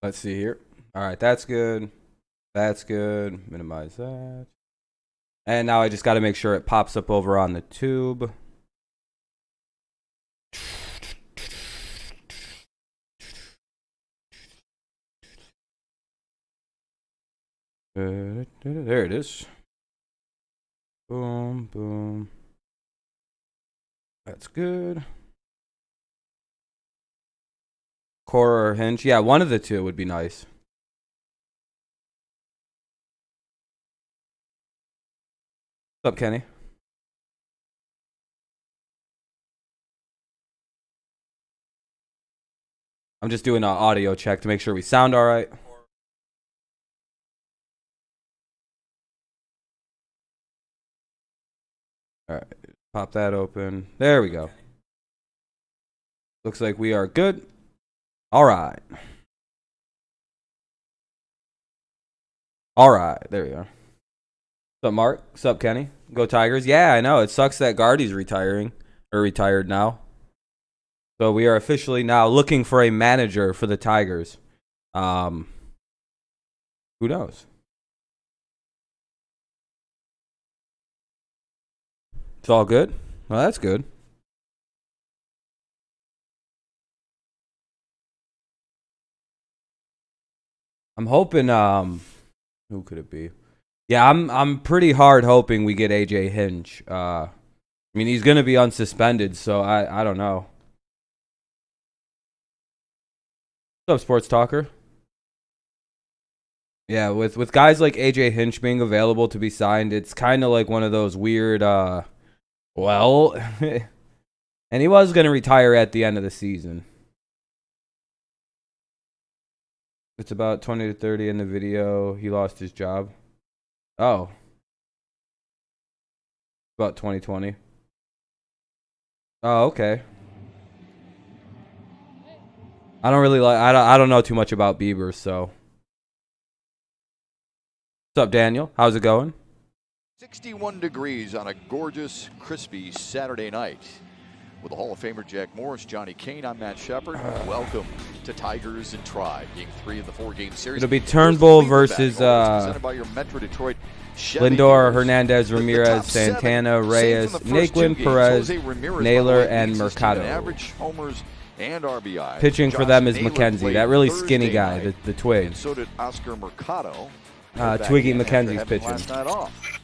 Let's see here. All right, that's good. That's good. Minimize that. And now I just got to make sure it pops up over on the tube. There it is. Boom, boom. That's good. Core or hinge? Yeah, one of the two would be nice. What's up, Kenny? I'm just doing an audio check to make sure we sound all right. All right, pop that open. There we go. Looks like we are good. All right. All right, there we are. What's up, Mark? What's up, Kenny? Go Tigers. Yeah, I know. It sucks that Guardy's retiring, or retired now. So we are officially now looking for a manager for the Tigers. Who knows? It's all good? Well, that's good. I'm hoping, who could it be? Yeah, I'm pretty hard hoping we get AJ Hinch. I mean, he's going to be unsuspended, so I don't know. What's up, Sports Talker? Yeah, with guys like AJ Hinch being available to be signed, it's kind of like one of those weird, well, and he was going to retire at the end of the season. It's about 20 to 30 in the video. He lost his job. Oh. About 2020. Oh, okay. I don't really like, I don't know too much about Bieber, so. What's up, Daniel? How's it going? 61 degrees on a gorgeous, crispy Saturday night. With the Hall of Famer Jack Morris, Johnny Kane, I'm Matt Shepard. Welcome to Tigers and Tribe, Game 3 of the 4-game series. It'll be Turnbull versus presented by your Metro Detroit Lindor, Hernandez, Ramirez, Santana, Reyes, Naquin, Perez, Naylor, and Mercado. Average homers and RBI. Pitching for them is McKenzie, that really skinny guy, the twig. And so did Oscar Mercado. Twiggy McKenzie's pitching. Last night off.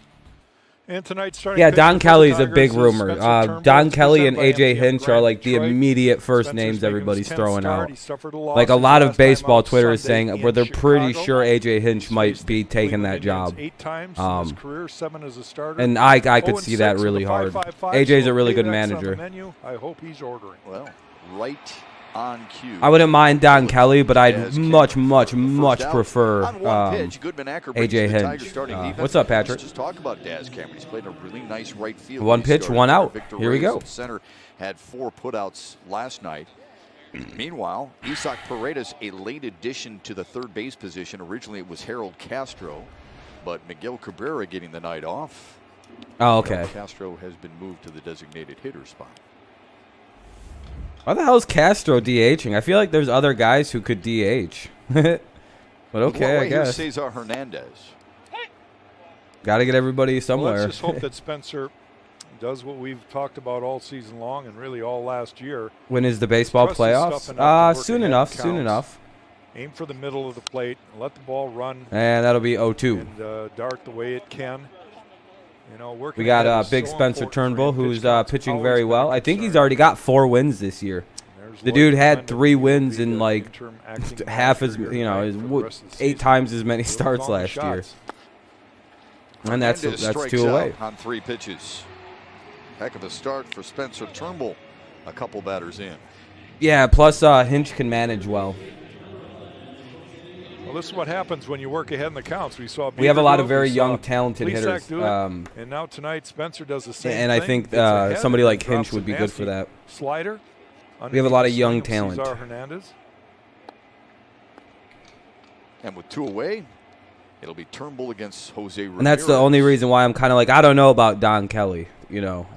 And tonight, starting yeah, Don Kelly's a big is rumor. Don Kelly and AJ Hinch are like the immediate first Spencer's names making everybody's his 10th throwing start. out. He suffered a loss Like a his lot of last time baseball out Twitter is Sunday saying where in they're pretty Chicago. sure AJ Hinch He's might faced be taking Cleveland that Indians job. 8 times in his career, 7 as a starter. And I could 0-6 see that in the really hard. 5-5-5, AJ's so a really good Dave's on the manager. menu. I hope he's ordering. Well, right on cue. I wouldn't mind Don Kelly, but I'd Jazz much Cameron. prefer On one pitch, Goodman Acker brings AJ the Tigers Hinch. starting defense. What's up, Patrick? Let's just talk about Daz Cameron. He's played a really nice right field. One He pitch, started one out. Victor Here we Reyes go. at center had 4 putouts last night. Meanwhile, Isaac Paredes, a late addition to the third base position. Originally, it was Harold Castro, but Miguel Cabrera getting the night off. Oh, okay. Harold Castro has been moved to the designated hitter spot. Why the hell is Castro DHing? I feel like there's other guys who could DH. But okay, I guess. Cesar Hernandez. Got to get everybody Well, somewhere. let's just hope that Spencer does what we've talked about all season long and really all last year. When is the baseball Trust his playoffs? stuff enough to work Soon ahead enough. of Soon counts. enough. Aim for the middle of the plate and let the ball run And that'll be 0-2. and dart the way it can. You know, working We got ahead is Big so Spencer important for Turnbull, him. who's Pitch counts pitching always very been a well. I think concern. he's already got 4 wins this year. There's The Lloyd dude had Clement, 3 who will wins be in the like interim acting half as, manager you know, for his the rest of the 8 season. times as many Those starts long last year. shots. And that's Hernandez 2 strikes away. out on 3 pitches. Heck of a start for Spencer Turnbull. A couple batters in. Yeah, plus Hinch can manage well. Well, this is what happens when you work ahead in the counts. We saw We have a Bieber lot do of it, very we young, saw talented Plesac hitters. do it, and now tonight Spencer does the same And I thing. think Gets ahead somebody and like drops Hinch would be good for nasty that. Slider. We have a lot of underneath the young swing of talent. Cesar Hernandez. And with 2 away, it'll be Turnbull against Jose Ramirez. And that's the only reason why I'm kind of like, I don't know about Don Kelly, you know.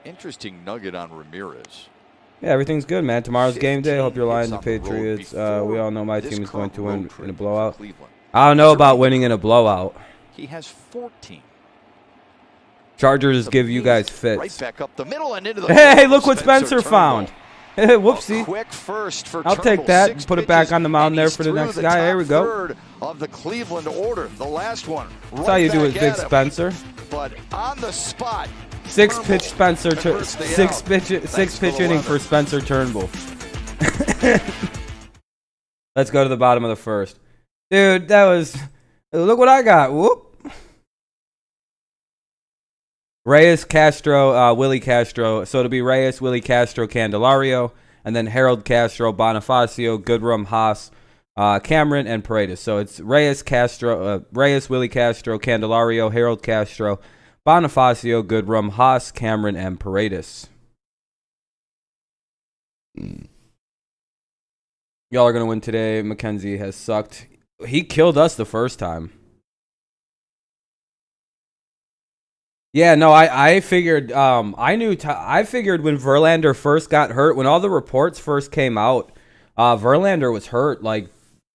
Interesting nugget on Ramirez. Yeah, everything's good, man. Tomorrow's game day. Hope 15 your Lions hits and on the road Patriots. before We all know my this team is going current to road win in trip a for blowout. Cleveland. I don't know These are about big winning in a blowout. He has 14. Chargers give you guys Right fits. back up the middle and into the Hey, glove. look what Spencer found. Whoopsie. A quick first for I'll take Turnbull. that 6 and put it back pitches, on the mound and there he's for the through next guy. Here we top go. third of the Cleveland order. The last one. That's how you do it, Big Spencer. But on the spot. Six pitch Spencer. converts the Six out. pitch Thanks for the inning weather. for Spencer Turnbull. Let's go to the bottom of the first. Dude, that was. Look what I got. Whoop. Reyes, Castro, Willie Castro. So it'll be Reyes, Willie Castro, Candelario, and then Harold Castro, Bonifacio, Goodrum, Haas, Cameron, and Paredes. So it's Reyes, Castro, Reyes, Willie Castro, Candelario, Harold Castro, Bonifacio, Goodrum, Haas, Cameron, and Paredes. Y'all are going to win today. McKenzie has sucked. He killed us the first time. Yeah, no, I figured I figured when Verlander first got hurt, when all the reports first came out, Verlander was hurt. Like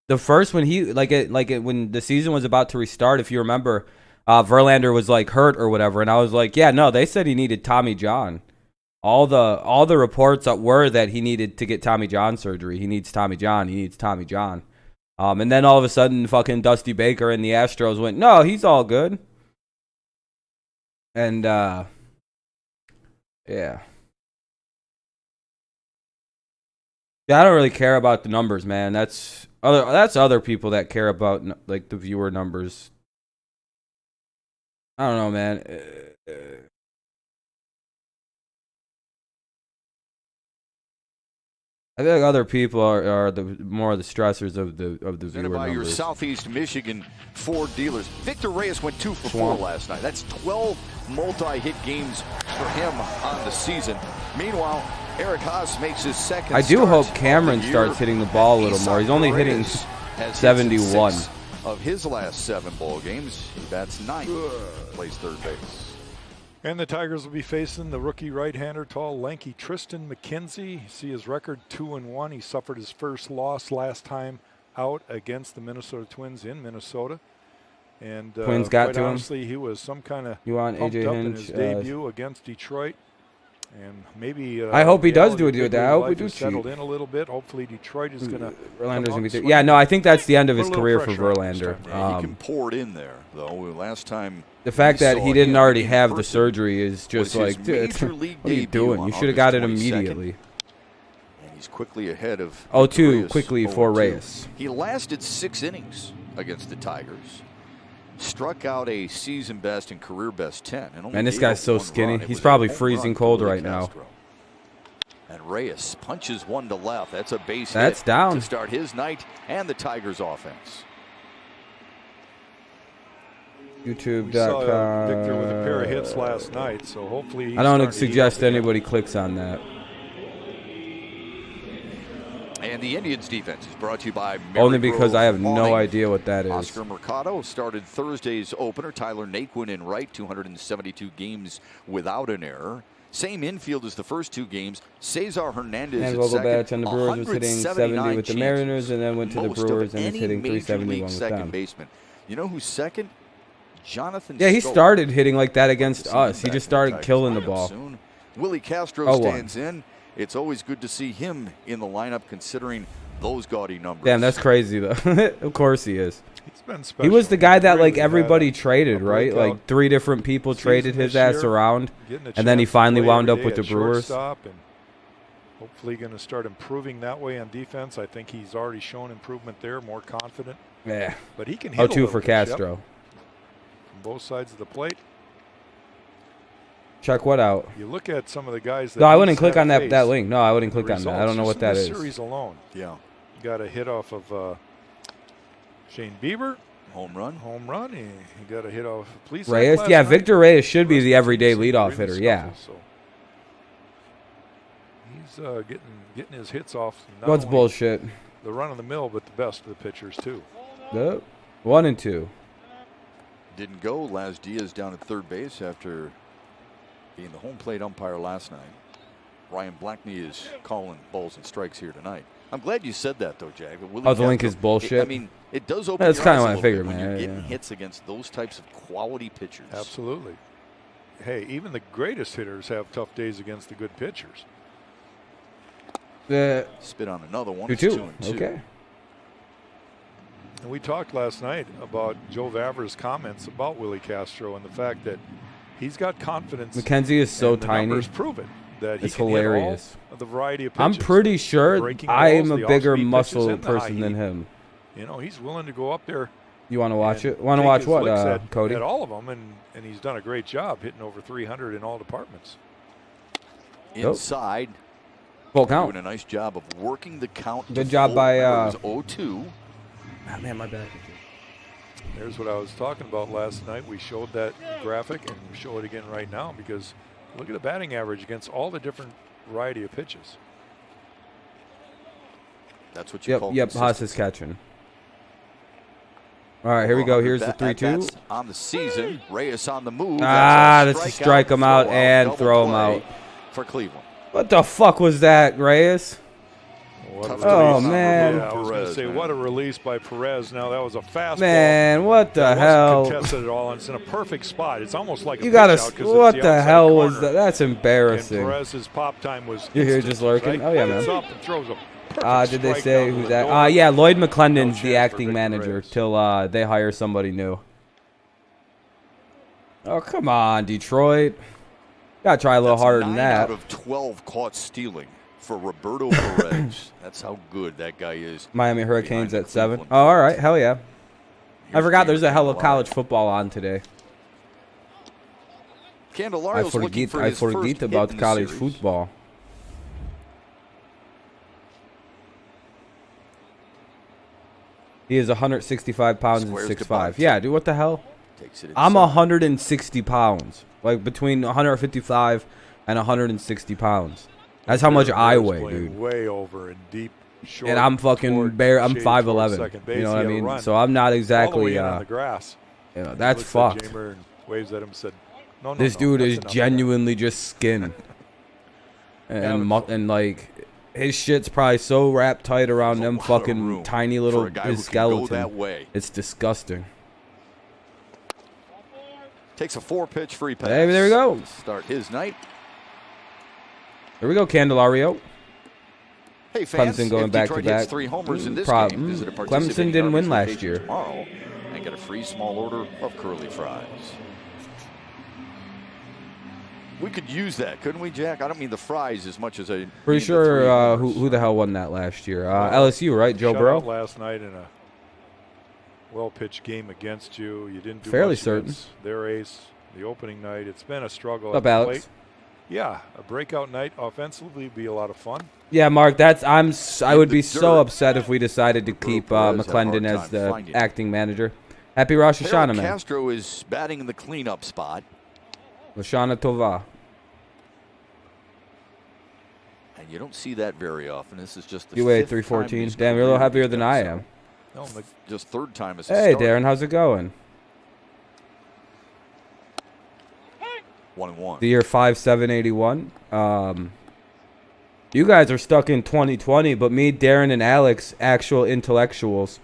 the first when he when the season was about to restart, if you remember, Verlander was like hurt or whatever, and I was like, yeah, no, they said he needed Tommy John. All the reports were that he needed to get Tommy John surgery. He needs Tommy John. He needs Tommy John. And then all of a sudden, fucking Dusty Baker and the Astros went, no, he's all good. And yeah. Yeah, I don't really care about the numbers, man. That's other people that care about like the viewer numbers. I don't know, man. I feel like other people are the more of the stressors of the viewer By your numbers. Southeast Michigan Ford dealers. Victor Reyes went 2 for 4 last night. That's 12 multi-hit games for him on the season. Meanwhile, Eric Haas makes his second. I do start hope of Cameron the year. starts hitting the ball a little more. He's only hitting Paredes has 71. hits in 6 of his last 7 ball games. He bats 9th, plays third base. And the Tigers will be facing the rookie right-hander, tall, lanky Tristan McKenzie. See his record 2-1. He suffered his first loss last time out against the Minnesota Twins in Minnesota. And Twins got quite to him. honestly, he was some kind of You want pumped AJ up in Hinch? his debut against Detroit. And maybe I hope he does reality do it. of big I league hope we life do has settled in a little bit. Hopefully Detroit is going to Verlander's gonna be there. Yeah, no, I think that's the end of his career for Verlander. Yeah, he can pour it in there, though. Last time, The fact we that saw he didn't him already in have the person surgery is just was his like, dude, major league what are you debut doing? on You should have got it August 22nd. immediately. And he's quickly ahead of 0-2 Reyes, quickly for 0-2. Reyes. He lasted 6 innings against the Tigers. Struck out a season best and career best 10. And only Man, this gave guy's up so 1 skinny. run. It He's was a probably home freezing run to cold Willie right now. Castro. And Reyes punches one to left. That's a base That's hit down. to start his night and the Tigers' offense. We saw YouTube.com. Victor with a pair of hits last night, so hopefully he's I don't starting to heat suggest up again. anybody clicks on that. And the Indians' defense is brought to you by Only because I have no Awning. idea what that is. Oscar Mercado started Thursday's opener. Tyler Naquin in right, 272 games without an error. Same infield as the first 2 games. Cesar Hernandez And at Global second. Bats on the Brewers was hitting 70 with the chances. Mariners and then went to the Most of Brewers and is any hitting major 371 league with second them. baseman. You know who's second? Jonathan Yeah, he Stope. started hitting like that against See him us. He back just in started Tigers killing the lineup ball. soon. Willie Castro 0-1. stands in. It's always good to see him in the lineup considering those gaudy numbers. Damn, that's crazy though. Of course he is. He's been special. He was the guy that like Really everybody had traded, a right? breakout Like 3 different people season traded his this ass year, around, getting a and then he chance to finally play wound every up with day the at Brewers. shortstop and hopefully going to start improving that way on defense. I think he's already shown improvement there, more confident. Yeah. But he can hit 0-2 for pitch, yep, Castro. from both sides of the plate. Check what out? You look at some of the guys that No, I wouldn't he's click had on to that face, link. No, I wouldn't the click on that. I results don't know just what in that this is. series alone. Yeah. Got a hit off of Shane Bieber, Home run. home run. He got a hit off of Plesac Reyes? last Yeah, night. Victor Reyes should be Rest the of everyday seem to leadoff really hitter. Yeah. scuffle, so he's getting his hits off. Not What's only bullshit? the run of the mill, but the best of the pitchers too. Nope. 1 and 2. Didn't go. Laz Diaz down at third base after being the home plate umpire last night. Ryan Blackney is calling balls and strikes here tonight. I'm glad you said that, though, Jack. Oh, the link is bullshit. I mean, it does open That's your kind eyes of a what I little figured, bit when man. you're getting hits against those types of quality pitchers. Absolutely. Hey, even the greatest hitters have tough days against the good pitchers. Spit on another one. 2-2. 2-2. Okay. And we talked last night about Joe Vavra's comments about Willie Castro and the fact that he's got confidence. McKenzie is so and the tiny. numbers prove it. That he It's can hilarious. hit all of the variety of I'm pitches. pretty sure Breaking I'm balls, a the bigger off-speed muscle pitches, and the high person than heat. him. You know, he's willing to go up there. You want to watch and it? Want to take watch his what, licks Cody? At all of them, and he's done a great job hitting over 300 in all departments. Inside. Full count. Doing a nice job of working the count. Good job by. It was 0-2. Oh, man, my bad. There's what I was talking about last night. We showed that graphic, and we show it again right now because look at the batting average against all the different variety of pitches. That's what you call Yep, Haas is catching. All right, here we go. Here's the 3-2. On the season, Reyes on the move. That's a strike him out and throw him out. For Cleveland. What the fuck was that, Reyes? Oh, man. Yeah, I was going to say, what a release by Perez. Now, that was a fastball. Man, what the That hell? wasn't contested at all, and it's in a perfect spot. It's almost like a You gotta. pitch out 'cause What it's the outside hell was corner. that? That's And embarrassing. Perez's pop time was You're here instant, just lurking? right? Oh, yeah, man. It's up and throws a perfect Did they strike say down who's the that? door. Yeah, Lloyd No McClendon's chance the for acting Victor manager Reyes. till they hire somebody new. Oh, come on, Detroit. Gotta try a little That's harder 9 than that. out of 12 caught stealing for Roberto Perez. That's how good that guy is. Miami Hurricanes behind at the 7. Cleveland. Oh, all right. Hell yeah. I Here's forgot there's a hell of Candelario. college football on today. Candelario's looking for his first forget hit about in the college series. football. He is 165 pounds Squares and to 6'5". box. Yeah, dude, what the hell? Takes it I'm inside. 160 pounds. Like between 155 and 160 pounds. That's how much I Perez weigh, playing dude. Way over and deep, short. And I'm fucking toward bare. I'm shade toward 5'11". second base. You know He what I had a mean? run So I'm not all the exactly. way in on the grass. You know, He that's looks at fucked. Jamer and waves at him and said, no, This no, dude that's is enough." genuinely just skin. and like his shit's probably so wrapped tight around There's a them lot of fucking room tiny for little a guy his who can go that skeleton. way. It's disgusting. Takes a 4-pitch free pass. Hey, there we go. to start his night. Here we go, Candelario. Hey fans, Clemson going if back Detroit to hits back. 3 homers in this Problem. game, visit a Clemson participating didn't win Arby's last location year. tomorrow and get a free small order of curly fries. We could use that, couldn't we, Jack? I don't mean the fries as much as I. Pretty mean the sure 3 homers. who the hell won that last year? LSU, right? Joe Shutout Burrow. last night in a well-pitched game against you. You didn't do Fairly much certain. against their ace the opening night. It's been a struggle. What's up, at the Alex? plate. Yeah, a breakout night offensively would be a lot of fun. Yeah, Mark. I would the be so dirt. upset if we decided to keep Perez had a hard McClendon as time the finding it. acting manager. Happy Rosh Hashanah, Harold man. Castro is batting in the cleanup spot. Lashana Tova. And you don't see that very often. This is just the You weigh 5th time 314. he's Damn, you're a little career heavier he's than done I so. am. No, Just 3rd time as a Hey, starter. Darren, how's it going? 1-1. The year 5781. You guys are stuck in 2020, but me, Darren, and Alex, actual intellectuals,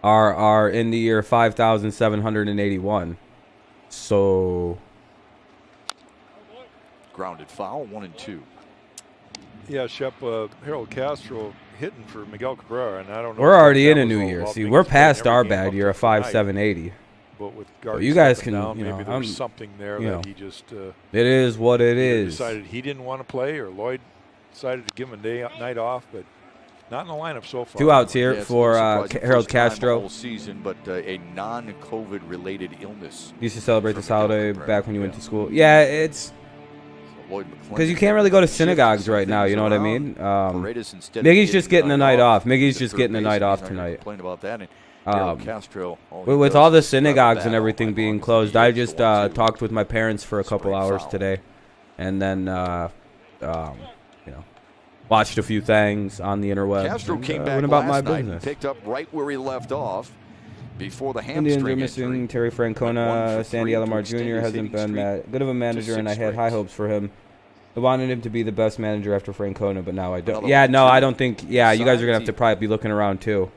are in the year 5781. So Grounded foul, 1-2. yeah, Shep, Harold Castro hitting for Miguel Cabrera, and I don't know. we're if already that in a was new all year. about See, because we're he's playing past every our game bad up year to of tonight. 5780. But with Gardy you guys stepping can, down, you know, maybe there was something there you that know. he just It is what it either is. decided he didn't want to play, or Lloyd decided to give him a night off, but not in the lineup so far. 2 outs here Yeah, it's for no surprise. Harold First time Castro. all season, but a non-COVID related illness. Used to celebrate this for Miguel holiday Cabrera. back when you went to school. Yeah, it's because you can't really go to synagogues right now. You know what I mean? Miggy's just getting the night off. Miggy's just getting the night off tonight. Complain about that. Castro, with all the synagogues and everything being closed, I just talked with my parents for a couple hours today, and then you know, watched a few things on the interwebs. Castro and, came went back about last my night and business. picked up right where he left off before the Indians hamstring are missing injury. Terry Went 1 Francona. for Sandy 3 to Alomar extend Jr. his hasn't hitting been streak that good of a manager, and I 6 had high strikes. hopes for him. I wanted him to be the best manager after Francona, but now I don't. Another Yeah, one, no, too. I don't think. Yeah, you guys are gonna have to Sides, probably be looking around too.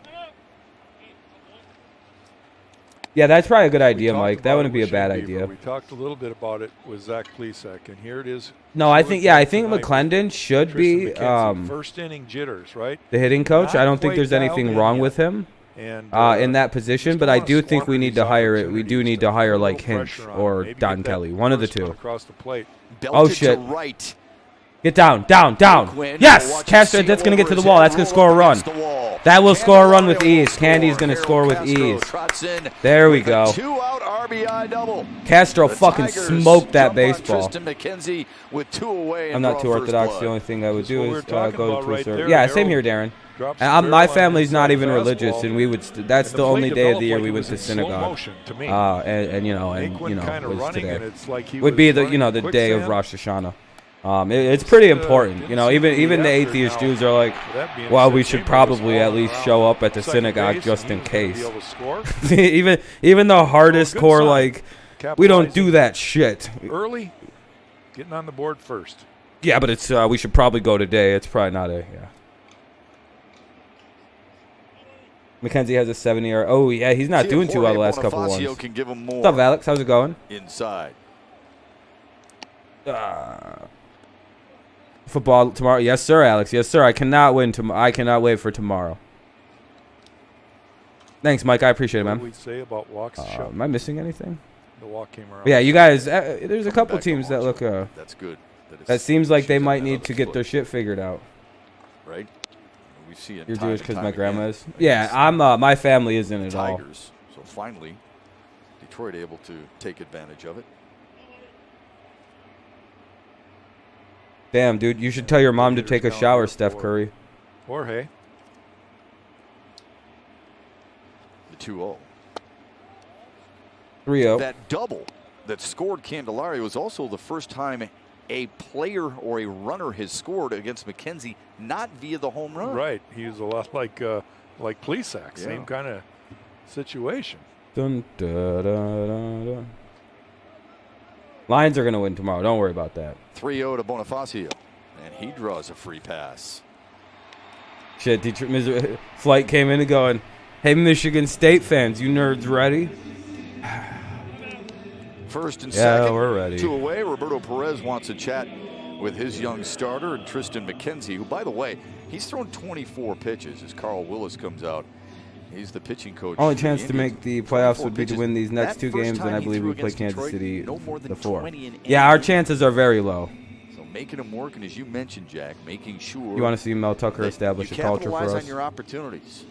Yeah, that's probably a good idea, Mike. That wouldn't be a bad idea. We talked a little bit about it with Zach Plesac, and here it is. No, I think McClendon should Tristan be McKenzie. First inning jitters, right? the hitting coach. Not I don't think quite there's anything dialed in wrong yet. with him And in that position, just but don't I wanna do think we squander need these to hire it. We do opportunities need to to hire put a like little Hinch pressure on or him. Maybe Don get that Kelly, one of the first one two. across the plate. Belted Oh, shit. To right. Get down, down, down. Quinn, Yes, watch Castro. him That's seal gonna get over to the his wall. head, That's gonna roll score a up run. against the wall. That will score a run with Candelario will ease. Candy's gonna Harold score with Castro ease. trots in There we with a go. 2-out RBI double. Castro The fucking Tigers smoked that jump on baseball. Tristan McKenzie with 2 away. And I'm not draw too first orthodox. blood. The only thing I would That's do what is we're talking go about to a right serve. there. Yeah, same here, Harold Darren. drops the And my barrel on family's not inside even religious, fastball. and we would. That's And the only play day of developed the year like we it went was to in slow synagogue. motion to me. And you know, and Aikman you know, kind of was running, today. and it's like he Would be was the running the day of quicksand. Rosh Hashanah. It's pretty important, didn't you know. seem Even to be even the after atheist now. Jews are like, That being well, said, we should Chamber probably was at hauling least around show up at the second synagogue base, just and in he was gonna be case. able to score. even the hardest good core, sign. like, we don't do Capitalizing that shit. early, getting on the board first. Yeah, but it's we should probably go today. It's probably not a McKenzie has a 70 or oh yeah, he's not See if doing too well the Jorge last couple Bonifacio ones. can give him more What's up, Alex? How's it going? inside. Football tomorrow? Yes, sir, Alex. Yes, sir. I cannot win I cannot wait for tomorrow. Thanks, Mike. I appreciate it, What man. did we say about walks shot? Am I missing anything? The walk came around. Yeah, you guys. There's a Coming couple back to teams that launch. look. That's good. it's- That seems like they she's might on need that to other get foot, their shit figured out. right. We see it. You're time Jewish and because time my again. grandma is. Against Yeah, I'm. My family isn't the at all. Tigers. So finally, Detroit able to take advantage of it. Damn, dude, you should tell your mom to take a shower, Steph Curry. Jorge. The 2-0. 3-0. That double that scored Candelario was also the first time a player or a runner has scored against McKenzie, not via the home run. Right. He was a lot like Plesac. Yeah. Same kind of situation. Dun, da, da, da, da. Lions are gonna win tomorrow. Don't worry about that. 3-0 to Bonifacio, and he draws a free pass. Shit, Detroit, Flight came in and going, "Hey, Michigan State fans, you nerds ready?" First and Yeah, second, we're ready. 2 away. Roberto Perez wants to chat with his young starter, Tristan McKenzie, who, by the way, he's thrown 24 pitches as Carl Willis comes out. He's the pitching coach. Only for the chance to Indians. make the playoffs 24 would be to pitches. win these next That two first games, and time I he believe threw we play against Kansas Detroit, City no more than before. 20 in Yeah, our any chances are very low. So making them work, and as you mentioned, Jack, making sure You want to see Mel Tucker that establish you a culture for capitalize us? on your opportunities.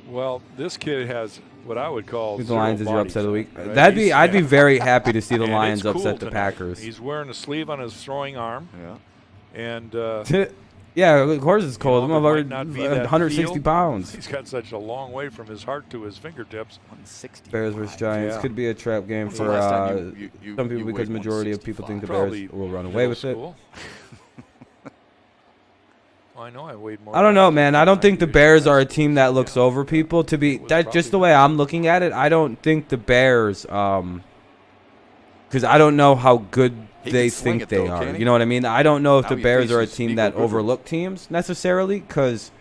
Well, this kid has what I would call Who's the zero Lions is your body upset of the week? fat, right? That'd be. He's- I'd be very happy to see the and Lions it's cool upset the tonight. Packers. He's wearing a sleeve on his throwing arm, Yeah. and Yeah, of course it's cold. know, I'm there might not be that 160 feel. pounds. he's got such a long way from his heart to his fingertips. 160. Bears versus Giants Yeah. could be a trap game When's the for last time you some people weighed because majority of people think the Bears 165? will run away with it. School. Well, I know I weighed more. I don't than know, man. I don't think the 90 Bears are a years team that looks over people. To be that just the way I'm looking at it, I don't think the Bears, because I don't know how good He they can swing think it, they though, are. can't he? You know what I mean? I don't know if Now the he Bears are a faces team Nico that Goodwin. overlook teams necessarily, because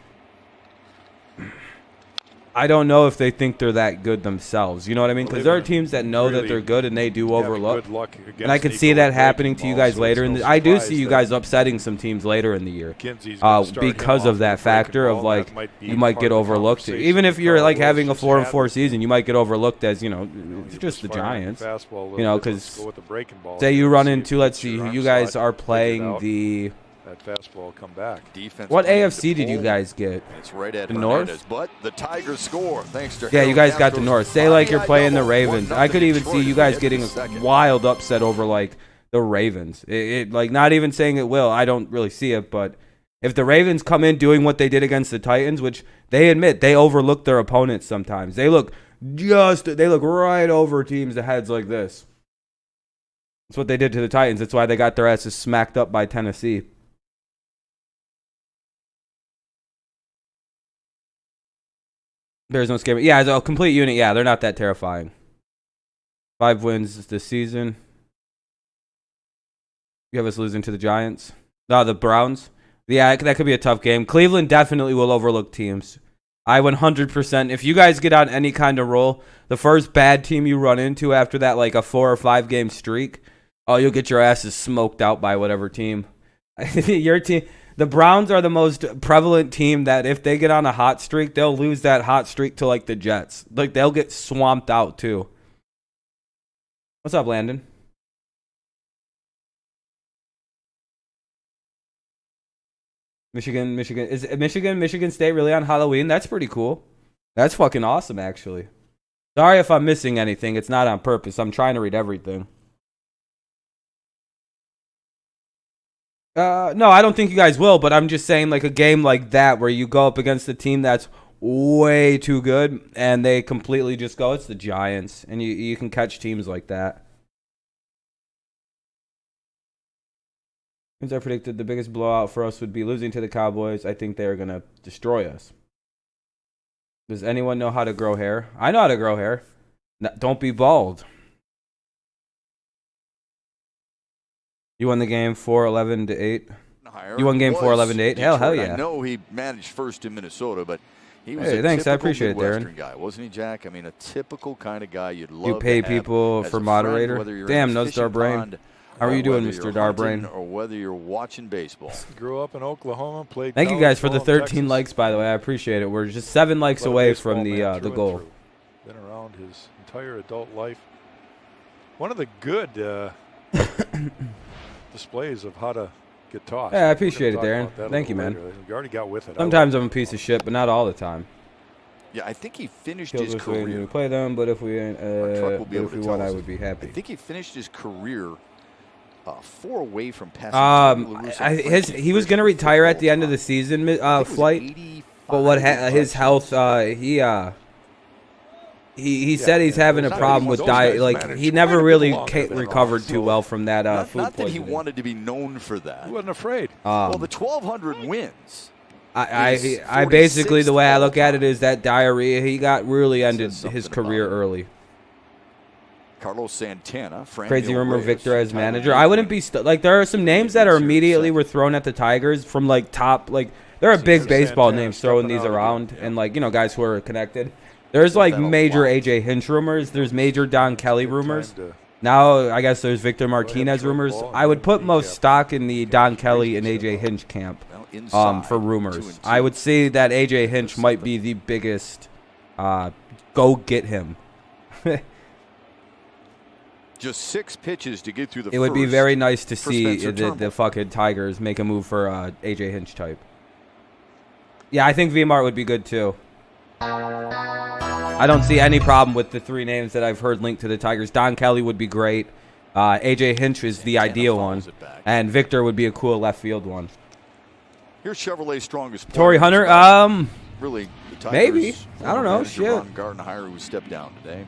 I don't know if they think they're that good themselves. You know what I mean? Well, Because they've there are been teams that know that really they're good and they do having overlook. good luck And I against could Nico see that with happening breaking to you balls, guys so later it's in no the. I do surprise see you that guys upsetting some teams later in the year. McKenzie's gonna start him Because off of with that a breaking factor of ball. like That might be you might part get of the overlooked. conversation Even if that you're Carl like Willis having a just 4-4 had. season, you might get overlooked as He just was the firing Giants. fastball a little You know, bit. Let's 'cause go with the breaking ball Say here you and run see into, if let's your see, arm you guys slot are figured playing out. the. That fastball come back. Defense What playing AFC the did you pole. guys get? It's right at The North? Hernandez, but the Tigers score thanks to Yeah, you Harold guys got the Castro's North. Say like you're RBI playing the double. Ravens. 1-0 I could even Detroit see as you we guys head getting to a the second. wild upset over like the Ravens. It like not even saying it will. I don't really see it, but if the Ravens come in doing what they did against the Titans, which they admit they overlook their opponents sometimes. They look right over teams' heads like this. That's what they did to the Titans. That's why they got their asses smacked up by Tennessee. There's no scare. Yeah, as a complete unit, yeah, they're not that terrifying. 5 wins this season. You have us losing to the Giants. No, the Browns. Yeah, that could be a tough game. Cleveland definitely will overlook teams. I 100%. If you guys get on any kind of roll, the first bad team you run into after that, like a 4 or 5 game streak, oh, you'll get your asses smoked out by whatever team. Your team. The Browns are the most prevalent team that if they get on a hot streak, they'll lose that hot streak to like the Jets. Like they'll get swamped out too. What's up, Landon? Michigan. Is Michigan State really on Halloween? That's pretty cool. That's fucking awesome, actually. Sorry if I'm missing anything. It's not on purpose. I'm trying to read everything. No, I don't think you guys will, but I'm just saying like a game like that where you go up against a team that's way too good and they completely just go, it's the Giants, and you can catch teams like that. Since I predicted the biggest blowout for us would be losing to the Cowboys, I think they are going to destroy us. Does anyone know how to grow hair? I know how to grow hair. No, don't be bald. You won the game 4-11-8. You won game 4-11-8. Hell yeah. I know he managed first in Minnesota, but he was hey, a thanks. I typical appreciate it, Midwestern Darren. guy, wasn't he, Jack? I mean, a typical kind of guy you'd love You pay to have people as for a moderator. friend, Damn, no Star Brain. How are you doing, Mr. Darbrain? Or whether you're watching baseball. Grew up in Oklahoma, played. Thank you guys for the 13 Texas. likes, by the way. I appreciate it. We're just 7 likes away from the goal. Been around his entire adult life. One of the good displays of how to get tossed. Yeah, I appreciate it, Darren. Thank you, man. You already got with it. Sometimes I'm a piece of shit, but not all the time. Yeah, I think he finished Kills his us when career. we play them, but if we won, I would be I happy. think he finished his career 4 away from passing. He was gonna retire at the end of the season, flight. But what his health? He said he's having a problem with diet. Like he never really recovered too well from that food Not that he poisoning. wanted to be known for that. He wasn't afraid. Well, the 1,200 wins. I basically, the way I look at it is that diarrhea, he got really ended his career early. Carlos Santana, Crazy rumor Victor as manager. I wouldn't be like there are some names that are immediately were thrown at the Tigers from like top, like there are big baseball names throwing these around, and like, you know, guys who are connected. There's like major AJ Hinch rumors. There's major Don Kelly rumors. Now I guess there's Victor Martinez rumors. I would put most stock in the Don Kelly and AJ Hinch camp for rumors. I would say that AJ Hinch might be the biggest. Go get him. Just 6 pitches to get through the It would be very nice to see Spencer the fucking Tigers make a move for AJ Hinch type. Yeah, I think V-Mart would be good too. I don't see any problem with the 3 names that I've heard linked to the Tigers. Don Kelly would be great. AJ Hinch is the ideal one. And Victor would be a cool left field one. Here's Chevrolet's strongest player. Torrey Hunter, really, the Tigers, maybe. I don't know. Shit. Ron Gardenhire, who stepped down today.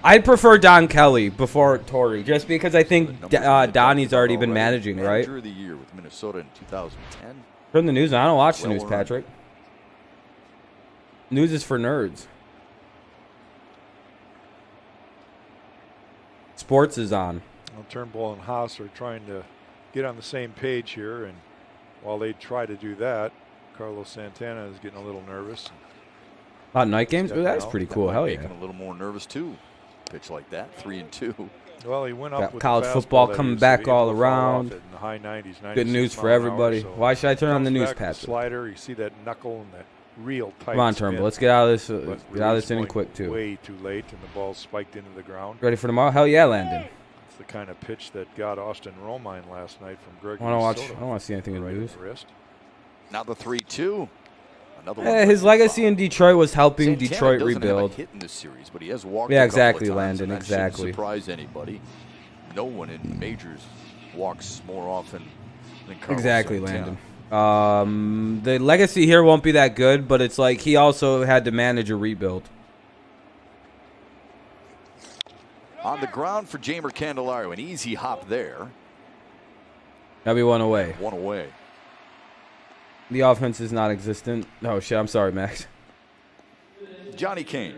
I'd prefer Don Kelly before Torrey, just because I think Donnie's already been managing, right? Manager of the year with Minnesota in 2010. Turn the news on. I don't watch the news, Patrick. News is for nerds. Sports is on. Well, Turnbull and Haas are trying to get on the same page here, and while they try to do that, Carlos Santana is getting a little nervous. Night games? Oh, that's pretty cool. Hell yeah. A little more nervous too. Pitch like that, 3-2. Well, he went up got with college football coming back all around. In the high 90s, good news for everybody. So why should I turn on the news, Patrick? Slider, you see that knuckle and that real tight. Come on, Turnbull. Let's get out of this. Get out of this inning quick too. Way too late, and the ball spiked into the ground. Ready for tomorrow? Hell yeah, Landon. It's the kind of pitch that got Austin Romine last night from Greg. I don't want to see anything in the news. Now the 3-2. His legacy in Detroit was helping Santana Detroit doesn't rebuild. Have a hit in this series, but he has walked yeah, a exactly, couple of times, Landon. and that exactly. shouldn't surprise anybody. No one in majors walks more often than Carlos Exactly, Santana. Landon. The legacy here won't be that good, but it's like he also had to manage a rebuild. On the ground for Jamer Candelario, an easy hop there. That'll be 1 away. 1 away. The offense is non-existent. Oh shit! I'm sorry, Max. Johnny Kane.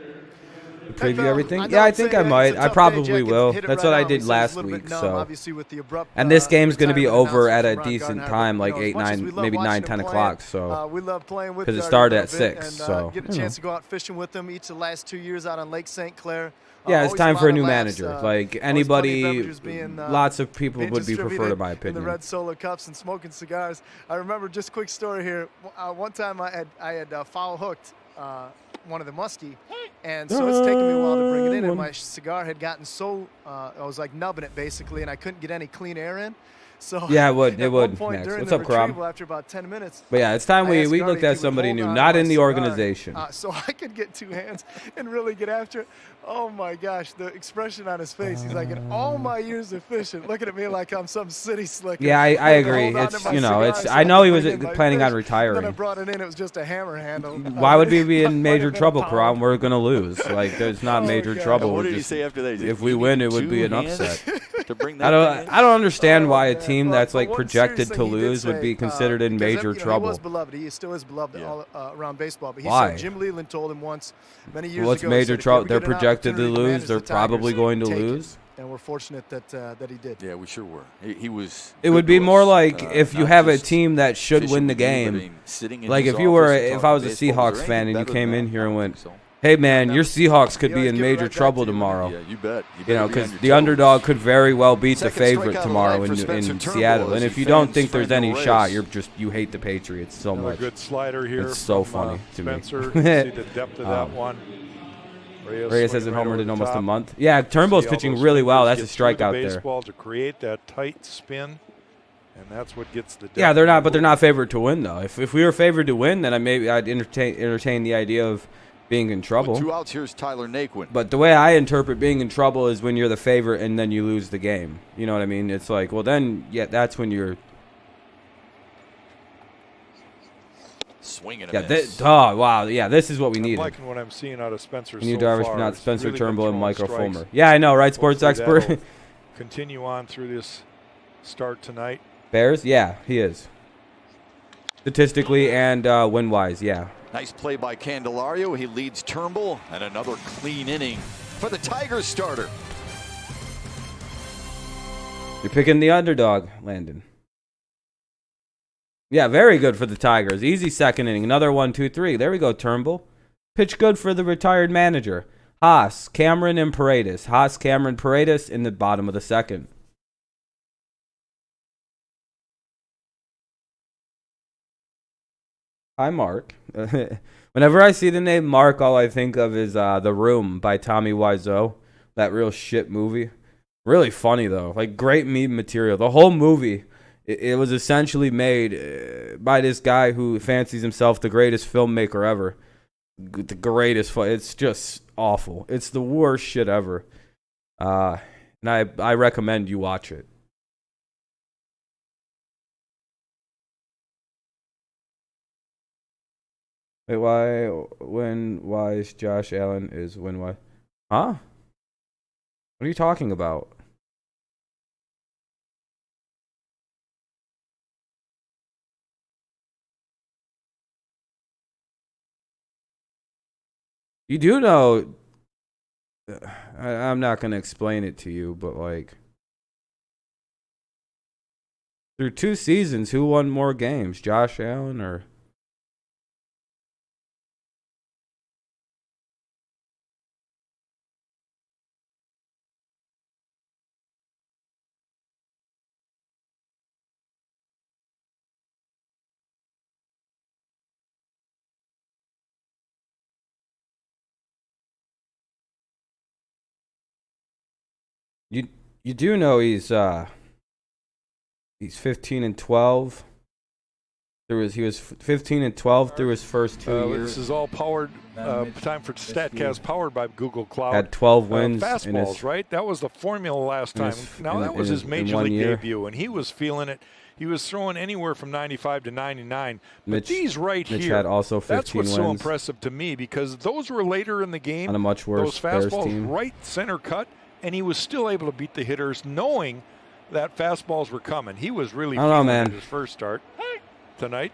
Preview everything? Yeah, I think I might. I probably will. That's what I did last week. So, and this game's going to be over at a decent time, like 8, 9, maybe 9, 10 o'clock. So, we love playing with because it started at 6. So, get a chance to go out fishing with them each of the last 2 years out on Lake St. Clair. Yeah, it's time for a new manager. Like anybody, lots of people would be preferred to my opinion. In the red Solo cups and smoking cigars. I remember, just a quick story here. One time I had foul hooked one of the muskie, and so it's taken me a while to bring it in, and my cigar had gotten so I was like nubbing it basically, and I couldn't get any clean air in. So yeah, it would. Max. What's up, Crom? After about 10 minutes. But yeah, it's time we looked at somebody new, not in the organization. So I could get 2 hands and really get after it. Oh my gosh, the expression on his face. He's like, in all my years of fishing, looking at me like I'm some city slicker. Yeah, I agree. It's I know he was planning on retiring. Then I brought it in. It was just a hammer handle. Why would we be in major trouble, Crom? We're gonna lose. Like, there's not major trouble. What did he say after that? If we win, it would be an upset. To bring that I don't understand why a team that's like projected to lose would be considered in major trouble. He was beloved. He still is beloved all around baseball. But he why? said Jim Leland told him once, many years ago. What's major trouble? They're projected to lose. They're probably going to lose. And we're fortunate that he did. Yeah, we sure were. He was. It would be more like if you have a team that should win the game. Like if I was a Seahawks fan and you came in here and went, hey man, your Seahawks could be in major trouble tomorrow. Yeah, you bet. Because the underdog could very well beat the favorite tomorrow in Seattle. And if you don't think there's any shot, you hate the Patriots so much. Good slider here. It's so funny to me. Spencer, see the depth of that one. Reyes hasn't homered in almost a month. Yeah, Turnbull's pitching really well. That's a strikeout there. Baseball to create that tight spin, and that's what gets the. Yeah, they're not favored to win though. If we were favored to win, then I'd entertain the idea of being in trouble. With 2 outs, here's Tyler Naquin. But the way I interpret being in trouble is when you're the favorite and then you lose the game. You know what I mean? It's like, well, then that's when you're. Swinging wow. Yeah, this is what we need. I'm liking what I'm seeing out of Spencer New so drivers far. pronounce Spencer really Turnbull and Michael strikes. Fulmer. Yeah, I know, right? Sports Hopefully expert. Continue on through this start tonight. Bears? Yeah, he is. Statistically and win-wise, yeah. Nice play by Candelario. He leads Turnbull, and another clean inning for the Tigers starter. You're picking the underdog, Landon. Yeah, very good for the Tigers. Easy second inning. Another 1, 2, 3. There we go, Turnbull. Pitch good for the retired manager. Haas, Cameron, and Paredes. Haas, Cameron, Paredes in the bottom of the second. Hi, Mark. Whenever I see the name Mark, all I think of is The Room by Tommy Wiseau. That real shit movie. Really funny, though. Like, great meme material. The whole movie, it was essentially made by this guy who fancies himself the greatest filmmaker ever. The greatest. It's just awful. It's the worst shit ever. And I recommend you watch it. Wait, why is Josh Allen is why? Huh? What are you talking about? You do know, I'm not going to explain it to you, but like, through 2 seasons, who won more games, Josh Allen or? You do know he's 15-12. He was 15-12 through his first 2 years. This is all powered. Time for Statcast, powered by Google Cloud. Had 12 wins. Fastballs, right? That was the formula last time. That was his major league debut, and he was feeling it. He was throwing anywhere from 95 to 99. But these right Mitch here, had also 15 that's what's wins. so impressive to me, because those were later in the game. On a much worse Those Bears fastballs team. right center cut, and he was still able to beat the hitters, knowing that fastballs were coming. He was really feeling his first start tonight.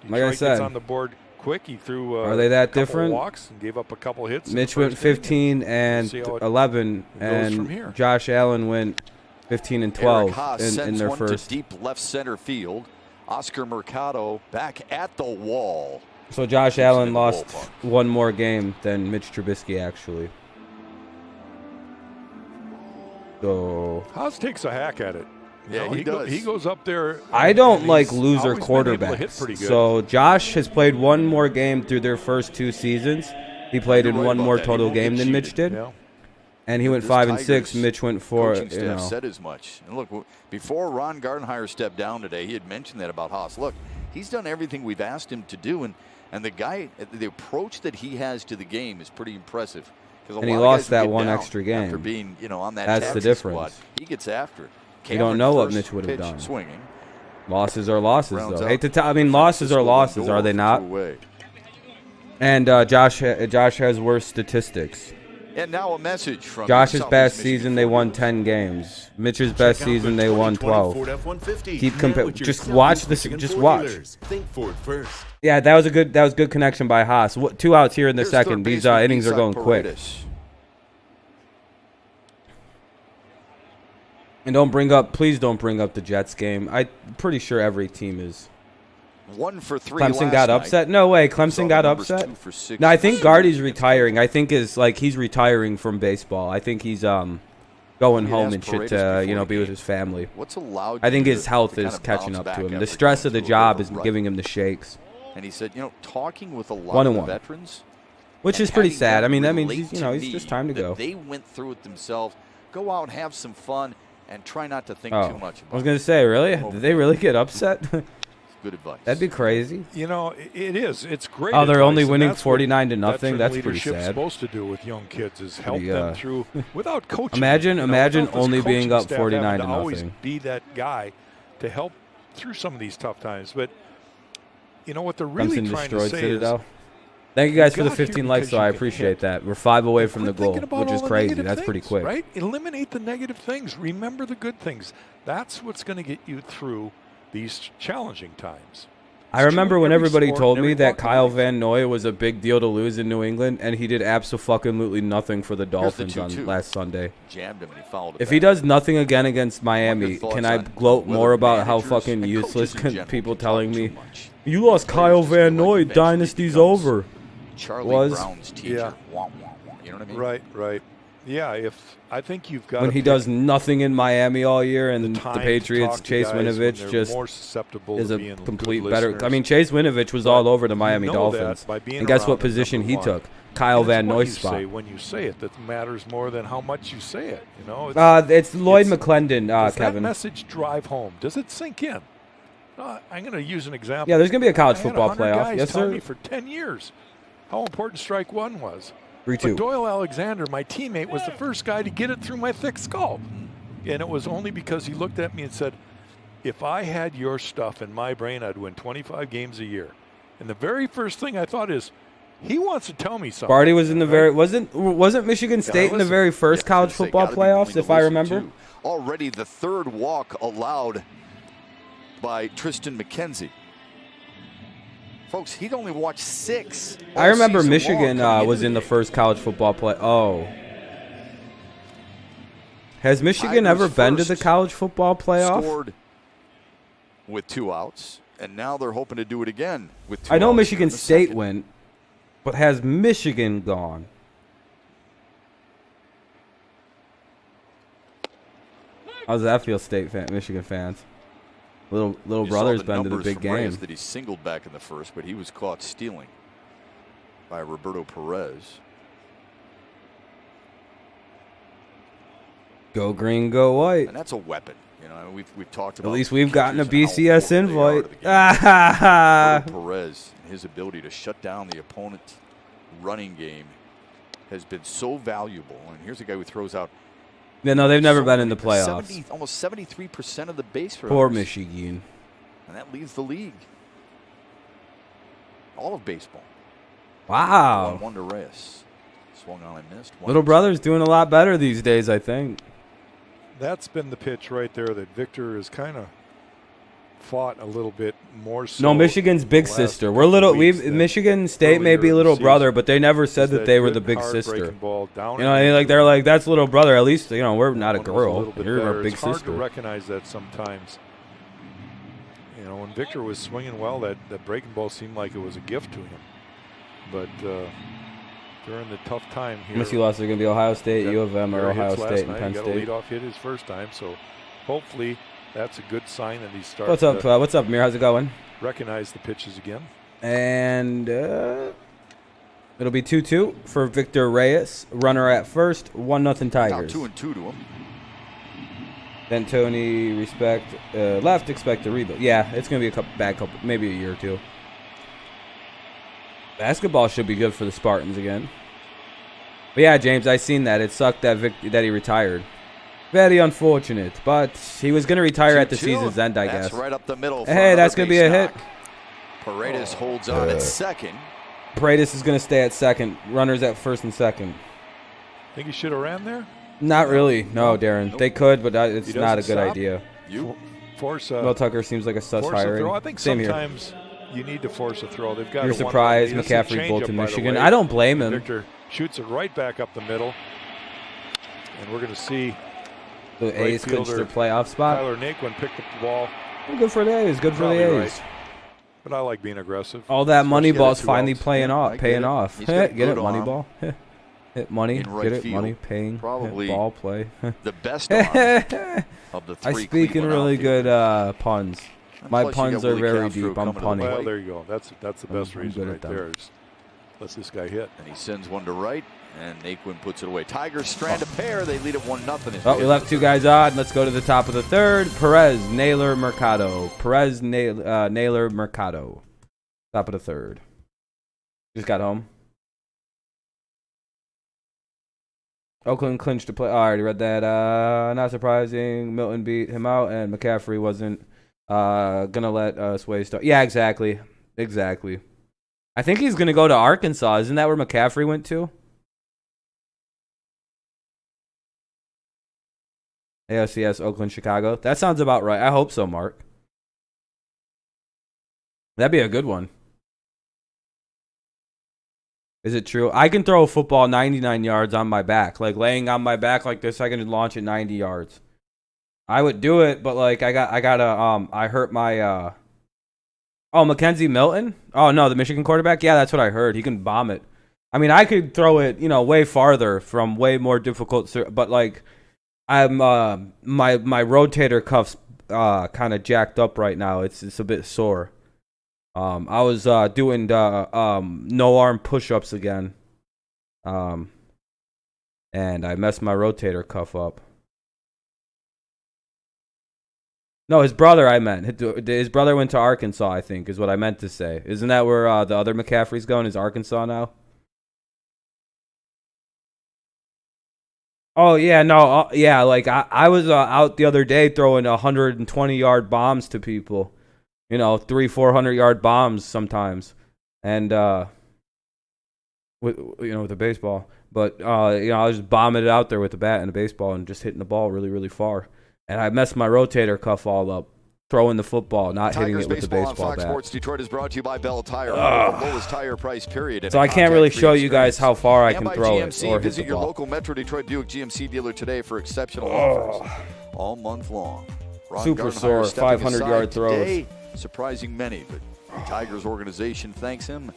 Like I said, gets on the board quick. He threw Are they that couple different? walks and gave up a couple hits. Mitch went 15 and see how it 11, goes from and here. Josh Allen went 15 and Eric 12 Haas in sends their one first. to deep left center field. Oscar Mercado back at the wall. So Josh Keeps it Allen in the lost ballpark. one more game than Mitch Trubisky, actually. So Haas takes a hack at it. You Yeah, know, he does. He goes up there. I don't and like he's loser always been able to hit quarterbacks. pretty good. So Josh has played one more game through their first 2 seasons. He played You're in right one about more that. He total won't game get than Mitch cheated. did. Yeah. And he went This 5 and 6. Tigers Mitch went 4. Coaching You staff know. said as much. And look, before Ron Gardenhire stepped down today, he had mentioned that about Haas. Look, he's done everything we've asked him to do, and the guy, the approach that he has to the game is pretty impressive. And he lost that one extra game. after being, on that That's the taxi difference. squad. He gets after it. You don't know what First Mitch would have pitch done. Swinging. Losses are losses, Rounds though. out. Hate to tell. I mean, losses are losses, are they not? And Josh has worse statistics. And now a message from Josh's Southeast best Michigan season, they Ford won Dealer. 10 games. Mitch's best season, they won 12. Keep just watch this. Just watch. Think Ford first. Yeah, that was good connection by Haas. 2 outs here in the Here's second. third These baseman innings are Isaac going quick. Paredes. And please don't bring up the Jets game. I'm pretty sure every team is. 1 for 3 Clemson last got night. upset? No way. Saw Clemson the got numbers upset? 2 for 6. No, I think Guardy's retiring. I think he's retiring from baseball. I think he's going home asked and shit Paredes to, before the be with game. his family. What's allowed I think you his to health kind is of catching bounce up back to him. The after stress of going the through a job bit is of a rut? giving him the shakes, And he said, talking with a lot 1 of and the 1. veterans, which and is pretty having sad. them I mean, that means relate he's to he's me just time to that go. They went through it themselves. Go out and have some fun and try not to think too much about I was gonna say, really? Did they really get upset? it. Good advice. That'd be crazy. It is. It's great. Oh, they're advice, only and winning that's what 49 to nothing. veteran That's pretty leadership's sad. supposed to do with young kids is help Pretty, them through without coaching. Imagine without this only being coaching up staff 49 having to always nothing. be that guy to help through some of these tough times. But what they're really Clemson trying to destroyed say Citadel. is, Thank you guys you for the got here 15 likes, because though. you I can appreciate hit. that. We're 5 away from the quit goal, thinking about which is all the crazy. negative That's pretty things, quick. right? Eliminate the negative things. Remember the good things. That's what's going to get you through these challenging times. I remember when every everybody sport, told me every that walk of Kyle life. Van Noy was a big deal to lose in New England, and he did absolutely nothing for the Dolphins on 2-2. last Sunday. Jammed him and he fouled it If he back. does nothing again against Miami, thoughts can I on gloat whether more about how managers fucking and useless coaches in general people can telling talk me, too much? you lost Players Kyle just feel Van like Noy, eventually dynasty's becomes over. Charlie was- Brown's teacher. Yeah. Wah, wah, wah. You know what I mean? Right. Yeah, I think you've got When he does nothing in Miami all year, and the time to Patriots, talk to Chase guys when Winovich they're just more susceptible is to a being good complete better. I listeners. mean, Chase Winovich was all over the Miami know Dolphins. that by being And guess around what them, position number he one. took? Kyle And it's Van what Noy's you spot. say when you say it that matters more than how much you say it. It's Lloyd it's- McClendon, does that Kevin. message drive home? Does it sink in? I'm going to use an example. Yeah, there's going to be a college I had football 100 playoff. guys Yes, telling sir. me for 10 years how important strike one was. 3-2. But Doyle Alexander, my teammate, was the first guy to get it through my thick skull. And it was only because he looked at me and said, if I had your stuff in my brain, I'd win 25 games a year. And the very first thing I thought is, he wants to tell me something. Barty was in the very wasn't Michigan State in the listen. very first Yeah, college I was gonna say, football gotta be willing playoffs, to if I listen, remember. too. Already the third walk allowed by Tristan McKenzie. Folks, he'd only watched 6. I remember all season Michigan long coming was into in the game. first college football play. Oh, has Michigan Tigers ever been to the first college football playoff? Scored with 2 outs, and now they're hoping to do it again with 2 I know outs Michigan here in the State second. went, but has Michigan gone? How does that feel, Michigan fans? Little You brother's saw been to the numbers big from Reyes game. that he singled back in the first, but he was caught stealing by Roberto Perez. Go green, go white. And that's a weapon. We've talked At about. least we've gotten a pitchers and how BCS important they are to invite. the game. Ah, Roberto Perez and his ability to shut down the opponent's running game has been so valuable. And here's a guy who throws out. yeah, no, they've never so been in the many- playoffs. almost 73% of the base Poor runners. Michigan. And that leads the league. All of baseball. Wow. 1-1 to Reyes. Swung on and missed. Little brother's doing a lot better these days, I think. That's been the pitch right there that Victor is kind of fought a little bit more so. No, Michigan's big the last sister. We're couple little. weeks than Michigan State may earlier be in the little season. brother, but they never said Is that they were good, the big hard sister. breaking ball down You know, and like into they're the- like that's little brother. At least we're not a one was girl. little bit You're our better. big It's hard sister. to recognize that sometimes. You know, when Victor was swinging well, that breaking ball seemed like it was a gift to him. But during the tough time here, Missy lost are going to be Ohio State, got U of M, or rare Ohio hits last State and night. Penn He got State. a leadoff hit his first time, so hopefully that's a good sign that he's starting What's up? to What's up, Mir? How's it going? recognize the pitches again. And it'll be 2-2 for Victor Reyes. Runner at first, 1-0 Now Tigers. 2-2 to him. Then Tony, respect left, expect a rebuild. Yeah, it's gonna be a couple, maybe a year or two. Basketball should be good for the Spartans again. But yeah, James, I seen that. It sucked that that he retired. Very unfortunate, but he was gonna retire at the 2-2. season's end, I guess. That's right up the middle. for Hey, that's another gonna be a base hit. knock. Paredes holds on at second. Paredes is gonna stay at second. Runners at first and second. Think he should have ran there? Not really, no, Darren. Nope. They could, but it's He not a doesn't good stop. idea. You Force Mel Tucker seems like a sus force a hiring. throw. I think Same here. sometimes you need to force a throw. They've got You're a one-run surprised lead. It's a McCaffrey changeup, bolted by the Michigan. way. I don't blame him. Victor shoots it right back up the middle. And we're going to see The A's clinched their fielder playoff spot. Tyler Naquin pick up the ball. Good for the A's. Good for the Probably A's. right. But I like being aggressive. All that money Especially ball's at 2 finally outs. paying Yeah, off, I get paying it. off. He's got a Get it, good money arm. ball. Hit money. In right Get it, field. money, paying. Probably Ball play. the best arm I of the three. speak in Cleveland really good outfielders. puns. And My plus you puns got are Willie very Castro deep. I'm coming to the punning. Well, plate. there you go. That's the best I'm reason good right at them. there is lets this guy hit. And he sends one to right, and Naquin puts it away. Tigers strand a pair. They lead it 1-0. Oh, we left two guys on. Let's go to the top of the third. Perez, Naylor, Mercado. Perez, Naylor, Mercado. Top of the third. Just got home. Oakland clinched to play. Oh, I already read that. Not surprising. Milton beat him out, and McCaffrey wasn't gonna let Sway start. Yeah, exactly. I think he's gonna go to Arkansas. Isn't that where McCaffrey went to? ALCS, Oakland, Chicago. That sounds about right. I hope so, Mark. That'd be a good one. Is it true? I can throw a football 99 yards on my back. Like laying on my back like this, I can launch it 90 yards. I would do it, but like I hurt my Mackenzie Milton? Oh no, the Michigan quarterback? Yeah, that's what I heard. He can bomb it. I mean, I could throw it, way farther from way more difficult, but like I'm my rotator cuff's kind of jacked up right now. It's a bit sore. I was doing no arm push-ups again. And I messed my rotator cuff up. No, his brother I meant. His brother went to Arkansas, I think, is what I meant to say. Isn't that where the other McCaffrey's going? Is Arkansas now? Oh, yeah, no. Yeah, like I was out the other day throwing 120-yard bombs to people. 300-400-yard bombs sometimes. And, with a baseball. But, I was just bombing it out there with the bat and the baseball and just hitting the ball really, really far. And I messed my rotator cuff all up, throwing the football, not hitting it with the baseball on Fox bat. Sports Detroit is brought to you by Bell Tire. The lowest tire price period. So I can't really show you guys how far I can throw it or hit Visit the your ball. local Metro Detroit Buick GMC dealer today for exceptional offers all month long. Ron Super Gardenhire sore, stepping 500-yard aside throws. today, surprising many, but the Tigers organization thanks him,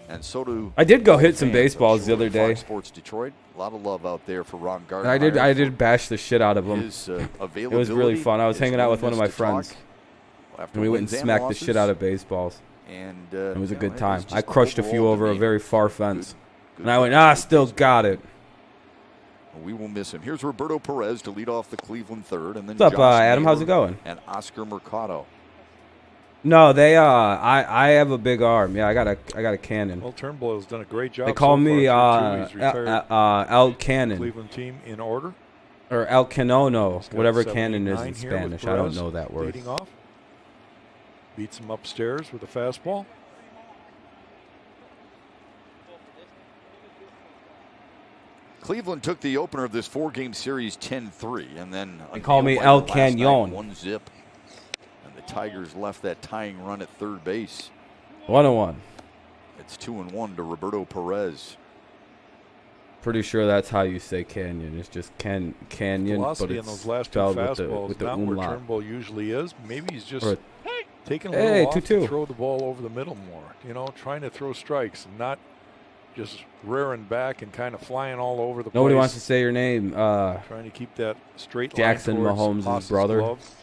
and so do. I did go hit some fans, baseballs I'm the sure, other at day. Fox Sports Detroit, a lot of love out there for Ron Gardenhire. I did bash the shit out of him. His, It was really fun. I was hanging out with one of my friends, and we went and smacked the shit out of baseballs. And It was a good it time. was just I crushed a few overall over a demeanor. very far fence. Good And I went, still got it. We will miss him. Here's Roberto Perez to lead off the Cleveland third, and then What's up, Josh Adam? How's Naylor it going? And Oscar Mercado. No, they I have a big arm. Yeah, I got a cannon. Well, Turnbull's done a great job. They call so me far through 2. He's retired El Cannon Cleveland team in order. or El Canono, He's got whatever cannon is 79 in here with Spanish. I don't Perez know that word. leading off. Beats him upstairs with a fastball. Cleveland took the opener of this 4-game series 10-3, and then They call me unnailed El last night, Cañón. 1-0. And the Tigers left that tying run at third base. 1-1. It's 2-1 to Roberto Perez. Pretty sure that's how you say canyon. It's just canyon, but Velocity it's on those last two spelled fastballs, with the not where umlaut. Turnbull usually is. Maybe he's just Or- taking a little off 2-2. to throw the ball over the middle more. You know, trying to throw strikes and not just rearing back and kind of flying all over the Nobody place. wants to say your name. Trying to keep that straight Jackson line towards Mahomes' Haas's brother. glove.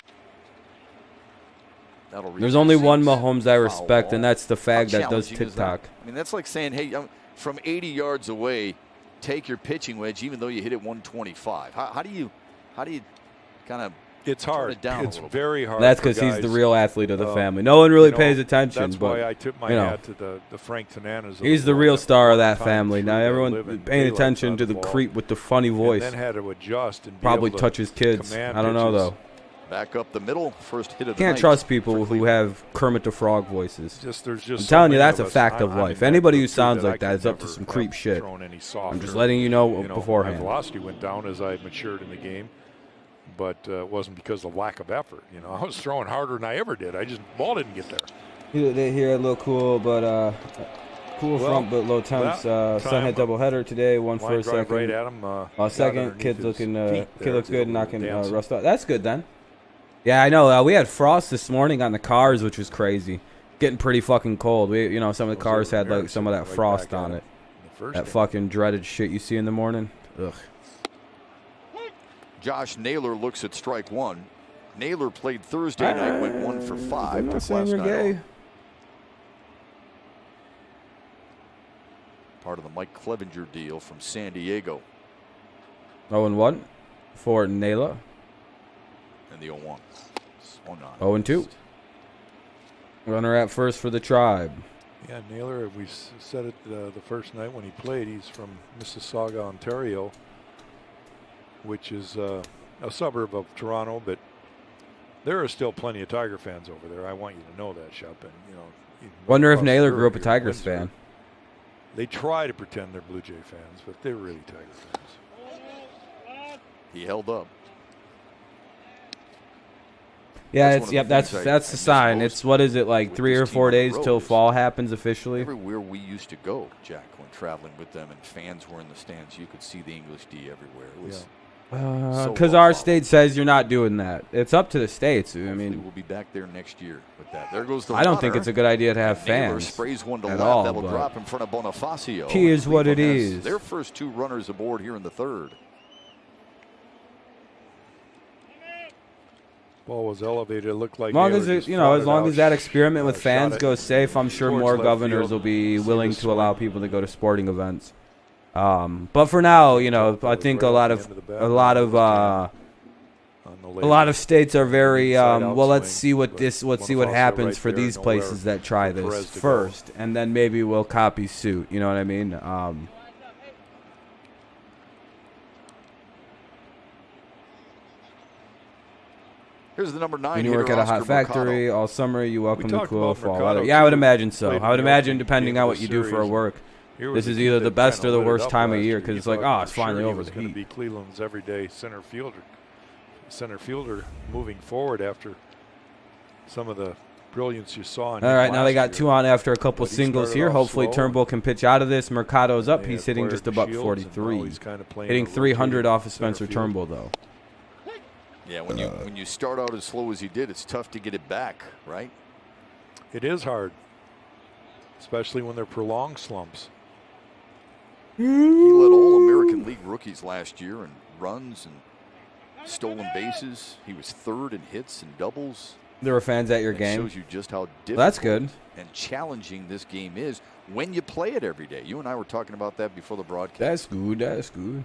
There's only one Foul Mahomes I respect, ball. and that's the How fag that does challenging is that? TikTok. I mean, that's like saying, hey, from 80 yards away, take your pitching wedge, even though you hit it 125. How do you kind of It's turn hard. it down a It's little bit? very hard. That's for because he's the guys. real athlete of the family. No one really You know, pays attention, That's but why I tip my you know, hat to the Frank Tananas. of he's the world real that star of put that time family. through Now their everyone living paying daylights attention on to the ball, creep with the funny voice. And then had to adjust and be Probably able to touch his kids. command I don't know pitches. though. Back up the middle, first hit of the Can't night trust people for who Cleveland. have Kermit the Frog voices. There's just I'm so telling you, many that's a us. fact of I'm in life. that Anybody who group, too, sounds that like I that could is up to never some have creep shit. thrown any I'm softer. just letting you know My beforehand. velocity went down as I matured in the game, but it wasn't because of lack of effort. You know, I was throwing harder than I ever did. Ball didn't get there. Here a little cool, but cool Well, front, but low temps. that Sun hit time, doubleheader today. One Line first, drive second. right at him. got Second, underneath kid's his looking. feet Kid there, looks was good, able to knocking dance. rust off. That's good then. Yeah, I know. We had frost this morning on the cars, which was crazy. Getting pretty fucking cold. Some of the cars had like some of that frost on it. That fucking dreaded shit you see in the morning. Ugh. Josh Naylor looks at strike one. Naylor played Thursday night, went 1 for 5. I'm not Took saying last you're night gay. off. Part of the Mike Clevenger deal from San Diego. 0-1 for Naylor. And the 0-1. Swung on. 0-2. Runner at first for the Tribe. Yeah, Naylor, we said it the first night when he played. He's from Mississauga, Ontario, which is a suburb of Toronto, but there are still plenty of Tiger fans over there. I want you to know that, Shep. And, you know, Wonder if across Naylor the grew up a river here in Tigers Windsor, fan. They try to pretend they're Blue Jay fans, but they're really Tiger fans. He held up. Yeah, That's one of the that's things the I miss sign. most It's what is it like with 3 this or team 4 on the days road till is fall happens officially. Everywhere we used to go, Jack, when traveling with them and fans were in the stands, you could see the English D everywhere. It was so Because well our followed. state says you're not doing that. It's up to the states. I Hopefully mean, we'll be back there next year with that. There goes the I don't think runner. it's a good idea to have Naylor fans sprays one to at left. all. That'll but drop in front of Bonifacio. Key is what it Cleveland has is. Their first 2 runners aboard here in the third. Ball was elevated. It looked like as long Naylor as it, just as fought it long out, as that experiment with shot fans it goes safe, I'm sure towards more left governors field. will be See willing the to allow swing. people to go to sporting events. But for now, I think a lot of states are very well. Let's see what happens for these places that try this first, and then maybe we'll copy suit. You know what I mean? Here's the number 9 When you hitter, work at a Oscar hot factory Mercado. all summer, you welcome the talked cool about fall Mercado, weather. Yeah, I would too. imagine so. Played I would in imagine the depending on what game you of do the for series. work. Here This was is a either kid the that best kinda or the lit it worst up time of last year year. because You it's like, thought it's for sure finally he over was the gonna heat. be Cleveland's everyday center fielder moving forward after some of the brilliance you saw in All him right, now they last got year. 2 on after a couple But he singles started here. off Hopefully slow, Turnbull can pitch out of this. Mercado's up. They He's hitting acquired just about Shields, and now 43. he's kinda playing Hitting a 300 rotating off of center Spencer field. Turnbull, though. Yeah, when you start out as slow as he did, it's tough to get it back, right? It is hard, especially when they're prolonged slumps. He led all American League rookies last year in runs and stolen bases. He was 3rd in hits and doubles. There were fans at your It game. shows you just how difficult That's good. and challenging this game is when you play it every day. You and I were talking about that before the broadcast. That's good. That's good.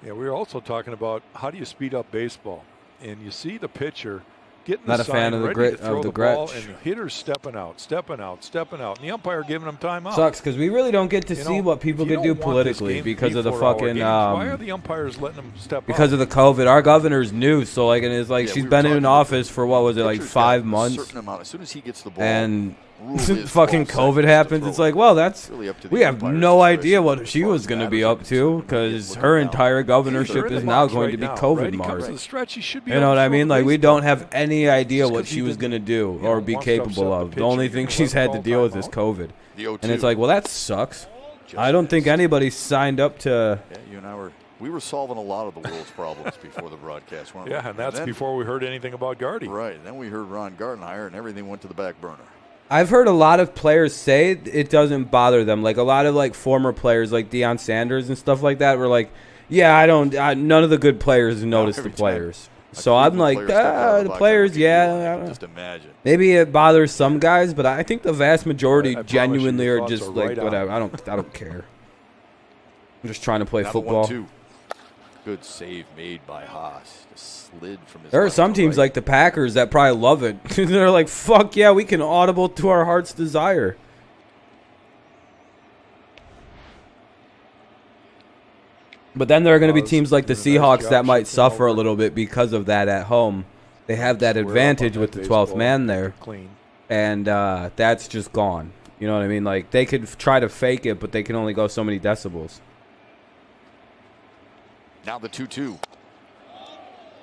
Yeah, we were also talking about how do you speed up baseball, and you see the pitcher getting Not the a fan sign, of the ready grit- to throw of the ball, Gretsch. and the hitter's stepping out, and the umpire giving him time out. Sucks because we really don't get to You see know, what people if you can do don't want this politically game to because be of the 4-hour fucking games, why are the umpires letting them step because out? of the COVID. Our governor's new, so like, and it's like Yeah, she's we were been talking in about office for what was it, like Pitcher's 5 got a months, certain amount. As soon as he gets the ball, and rule is fucking 12 COVID seconds to happens. throw It's it. like, well, that's Really up to the we have umpire's no discretion idea as what she far was as going to matters be are up to concerned. because Looking her down. entire They're governorship in the is now box going right to be now, COVID right? He comes marked. to the stretch, he should be You know able what to I throw mean? the Like, we baseball. don't have any idea Just what 'cause he she was didn't, going to do you know, or be one step capable set the of. The pitch, only you're thing gonna she's let had the to ball deal with time is out. COVID. The 0-2. And it's like, well, that sucks. Just I don't think missed. anybody signed up to. Yeah, you and I we were solving a lot of the world's problems before the broadcast, weren't we? Yeah, and that's then, before we heard anything about Gardy. Right. Then we heard Ron Gardenhire, and everything went to the back burner. I've heard a lot of players say it doesn't bother them. Like a lot of like former players, like Deion Sanders and stuff like that, were like, "Yeah, none of the good players notice the every time players." a So I'm Cleveland like, player stepped out of the box, players, I look at yeah. you and I I don't can know. just imagine. Maybe it bothers some guys, but I think the vast majority I promise genuinely you, your are thoughts just are like right on. whatever. I don't care. I'm just trying to play Now the football. 1-2. Good save made by Haas. Just slid from his There are left some to teams right. like the Packers that probably love it. They're like, fuck yeah, we can audible to our heart's desire. But then there are going to be Well, teams like the doing a nice Seahawks job that might shifting suffer a over. little bit because of that at home. They have that Square up on advantage that with the baseball, 12th man make there, it Clean. and that's just gone. You know what I mean? Like, they could try to fake it, but they can only go so many decibels. Now the 2-2.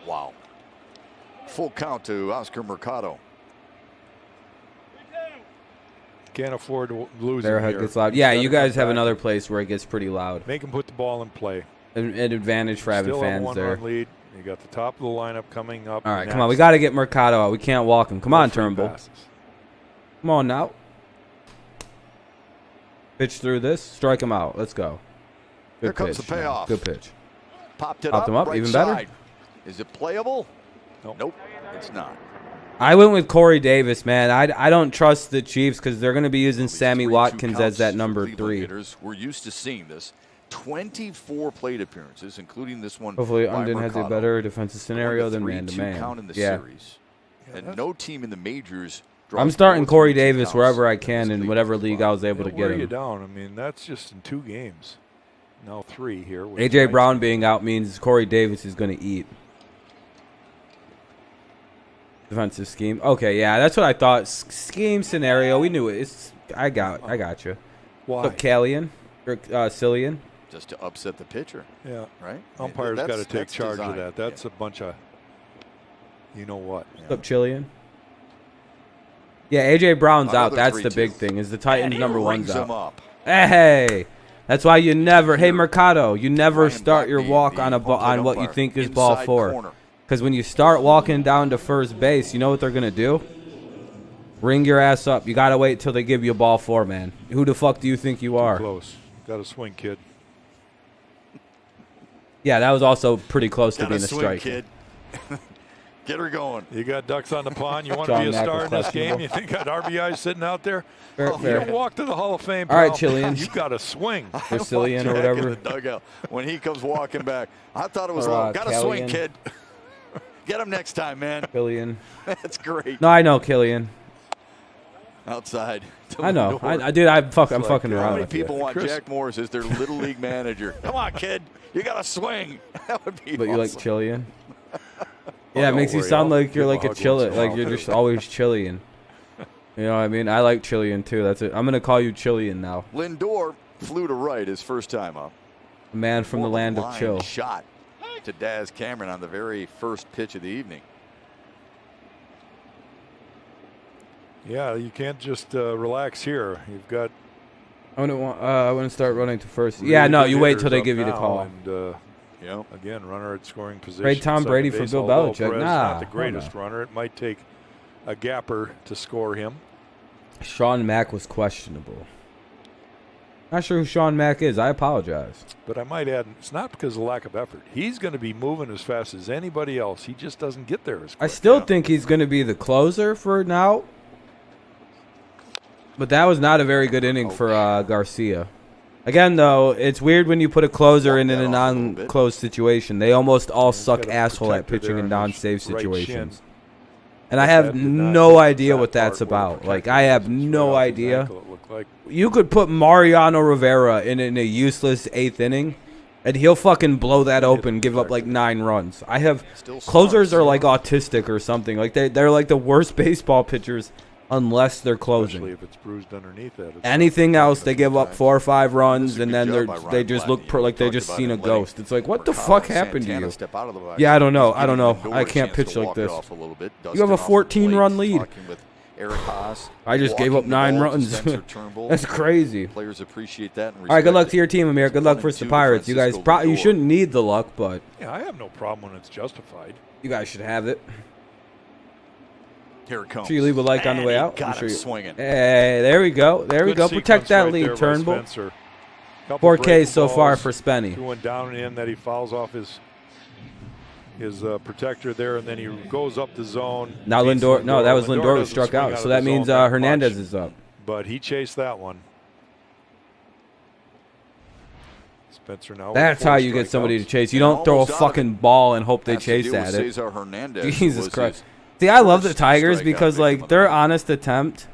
Wow. Full count to Oscar Mercado. Can't afford to lose There him it here. gets loud. He's Yeah, gotta you guys come have back another and place where it gets pretty loud. Make him put the ball in play. An advantage for having Still have a fans there. one-run lead. You got the top of the lineup coming up. All right, next. come on. We got to get Mercado out. We can't walk him. Come on, Free Turnbull. passes. Come on now. Pitch through this. Strike him out. Let's go. Good Here comes pitch, the man. payoff. Good pitch. Popped it Popped up. him up, Right even better. side. Is it playable? Nope. Nope. It's not. I went with Corey Davis, man. I don't trust the Chiefs because they're going to be using These Sammy 3-2 Watkins as counts that for number Cleveland 3. hitters. We're used to seeing this. 24 plate appearances, including this one. Hopefully, by Umden has a Mercado. better defensive scenario Going than to man-to-man. 3-2 count in the Yeah. series. Yeah, And that's- no team in the majors. I'm draws starting more Corey 3-2 Davis counts wherever I than this can in Cleveland whatever squad. league I was able to It'll get wear you him. down. I mean, that's just in 2 games. Now 3 here. with A.J. tonight's Brown game. being out means Corey Davis is going to eat. Defensive scheme. Okay, yeah, that's what I thought. Scheme scenario. We knew it. I got you. Why? What's up, Callian? Or Cillian? Just to upset the pitcher, Yeah. right? Umpires got to take That's charge design. of that. That's Yeah. a bunch of, you know what. What's up, Chillian? Yeah, A.J. Brown's out. Another That's the 3-2. big thing. Is the And Titans he number rings one's him out. up. Hey, that's why you never. Hey, Mercado, you never Ryan start your Blackney, walk the on home what you umpire, think is ball inside 4. corner. Because when you start walking down to first base, you know what they're gonna do? Ring your ass up. You gotta wait till they give you ball 4, man. Who the fuck do you think you are? Close. Got to swing, kid. Yeah, that was also pretty close to Gotta being a swing, strike. kid. Get her going. You got ducks on the pond. You want to John be a Mack star was in this questionable. game? You think got RBI sitting out there? Fair, You fair. don't walk to the Hall of Fame. All right, pal. Chileans. You got to swing. Or Cillian or Jack in whatever. the dugout when he comes walking back. I thought it was Or, low. Got to swing, Callian. kid. Get him next time, man. Killian. That's great. No, I know Killian. Outside. I know. Lindor. I dude, I'm fucking like, fucking how How around many with you. people want Chris- Jack Morris as their little league manager? Come on, kid. You got to swing. That would be But you like awesome. Chillian? Oh, Yeah, it don't makes you worry, sound I'll like you're give like a a hug chill, once in a like while, you're too. just always Chillian. You know what I mean? I like Chillian too. That's it. I'm gonna call you Chillian now. Lindor flew to right his first time up. A man from the More land of line chill. Shot to Daz Cameron on the very first pitch of the evening. Yeah, you can't just relax here. You've got. I wouldn't start running to first. really Yeah, no, good you wait hitters till they up give you the now, call. And Yep. again, runner at scoring position. Trade Tom second Brady for base, Bill although Belichick. Perez Nah, not the greatest hold runner. It might take a gapper to score him. Sean Mack was questionable. Not sure who Sean Mack is. I apologize. But I might add, it's not because of lack of effort. He's going to be moving as fast as anybody else. He just doesn't get there as quick. I still think he's going to be the closer for now. But that was not a very good inning for Garcia. Again, though, it's weird when you put a closer in a that off a little bit. non-close situation. They almost all He's suck got a asshole at protector pitching there in on his non-save right situations. shin. And I But have that did not no hit idea that what that's part where the about. Like, protector I have was. It's no right off his idea. ankle, it looked like. You could put Mariano Rivera in a useless 8th inning, and he'll fucking blow that open, give up like 9 runs. I have Still closers smart. are like autistic or something. Like they're like the worst baseball pitchers unless they're Especially closing. if it's bruised underneath that. Anything else, they give up 4 or 5 runs, and then they just look like they just seen a ghost. It's like, what the fuck happened to you? Yeah, I don't know. I don't know. I can't pitch like this. You have a 14-run lead. I just gave up 9 runs. That's crazy. Players appreciate that. All right, good luck to your team, Amir. Good luck versus the Pirates. You guys, you shouldn't need the luck, but Yeah, I have no problem when it's justified. you guys should have it. Here it comes. Sure you leave a like on the way out. Got I'm sure him you. swinging. Hey, there we go. There we Good go. Protect sequence that right lead, there by Turnbull. Spencer. Couple 4Ks breaking so far balls, for Spenny. One down and in that he fouls off his protector there, and then he goes up the zone. Now Beats Lindor. No, that was Lindor who doesn't struck swing out. of So the that means zone that Hernandez much, is up. But he chased that one. Spencer now. with That's 4 how you get somebody to strikeouts. chase. You don't throw a Almost out of fucking it. ball and hope they Has to chase deal with at it. Cesar Hernandez, who Jesus was Christ. his See, I love the first Tigers strikeout because, victim like, of the their night. honest attempt.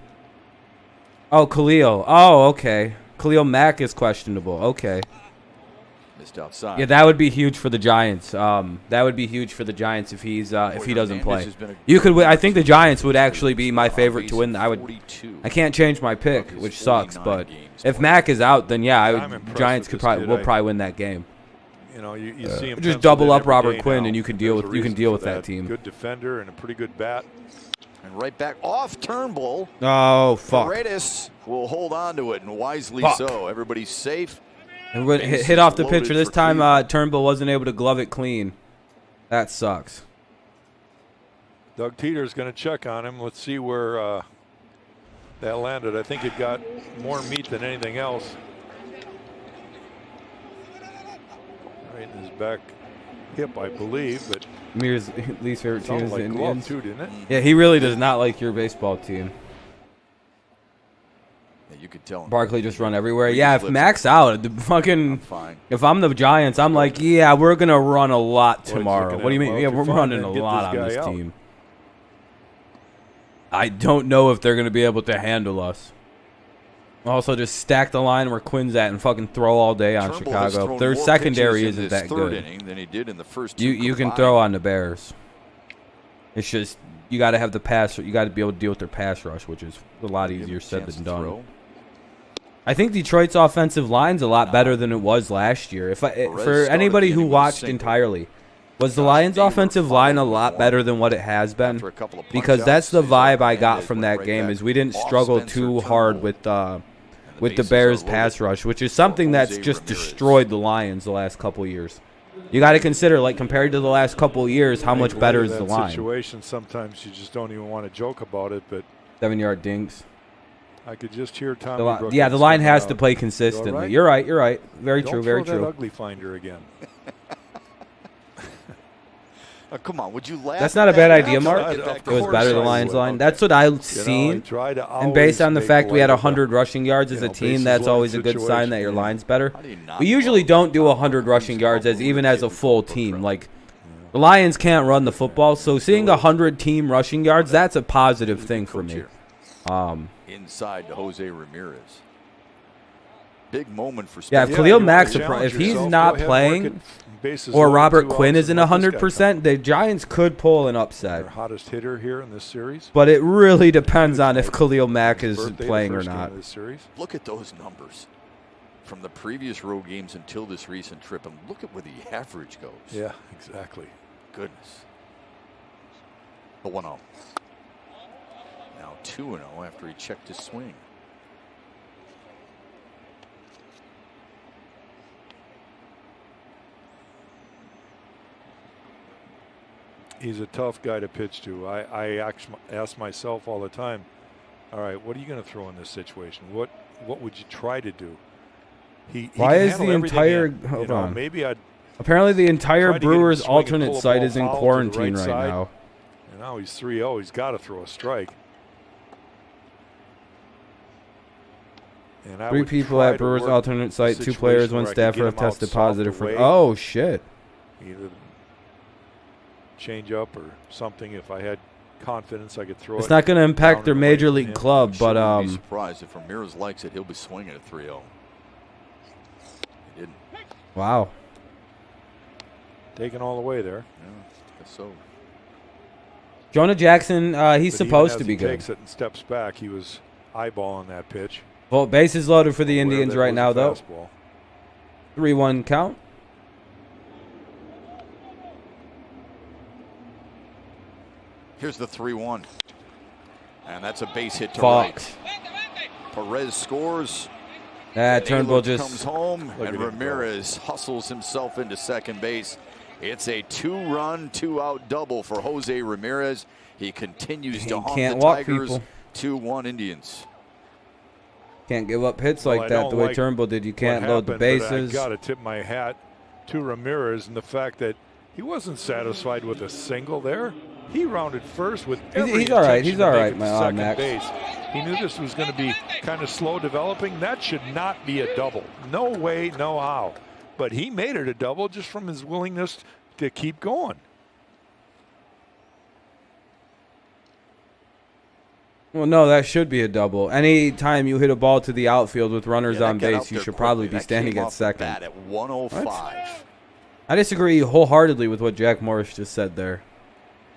Oh, Khalil. Oh, okay. Khalil Mack is questionable. Okay. Missed outside. Yeah, that would be huge for the Giants. That would be huge for the Giants if he doesn't play. You could. I think the Giants would actually be my favorite to win. I can't change my pick, which sucks. But if Mack is out, then yeah, Giants will probably win that game. You know, you see him Just penciled double in up every Robert day Quinn, now. and you can There's a deal reason with for that team. Good defender and a pretty good bat. And right back off Turnbull. Oh fuck! Paredes will hold on to it, and wisely Fuck. so. Everybody's safe. And hit off the pitcher this time. Turnbull wasn't able to glove it clean. That sucks. Doug Teeter's going to check on him. Let's see where that landed. I think it got more meat than anything else. Right in his back hip, I believe, but Amir's least favorite team sounded is the like glove Indians. too, didn't it? Yeah, he really does not like your baseball team. Yeah, you could tell him. Barkley just run everywhere. Read Yeah, his if lips. Mac's out, the fucking. Fine. If I'm the Giants, I'm like, yeah, we're gonna run a lot he's tomorrow. looking What do you at mean? him, Yeah, well, we're if you're running fine, a then get lot this on this guy out. team. I don't know if they're gonna be able to handle us. Also, just stack the line where Quinn's at and fucking throw all day on Turnbull has Chicago. thrown Their more secondary pitches in isn't this that third good. inning than he did in the first two You can combined. throw on the Bears. It's just you got to have the pass. You got to be able to deal with their pass rush, which is a lot Give him easier a said chance than to done. throw. I think Detroit's offensive line's a lot better than it was last year. For started anybody the who inning with a watched single. entirely, was the Lions' Neighbor offensive line a followed lot with better one. than what it has been? After a couple of Because punch that's outs, the Cesar vibe I got Hernandez from went that right game back is we didn't off struggle Spencer too hard Turnbull. with the bases Bears are pass loaded rush, which is something that's Jose just Ramirez. destroyed the Lions the last couple of years. You got to consider, like, compared to the last couple of years, how I much agree better with is the that line? Situation. Sometimes you just don't even want to joke about it, but 7-yard dinks. I could just hear Tommy Brookins Yeah, the line coming has to out. play consistently. right? You're right. You're right. Very Don't true. Very throw that true. ugly finder again. Oh, come on, would you laugh? That's at not a bad that? idea, Now Mark. get Of back to It was course better I than the would. Lions line. Okay. That's what I've I seen. try to And based always on the make fact we had light of 100 rushing yards as a team, bases that's loaded always a good sign that your situation. line's better. How do you not We usually love don't do Tom 100 Brady's rushing yards as couple even of as a kids full with Brooke team. Brown? Like the Lions can't run the football, so seeing 100 team rushing yards, that's a positive thing for me. Inside to Jose Ramirez. Big moment for Yeah, Spencer. if Khalil you Mack's wanna challenge if he's yourself, not go ahead, playing, work it. Bases or loaded, Robert 2 Quinn outs, isn't and let this guy 100%, the Giants could pull an upset. Their hottest hitter here in this series. But it really depends on if Khalil Mack His is birthday, the playing or first game not. of this series. Look at those numbers from the previous road games until this recent trip, and look at where the average goes. Yeah, exactly. Goodness. The 1-0. Now 2-0 after he checked his swing. He's a tough guy to pitch to. I actually ask myself all the time, all right, what are you going to throw in this situation? What would you try to do? He Why can is handle the everything entire in. hold You know, on? maybe I'd Apparently the entire Try to get him to Brewers swing and alternate pull a site ball is in foul to the quarantine right right side. now. And now he's 3-0. He's got to throw a strike. And I 3 would people try at to Brewers work alternate a site. 2 situation players, 1 where I could staffer get have him out tested soft positive for. away, Oh shit! either change up or something. If I had confidence, I could throw it. It's not going to impact down their and away major from league him. club, Sure but wouldn't be surprised if Ramirez likes it. He'll be swinging at 3-0. He didn't. wow. Taken all the way there. Yeah, I guess so. Jonah Jackson, he's But even supposed as to be he good. takes it and steps back, he was eyeballing that pitch. Well, bases loaded for the Aware Indians that it right was now, a though. fastball. 3-1 count. Here's the 3-1. And that's a base hit to Fox. right. Perez scores. Turnbull Naylor just comes home, Look at and him go. Ramirez hustles himself into second base. It's a 2-run, 2-out double for Jose Ramirez. He continues to haunt can't the walk Tigers. people. 2-1 Indians. can't give up hits Well, like I that don't the way like Turnbull did. You can't what load the happened, but bases. I got to tip my hat to Ramirez and the fact that he wasn't satisfied with a single there. He rounded first with every he's all right. intention He's to all make right, it to my second Max. base. He knew this was going to be kind of slow developing. That should not be a double. No way, no how. But he made it a double just from his willingness to keep going. Well, no, that should be a double. Any time you hit a ball to the outfield with runners Yeah, on that got out base, you there should quickly. probably be That standing came at off the second. bat at 105. I disagree wholeheartedly with what Jack Morris just said there.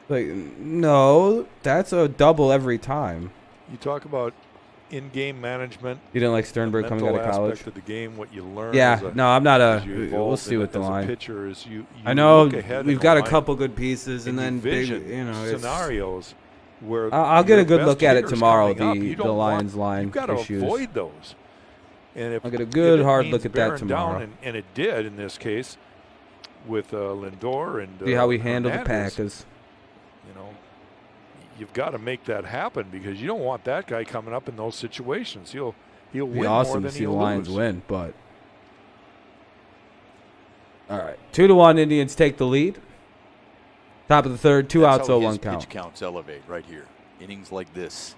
Like, no, that's a double every time. You talk about in-game management. You didn't like Sternberg coming out of mental college? aspect of the game, what you learn. Yeah, as a, no, I'm not as a. you We'll evolve see in with the as line. A pitcher is you I know look ahead we've in got the a line couple good pieces, and then big, vision you know, it's, scenarios where I'll get your a good best look at it hitters tomorrow. coming up, you The don't Lions want, line you've got to issues. avoid those. And if I'll get a good if it hard means look at that bearing tomorrow. down, and it did in this case with Lindor and See how we handle the Hernandez, Packers. You know, you've got to make that happen because you don't want that guy coming up in those situations. He'll It'd win be more awesome than to see the he'll Lions lose. win, but all right, 2-1 Indians take the lead. Top of the third, two That's outs, how 0-1 his count. pitch counts elevate right here. Innings like this.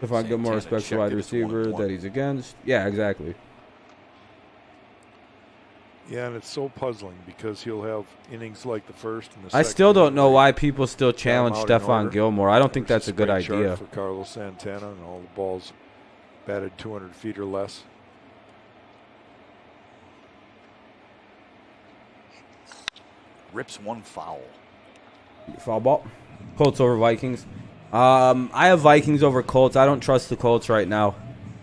If I get more Santana respect for checked wide it, it's receiver 1-1. that he's against, yeah, exactly. Yeah, and it's so puzzling because he'll have innings like the first and the I second. still don't know where why people still challenge out in Stephon order. Gilmore. I don't It think was that's a good straight chart idea. for Carlos Santana, and all the balls batted 200 feet or less. Rips one foul. Foul ball. Colts over Vikings. I have Vikings over Colts. I don't trust the Colts right now.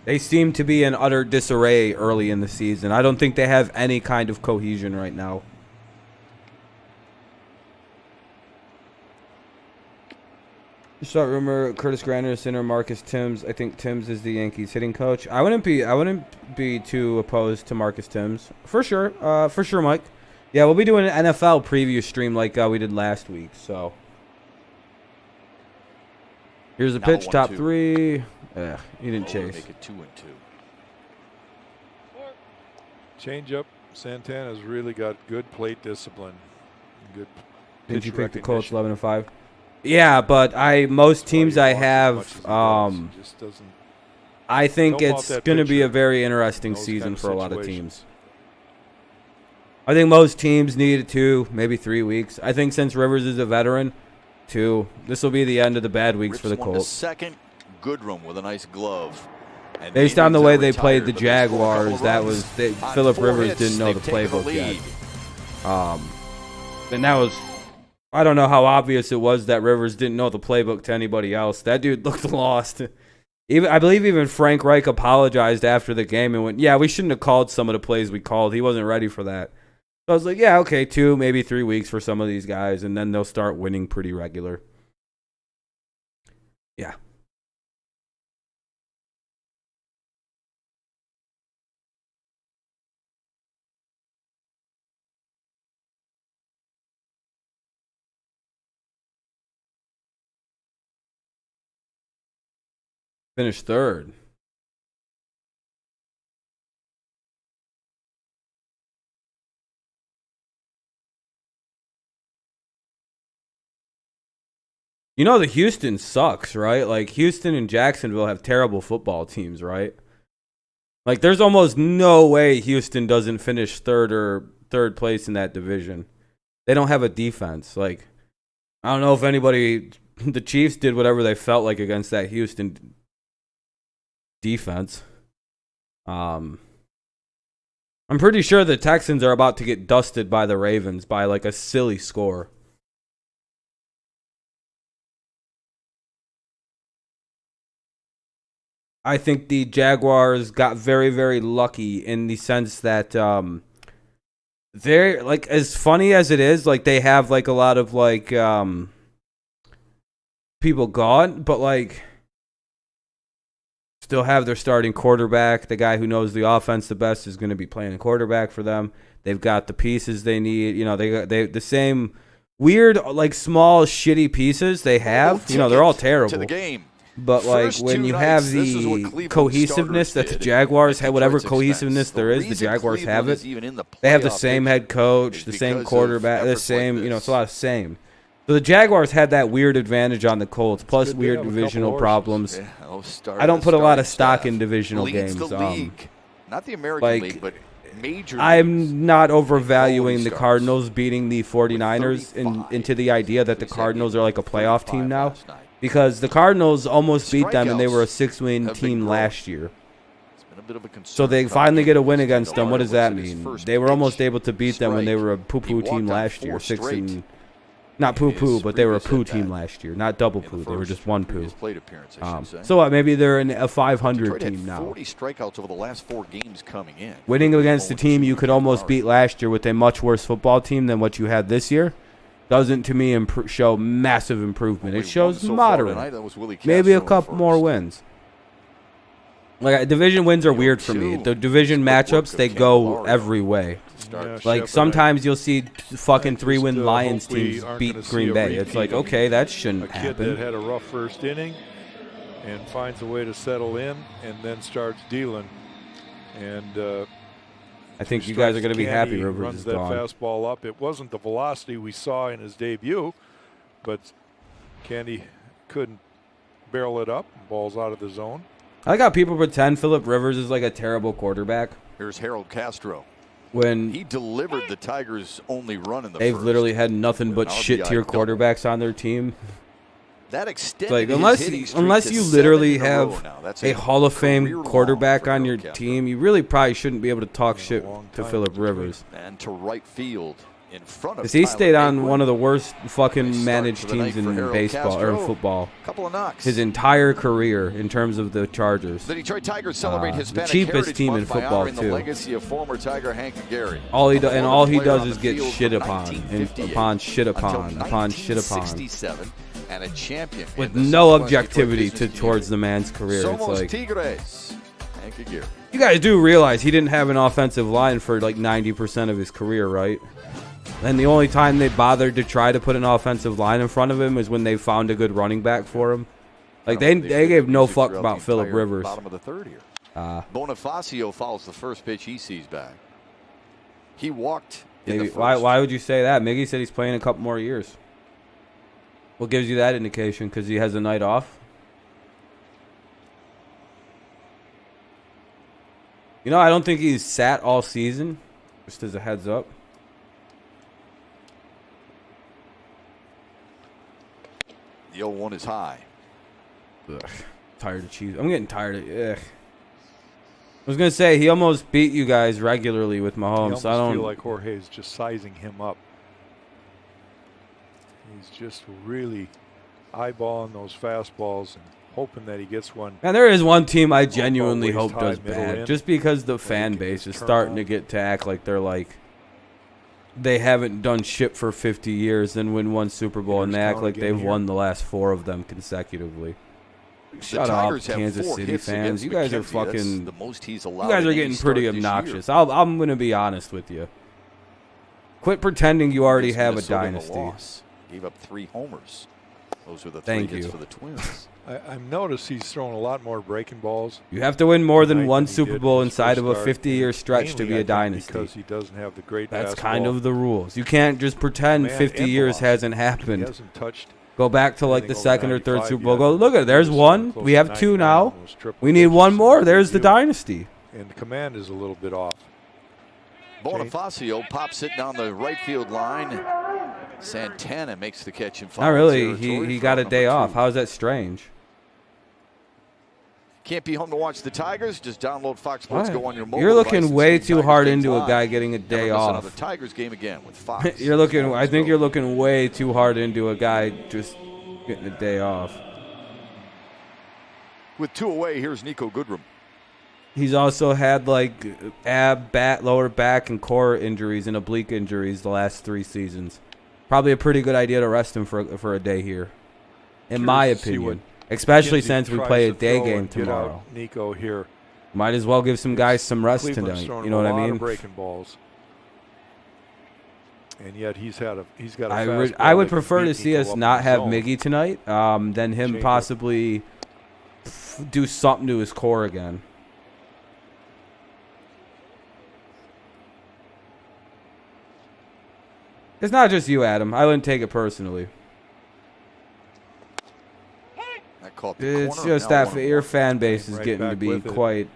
They seem to be in utter disarray early in the season. I don't think they have any kind of cohesion right now. Start rumor: Curtis Grander, center, Marcus Timms. I think Timms is the Yankees hitting coach. I wouldn't be too opposed to Marcus Timms for sure. Mike. Yeah, we'll be doing an NFL preview stream like we did last week. So here's the Now pitch, top 1-2. three. He didn't Oh, chase. Make it 2-2. Change up. Santana's really got good plate discipline. Good. Did you pitch pick the Colts recognition. 11-5? Yeah, but most That's why teams he I walks as have, much as he does. He just doesn't. I think Don't want it's that going to be pitcher a very interesting those season kind of for a lot of situations. teams. I think most teams need 2, maybe 3 weeks. I think since Rivers is a veteran, 2. This will be the end of the bad weeks Rips for the one to Colts. second. Goodrum with a nice glove. And Based the on the Indians way are they played the retired, but they score a couple Jaguars, of that runs. was On Phillip 4 Rivers hits, didn't know the they've taken playbook lead. yet. And that was, I don't know how obvious it was that Rivers didn't know the playbook to anybody else. That dude looked lost. I believe even Frank Reich apologized after the game and went, "Yeah, we shouldn't have called some of the plays we called. He wasn't ready for that." So I was like, "Yeah, okay, 2, maybe 3 weeks for some of these guys, and then they'll start winning pretty regular." Yeah. Finished third. You know the Houston sucks, right? Like Houston and Jacksonville have terrible football teams, right? Like there's almost no way Houston doesn't finish third place in that division. They don't have a defense. Like I don't know if anybody the Chiefs did whatever they felt like against that Houston defense. I'm pretty sure the Texans are about to get dusted by the Ravens by like a silly score. I think the Jaguars got very, very lucky in the sense that they're like, as funny as it is, like they have like a lot of like people gone, but like still have their starting quarterback. The guy who knows the offense the best is going to be playing quarterback for them. They've got the pieces they need. You know, they the same weird, like small, shitty pieces they have. You know, they're all terrible. To the game. But like when you have the cohesiveness that the Jaguars have, whatever cohesiveness there is, the Jaguars have it. They have the same head coach, the same quarterback, the same, you know, it's a lot of same. So the Jaguars had that weird advantage on the Colts, plus weird divisional problems. I don't put a lot of stock in divisional games. Not the American League, but major. I'm not overvaluing the Cardinals beating the 49ers into the idea that the Cardinals are like a playoff team now. Because the Cardinals almost beat them, and they were a 6-win team last year. So they finally get a win against them. What does that mean? They were almost able to beat them when they were a poo-poo team last year. Not poo-poo, but they were a poo team last year. Not double poo. They were just one poo. So what? Maybe they're a 500 team now. 40 strikeouts over the last 4 games coming in. Winning against a team you could almost beat last year with a much worse football team than what you had this year doesn't, to me, show massive improvement. It shows moderate. Maybe a couple more wins. Like, division wins are weird for me. The division matchups, they go every way. Like, sometimes you'll see fucking 3-win Lions teams beat Green Bay. It's like, okay, that shouldn't happen. A kid that had a rough first inning and finds a way to settle in and then starts dealing. And I think you guys are going to be happy Rivers is gone. Runs that fastball up. It wasn't the velocity we saw in his debut, but Candy couldn't barrel it up. Ball's out of the zone. I like how people pretend Phillip Rivers is like a terrible quarterback. Here's Harold Castro. When he delivered the Tigers' only run in the they've literally had nothing but shit-tier quarterbacks on their team. That extended like unless you literally have a Hall of Fame quarterback on your team, you really probably shouldn't be able to talk shit to Phillip Rivers. And to right field in front of because he stayed on one of the worst fucking managed teams in baseball or in football. Couple of knocks. His entire career in terms of the Chargers. The Detroit Tigers celebrate Hispanic the cheapest team in football too. The legacy of former Tiger Hank Gary. All he does is get shit upon and upon shit upon upon shit upon. 67 and a champion with no objectivity towards the man's career. It's like Tigres. Hank Gary. You guys do realize he didn't have an offensive line for like 90% of his career, right? And the only time they bothered to try to put an offensive line in front of him is when they found a good running back for him. Like they gave no fuck about Phillip Rivers. Bottom of the third here. Bonifacio follows the first pitch he sees back. He walked. Maybe, why would you say that? Miggy said he's playing a couple more years. What gives you that indication? Because he has a night off? You know, I don't think he's sat all season. Just as a heads up. The 0-1 is high. Ugh, tired of cheese. I'm getting tired of ugh. I was going to say, he almost beat you guys regularly with Mahomes. I don't feel like Jorge's just sizing him up. He's just really eyeballing those fastballs and hoping that he gets one. And there is one team I genuinely hope does bad. Just because the fan base is starting to get to act like they're like they haven't done shit for 50 years and win one Super Bowl, and they act like they've won the last 4 of them consecutively. Shut up, Kansas City fans. You guys are fucking. You guys are getting pretty obnoxious. I'm going to be honest with you. Quit pretending you already have a dynasty. Gave up 3 homers. Those are the 3 hits for the Twins. I've noticed he's thrown a lot more breaking balls. You have to win more than one Super Bowl inside of a 50-year stretch to be a dynasty. Because he doesn't have the great That's kind of the rules. You can't just pretend 50 years hasn't happened. He hasn't touched. Go back to like the 2nd or 3rd Super Bowl. Go look at it. There's one. We have 2 now. We need 1 more. There's the dynasty. And the command is a little bit off. Bonifacio pops it down the right field line. Santana makes the catch in foul. Not really. He got a day off. How is that strange? Can't be home to watch the Tigers? Just download Fox Sports. Go on your mobile You're device looking and way stream too Tigers hard games into a live. guy getting a day Never miss off. another Tigers game again with Fox. You're looking. I think Go. you're looking way too hard into a guy just getting a day off. With 2 away, here's Nico Goodrum. He's also had like lower back, and core injuries and oblique injuries the last 3 seasons. Probably a pretty good idea to rest him for a day here, in my opinion. Especially since we play a day game tomorrow. Nico here. Might as well give some guys some rest Cleveland's tonight. thrown You know what I a lot mean? of breaking balls. And yet he's got a I fastball would that can prefer beat to see Nico us up in not the have zone. Miggy tonight, than him Change it. possibly do something to his core again. It's not just you, Adam. I wouldn't take it personally. That caught the It's corner. just Now that 1-1. your fan base is Right getting to back be with it. quite.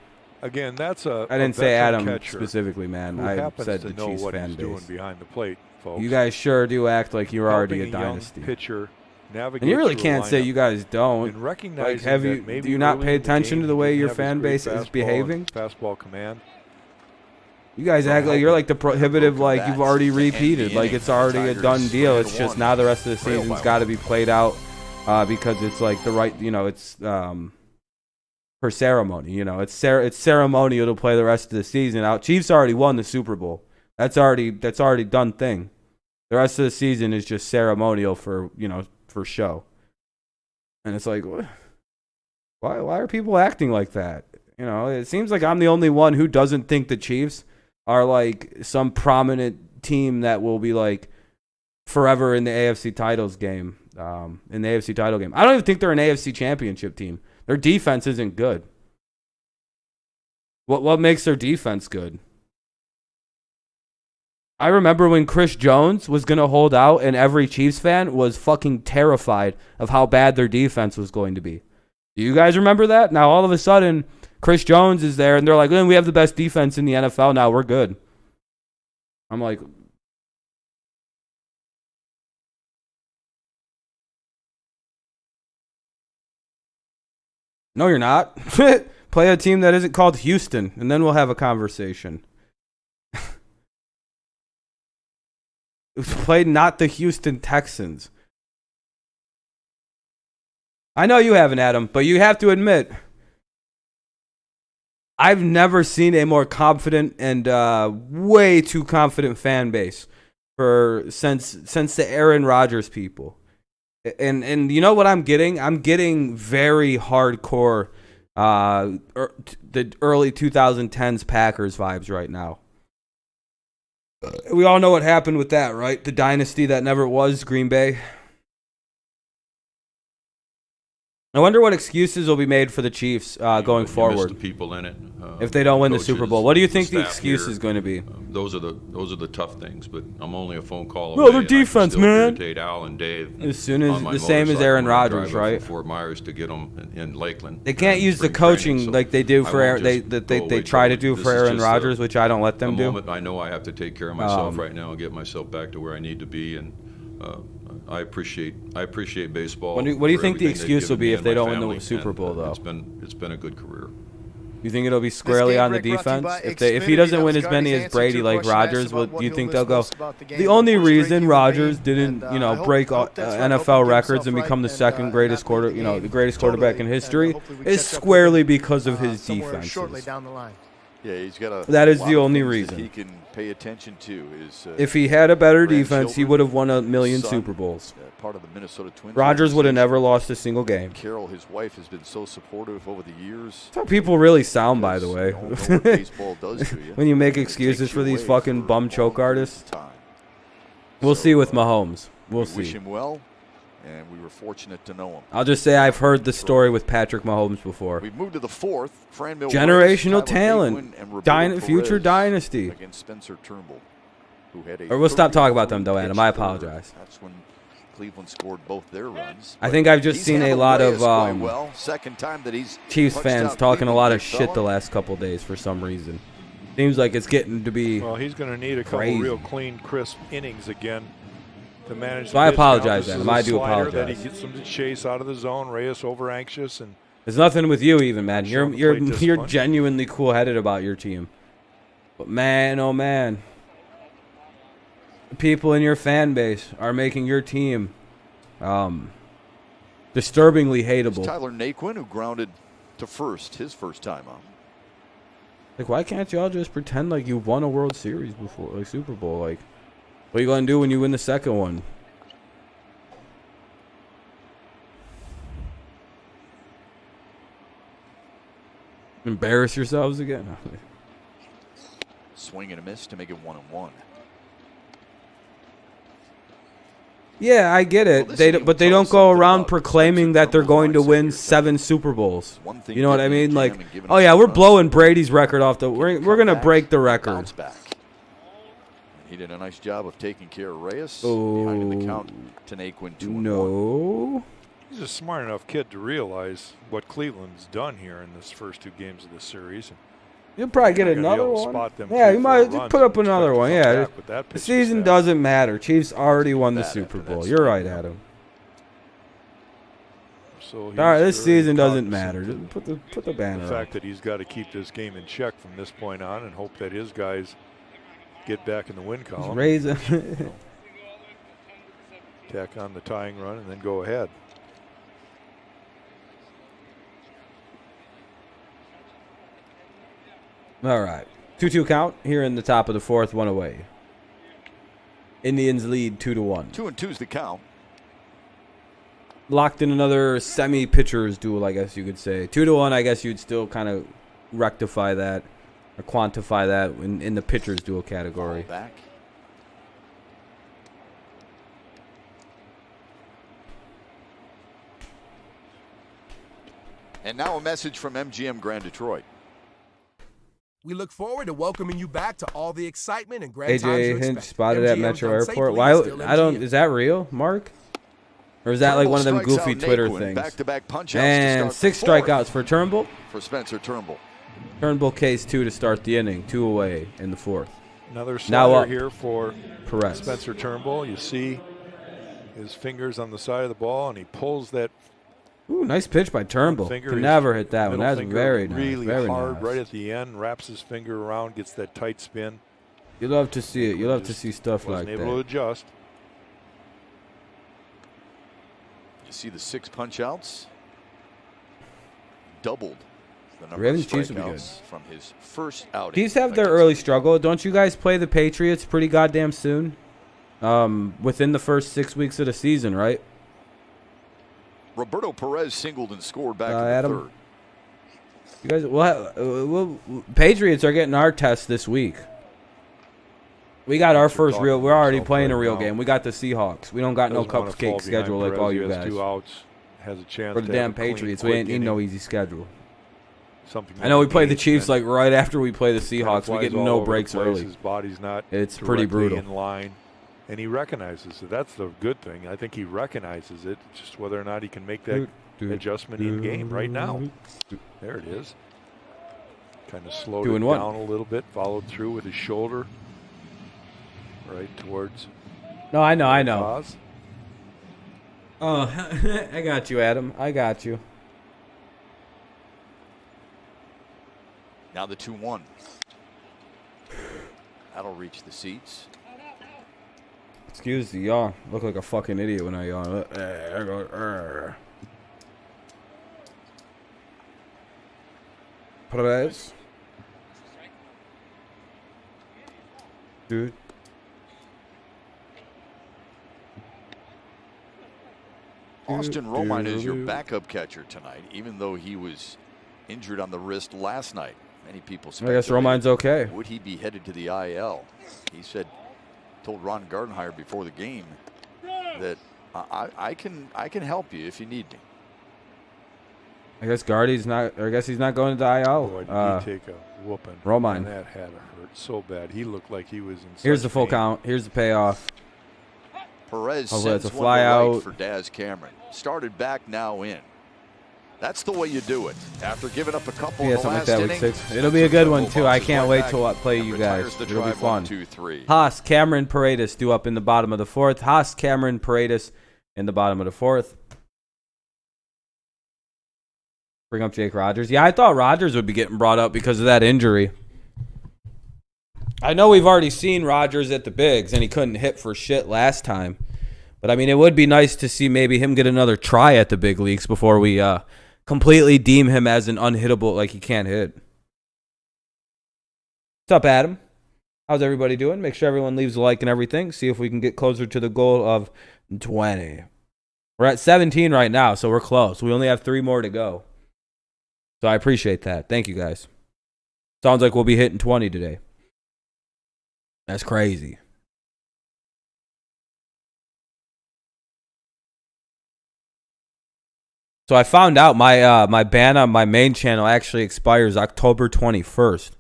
Again, that's a I didn't a say veteran Adam catcher specifically, man. who I happens said to the know Chiefs what fan he's doing base. behind the plate, folks. You guys sure do act like you're already a Helping young dynasty. pitcher navigate And you really through a can't say lineup you guys don't. and recognizing Like, have that you? maybe Do you not early pay in the attention game to the he way didn't your have his fan great base is fastball and behaving? Fastball command. You guys act like you're like the prohibitive, like you've already repeated, like it's already a done deal. It's just now the rest of the season's got to be played out because it's like the right, it's for ceremony. It's ceremonial to play the rest of the season out. Chiefs already won the Super Bowl. That's already done thing. The rest of the season is just ceremonial for show. And it's like, why are people acting like that? It seems like I'm the only one who doesn't think the Chiefs are like some prominent team that will be like forever in the AFC titles game. In the AFC title game, I don't even think they're an AFC championship team. Their defense isn't good. What makes their defense good? I remember when Chris Jones was going to hold out and every Chiefs fan was fucking terrified of how bad their defense was going to be. Do you guys remember that? Now all of a sudden Chris Jones is there and they're like, we have the best defense in the NFL now. We're good. I'm like, no, you're not. Play a team that isn't called Houston, and then we'll have a conversation. Play not the Houston Texans. I know you haven't, Adam, but you have to admit, I've never seen a more confident and way too confident fan base since the Aaron Rodgers people. And you know what I'm getting? I'm getting very hardcore the early 2010s Packers vibes right now. We all know what happened with that, right? The dynasty that never was, Green Bay. I wonder what excuses will be made for the Chiefs going forward. The people in it, if they don't win the coaches, Super Bowl. What do you think the staff excuse here, is going to be? Those are the tough things, but I'm only a phone call Well, away. their and I can defense, still man. irritate Al and Dave As soon as on my the same as motorcycle Aaron when I Rodgers, drive up right? from Fort Myers to get them in Lakeland. They can't use the spring training, coaching so like they do I for won't Aaron. just They go away try to till do this for is Aaron just Rodgers, which I don't let a them do. moment I know I have to take care of myself right now and get myself back to where I need to be, and I appreciate baseball. What do you for think the everything they've excuse will given be me if and they my don't win the family, Super and, Bowl, though? It's been a good career. You think it'll be squarely on the break brought to you defense? by If he Xfinity. doesn't That win was as many Gardy's as Brady answer to a like question I asked Rodgers, about do what you he'll think miss they'll go? most about the game. The only Of course, great reason human Rodgers being, didn't, and, I hope- break hope that's right. Hope he NFL gets records and himself become the right second and, greatest not win quarter, the the game greatest quarterback in totally, history, and, hopefully we is catch up with squarely him, because of his somewhere shortly defenses. down the line. Yeah, he's got That is lot the of only things that reason. he can pay attention to. Is If he had a better defense, he grandchildren, would have won a million son, Super Bowls. part of the Minnesota Twins. Rodgers would have organization. never lost a single game. Carol, his wife, has been so supportive over the years. That's how people really sound, by the because way. you don't know what baseball does to you. When you make It excuses takes for you these away fucking for bum long choke periods artists. of time. We'll So, see with Mahomes. We'll we wish see. him well, and we were fortunate to know him. I'll just say I've heard the story with Patrick Mahomes before. We've moved to the fourth. Fran Mills, Generational Tyler talent. Gatewood, and Roberto Future Perez dynasty. against Spencer Turnbull, who had a Or we'll stop talking about 33 them, though, Adam. pitch I third. apologize. That's when Cleveland scored both their runs. I But think I've just he's seen a handled lot Reyes of quite well. Second time that he's Chiefs punched fans out talking a lot of Cleveland, big shit the fella. last couple days for some reason. Seems like it's getting to be. Well, he's going to need a couple Crazy. real clean, crisp innings again to manage. So the I pitch count. apologize, This Adam. is a I do slider That apologize. he gets some chase out of the zone. Reyes over anxious, and There's nothing with you even, man. Showing You're the plate you're discipline. genuinely cool-headed about your team. But man, oh man, the people in your fan base are making your team disturbingly It's hateable. Tyler Naquin, who grounded to first, his first time out. Like, why can't y'all just pretend like you won a World Series before, like Super Bowl? Like, what are you gonna do when you win the second one? Embarrass yourselves again? Swing and a miss to make it 1-1. Yeah, I get it. Well, this They inning but they will tell don't us go something around about proclaiming Spencer that they're Turnbull's going to mindset win here. 7 Super Bowls. One thing You know what I getting mean? in Like, jam and giving oh up yeah, some we're runs. blowing Brady's record off the. We're Come gonna back break the and record. bounce back. He did a nice job of taking care of Reyes. Behind the count to Naquin 2-1. No. He's a smart enough kid to realize what Cleveland's done here in this first 2 games of the series. You'll probably get You're not gonna be another able to one. spot them Yeah, 3, you 4 might just runs put up and another expect to one. come Yeah, back with that the pitching season staff. doesn't matter. Chiefs already won the That Super after Bowl. that You're right, strikeout. Adam. So All right, he's this very season doesn't cognizant matter. of Just put the banner the up. fact that he's got to keep this game in check from this point on and hope that his guys get back in the win Just column. raise it. Tack on the tying run and then go ahead. All right. 2-2 count here in the top of the 4th, 1 away. Indians lead 2-1. 2-2's the count. Locked in another semi-pitchers duel, I guess you could say. 2-1, I guess you'd still kind of rectify that or quantify that in the pitchers duel category. Ball back. And now a message from MGM Grand Detroit. We look forward to welcoming you back to all the excitement and grand times you AJ Hinch expect. spotted at MGM Metro done Airport. safely Why? is still I don't. MGM. Is that real, Mark? Or is that like one of them Turnbull goofy strikes out Twitter Naquin. things? Back-to-back punch outs And to start 6 the 4th strikeouts for Turnbull. for Spencer Turnbull. Turnbull case 2 to start the inning. 2 away in the 4th. Another Now slider up. here for Perez. Spencer Turnbull. You see his fingers on the side of the ball, and he pulls that Ooh, nice pitch by Turnbull. finger. Can his never hit that one. middle That's finger very nice. really Very hard nice. right at the end. Wraps his finger around, gets that tight spin. You love to see it. You love to see stuff like Wasn't able to that. adjust. You see the 6 punch outs? Doubled the number Ravens of Chiefs will be good. strikeouts from his first outing. Chiefs have their against early the- struggle. Don't you guys play the Patriots pretty goddamn soon? Within the first 6 weeks of the season, right? Roberto Perez singled and scored back in the Adam? 3rd. You guys, Patriots are getting our test this week. We got our first talking real. We're already himself playing a right real now. game. We got the Seahawks. We don't got no Doesn't wanna fall cupcake behind schedule like Perez. all He you has guys. 2 outs. Has a chance For the to damn have a clean, Patriots, we quick ain't need no inning. easy schedule. Something I know we play the engaged, Chiefs and like right after we play the kinda Seahawks. We flies get all no over the breaks place. early. His body's not It's pretty directly brutal. in line, and he recognizes it. That's the good thing. I think he recognizes it. Just whether or not he can make that adjustment in game right now. There it is. Kind of slowed it 2-1. down a little bit. Followed through with his shoulder right towards No, I know. Oz. Oh, I got you, Adam. I got you. Now the 2-1. That'll reach the seats. Excuse the yawn. Look like a fucking idiot when I yawn. I go, "Arr." Perez. Dude. Austin Romine is your backup catcher tonight, even though he was injured on the wrist last night. Many people I guess speculated, Romine's okay. would he be headed to the IL? He said, told Ron Gardenhire before the game that I can help you if you need me. I guess Guardy's not. Or I guess he's not going to the IL. Boy, did he take a whooping. Romine. And that had to hurt so bad. He looked like he was in Here's such the full pain. count. Here's the payoff. Perez Hopefully sends that's a one fly to right out. for Daz Cameron. Started back, now in. That's the way you do it. After giving up a couple Yeah, in the something like last that, week inning, 6. It'll be a good one, too. I bounces can't right wait back till I play and you retires guys. the It'll be drive. fun. 1-2-3. Haas, Cameron, Paredes due up in the bottom of the 4th. Haas, Cameron, Paredes in the bottom of the 4th. Bring up Jake Rogers. Yeah, I thought Rogers would be getting brought up because of that injury. I know we've already seen Rogers at the bigs, and he couldn't hit for shit last time. But, I mean, it would be nice to see maybe him get another try at the big leagues before we completely deem him as an unhittable, like he can't hit. What's up, Adam? How's everybody doing? Make sure everyone leaves a like and everything. See if we can get closer to the goal of 20. We're at 17 right now, so we're close. We only have 3 more to go. So I appreciate that. Thank you, guys. Sounds like we'll be hitting 20 today. That's crazy. So I found out my ban on my main channel actually expires October 21st.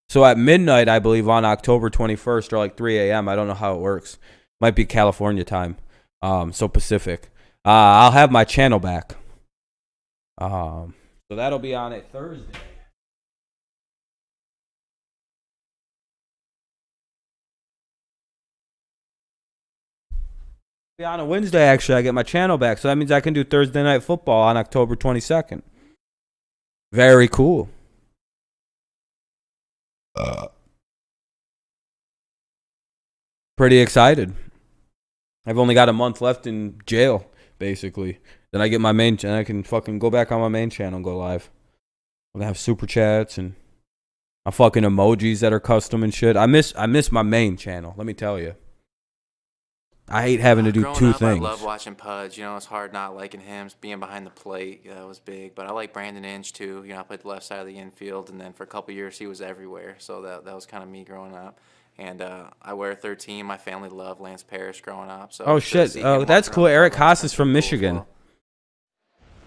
So at midnight, I believe, on October 21st or like 3 a.m. I don't know how it works. Might be California time. So Pacific. I'll have my channel back. So that'll be on a Thursday. Be on a Wednesday, actually. I get my channel back. So that means I can do Thursday Night Football on October 22nd. Very cool. Pretty excited. I've only got a month left in jail, basically. Then I get my main channel. I can fucking go back on my main channel and go live. I'm gonna have super chats and my fucking emojis that are custom and shit. I miss my main channel. Let me tell you. I hate having to do two things. I love watching Pudge. You know, it's hard not liking him. Being behind the plate, that was big. But I like Brandon Inge, too. You know, I played the left side of the infield, and then for a couple of years, he was everywhere. So that was kind of me growing up. And I wear 13. My family loved Lance Parrish growing up. So oh, shit. Oh, that's cool. Eric Haas is from Michigan. Well.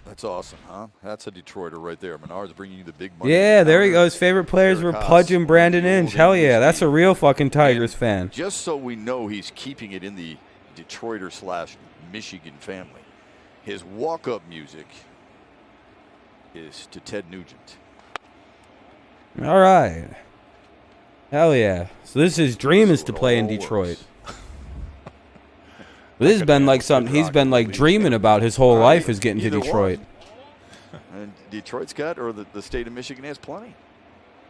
That's awesome, huh? That's a Detroiter right there. Menard's bringing you the big money. Yeah, there he goes. Favorite players were Pudge and Brandon Inge. Hell yeah. That's a real fucking Tigers fan. Just so we know he's keeping it in the Detroiter/Michigan family. His walk-up music is to Ted Nugent. All right. Hell yeah. So his dream is to play in Detroit. This has been like something he's been like dreaming about his whole life is getting to Detroit. And Detroit's got, or the state of Michigan has plenty.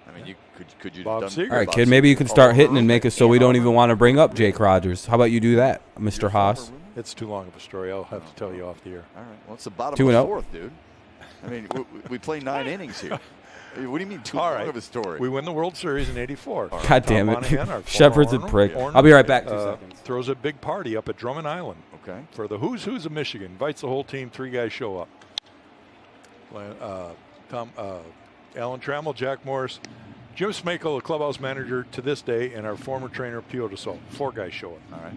I mean, could you have done? All right, kid, maybe you can start hitting and make it so we don't even want to bring up Jake Rogers. How about you do that, Mr. Haas? It's too long of a story. I'll have to tell you off the air. All right. Well, it's the bottom of the fourth, dude. I mean, we play 9 innings here. What do you mean too long of a story? We win the World Series in '84. God damn it. Shepard's a prick. I'll be right back. 2 seconds. Throws a big party up at Drummond Island. Okay. For the who's of Michigan. Invites the whole team. 3 guys show up. Alan Trammell, Jack Morris, Jim Smakel, the clubhouse manager to this day, and our former trainer, Pio DeSol. 4 guys show up. All right.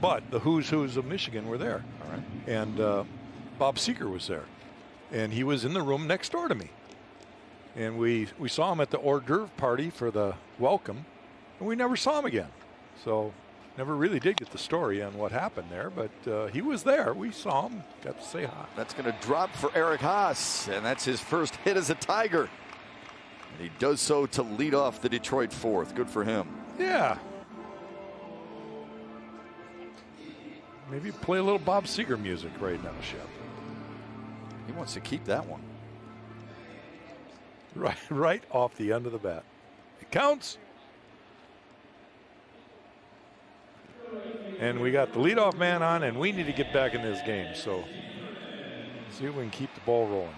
But the who's of Michigan were there. All right. And Bob Seeger was there. And he was in the room next door to me. And we saw him at the hors d'oeuvre party for the welcome, and we never saw him again. So never really did get the story on what happened there, but he was there. We saw him, got to say hi. That's going to drop for Eric Haas, and that's his first hit as a Tiger. And he does so to lead off the Detroit fourth. Good for him. Yeah. Maybe play a little Bob Seeger music right now, Shep. He wants to keep that one. Right off the end of the bat. It counts. And we got the leadoff man on, and we need to get back in this game. So see if we can keep the ball rolling here.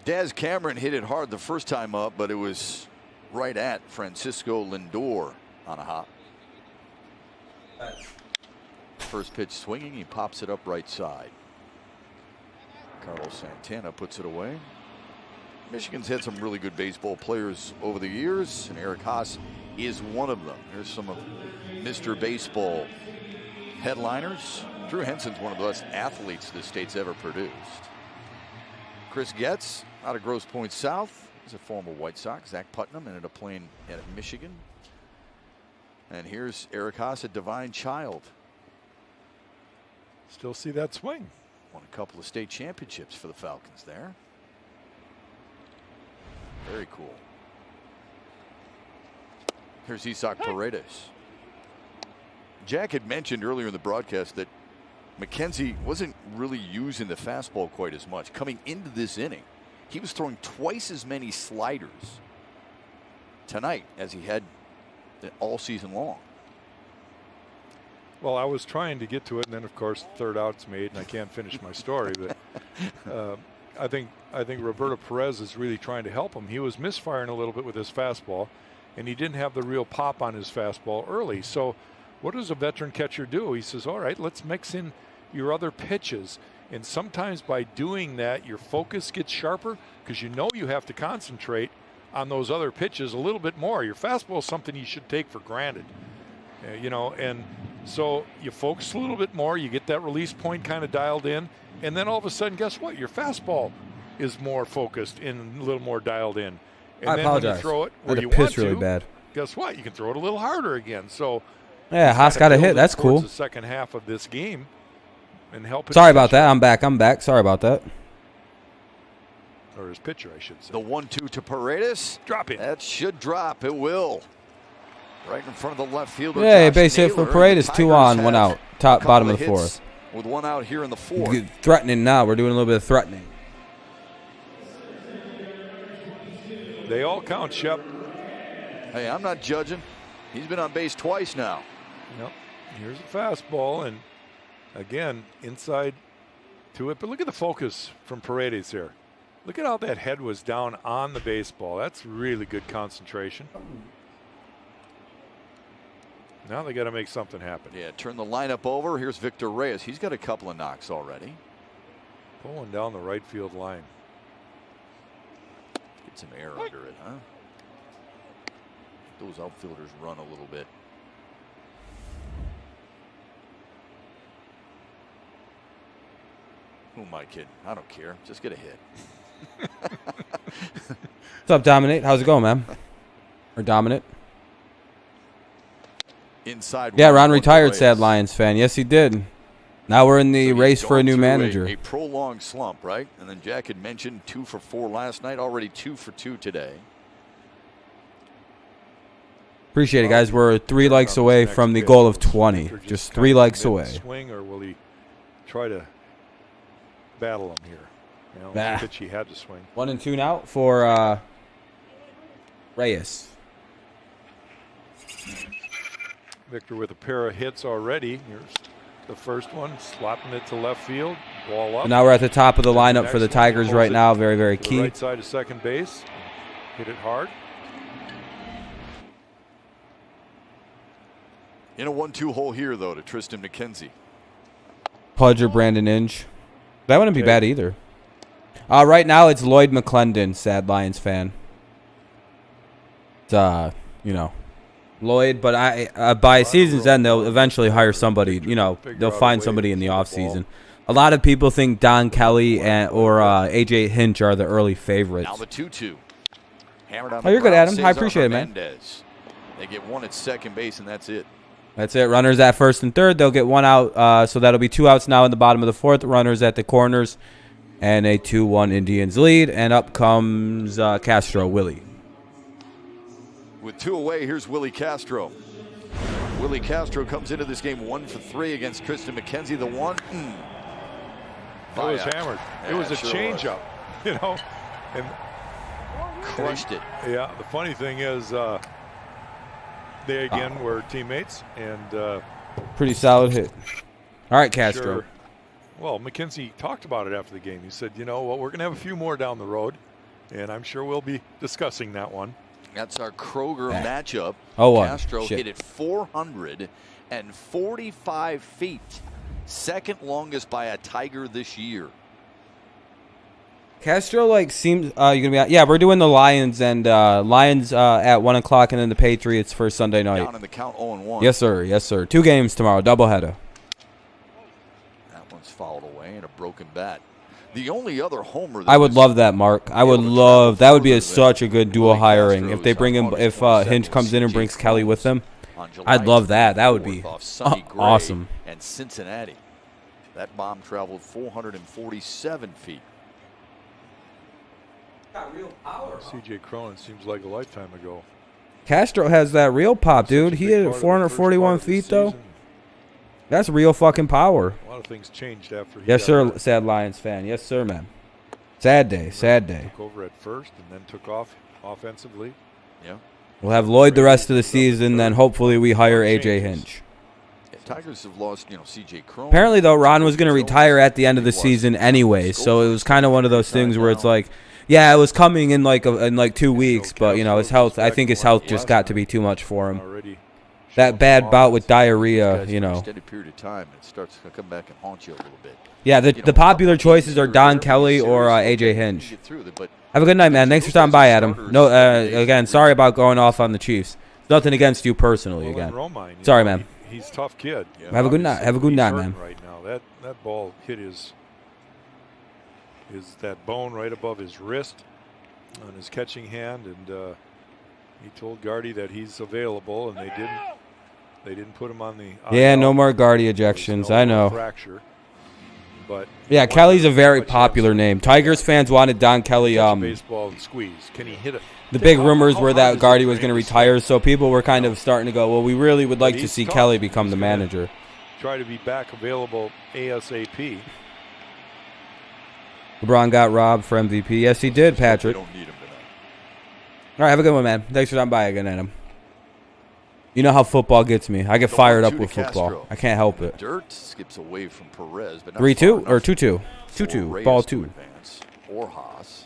Daz Cameron hit it hard the first time up, but it was right at Francisco Lindor on a hop. First pitch swinging, he pops it up right side. Carlos Santana puts it away. Michigan's had some really good baseball players over the years, and Eric Haas is one of them. Here's some of Mr. Baseball headliners. Drew Henson's one of the best athletes the state's ever produced. Chris Getz out of Grosse Pointe South. He's a former White Sox. Zach Putnam ended up playing at Michigan. And here's Eric Haas, a divine child. Still see that swing. Won a couple of state championships for the Falcons there. Very cool. Here's Isaac Paredes. Jack had mentioned earlier in the broadcast that McKenzie wasn't really using the fastball quite as much. Coming into this inning, he was throwing twice as many sliders tonight as he had all season long. Well, I was trying to get to it, and then of course third out's made, and I can't finish my story. But I think Roberto Perez is really trying to help him. He was misfiring a little bit with his fastball, and he didn't have the real pop on his fastball early. So what does a veteran catcher do? He says, all right, let's mix in your other pitches. And sometimes by doing that, your focus gets sharper because you know you have to concentrate on those other pitches a little bit more. Your fastball is something you should take for granted, you know, and so you focus a little bit more, you get that release point kind of dialed in, and then all of a sudden, guess what? Your fastball is more focused and a little more dialed in. And I then apologize. when you throw it where I you had to want piss really to, bad. guess what? You can throw it a little harder again. So Yeah, Haas got a hit. That's cool. The second half of this game and help. Sorry about that. I'm back. Sorry about that. Or his pitcher, I should say. The 1-2 to Paredes. Drop it. That should drop. It will. Right in front of the left fielder. Yeah, Josh base hit for Naylor. Paredes. The 2 Tigers on, 1 have out. a Top couple bottom of the hits fourth. With 1 out here in the 4th. Threatening now. We're doing a little bit of threatening. They all count, Shep. Hey, I'm not judging. He's been on base twice now. Yep. Here's a fastball, and again, inside to it. But look at the focus from Paredes here. Look at how that head was down on the baseball. That's really good concentration. Now they got to make something happen. Yeah, turn the lineup over. Here's Victor Reyes. He's got a couple of knocks already. Pulling down the right field line. Get some air under it, huh? Those outfielders run a little bit. Who am I kidding? I don't care. Just get a hit. What's up, Dominate? How's it going, man? Or Dominant? Inside. Yeah, Ron retired, sad Lions fan. Yes, he did. Now we're in the race for a new manager. A prolonged slump, right? And then Jack had mentioned 2 for 4 last night. Already 2 for 2 today. Appreciate it, guys. We're 3 likes away from the goal of 20. Just 3 likes away. Swing, or will he try to battle him here? You know, Nah. pitch he had to swing. 1 and 2 now for Reyes. Victor with a pair of hits already. Here's the first one, slapping it to left field. Ball up. But now we're at the top of the lineup for the Next one, Tigers pulls right it now. Very, very to the key. right side of second base. Hit it hard. In a 1-2 hole here, though, to Tristan McKenzie. Pudge or Brandon Inge. That wouldn't be bad either. Right now it's Lloyd McClendon, sad Lions fan. It's, you know, Lloyd, but by season's end, they'll eventually hire somebody. You know, they'll find somebody in the offseason. A lot of people think Don Kelly or A.J. Hinch are the early favorites. Now the 2-2. Hammered on Oh, you're the good, ground, Adam. I Cesar appreciate it, man. Hernandez. They get 1 at second base, and that's it. That's it. Runners at first and third. They'll get 1 out. So that'll be 2 outs now in the bottom of the 4th. Runners at the corners. And a 2-1 Indians lead. And up comes Castro, Willie. With 2 away, here's Willie Castro. Willie Castro comes into this game 1 for 3 against Tristan McKenzie. The 1. It was hammered. It was a changeup, you know. And crushed it. Yeah, the funny thing is they again were teammates, and pretty solid hit. All right, Castro. Sure. Well, McKenzie talked about it after the game. He said, you know what, we're going to have a few more down the road, and I'm sure we'll be discussing that one. That's our Kroger matchup. Oh, Castro hit it 445 feet. Second longest by a Tiger this year. Castro seems you're gonna be out. Yeah, we're doing the Lions and Lions at 1 o'clock, and then the Patriots for Sunday night. Down in the count 0-1. Yes, sir. Yes, sir. 2 games tomorrow, doubleheader. That one's fouled away and a broken bat. The only other homer. I would love that, Mark. I would love that. Would be such a good dual hiring if they bring him. If Hinch comes in and brings Kelly with him, I'd love that. That would be awesome. And Cincinnati, that bomb traveled 447 feet. Got real power. C.J. Cronin seems like a lifetime ago. Castro has that real pop, dude. He hit 441 feet though. That's real fucking power. A lot of things changed after he Yes, got sir. hurt. Sad Lions fan. Yes, sir, man. Sad day. Sad day. Took over at first and then took off offensively. Yeah. We'll have Lloyd the rest of the season, then hopefully we hire A.J. Hinch. Tigers have lost, C.J. Cron. Apparently, though, Ron was going to retire at the end of the season anyway, so it was kind of one of those things where it's like, yeah, it was coming in like 2 weeks, but his health. I think his health just got to be too much for him. That bad bout with diarrhea, Extended period of time, it starts to come back and haunt you a little bit. Yeah, the popular choices are Don Kelly or A.J. Hinch. Have a good night, man. Thanks for stopping by, Adam. No, again, sorry about going off on the Chiefs. Nothing against you personally, again. Sorry, man. He's a tough kid. Have a good night. Have a good night, man. Right now, that ball hit that bone right above his wrist on his catching hand, and he told Gardy that he's available, and they didn't put him on the IL. No more Gardy ejections. I know. Fracture. But yeah, Kelly's a very popular name. Tigers fans wanted Don Kelly. Baseball and squeeze. Can he hit it? The big rumors were that Gardy was going to retire, so people were kind of starting to go, well, we really would like to see Kelly become the manager. Try to be back available ASAP. LeBron got robbed for MVP. Yes, he did, Patrick. Don't need him tonight. All right, have a good one, man. Thanks for stopping by again, Adam. You know how football gets me. I get fired up with football. I can't help it. Dirt skips away from Perez, but 3-2 or 2-2? 2-2. Ball 2. Or Haas.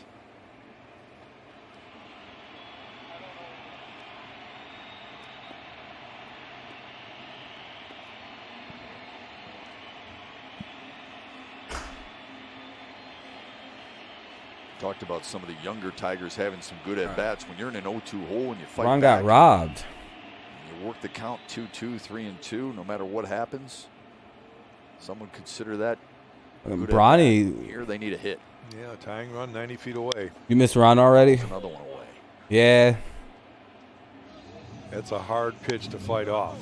Talked about some of the younger Tigers having some good at-bats. When you're in an 0-2 hole and you fight Ron back, got robbed. You work the count 2-2, 3-2, no matter what happens. Some would consider that Bronny. Here they need a hit. Yeah, tying run 90 feet away. You missed Ron already? Another one away. Yeah. That's a hard pitch to fight off,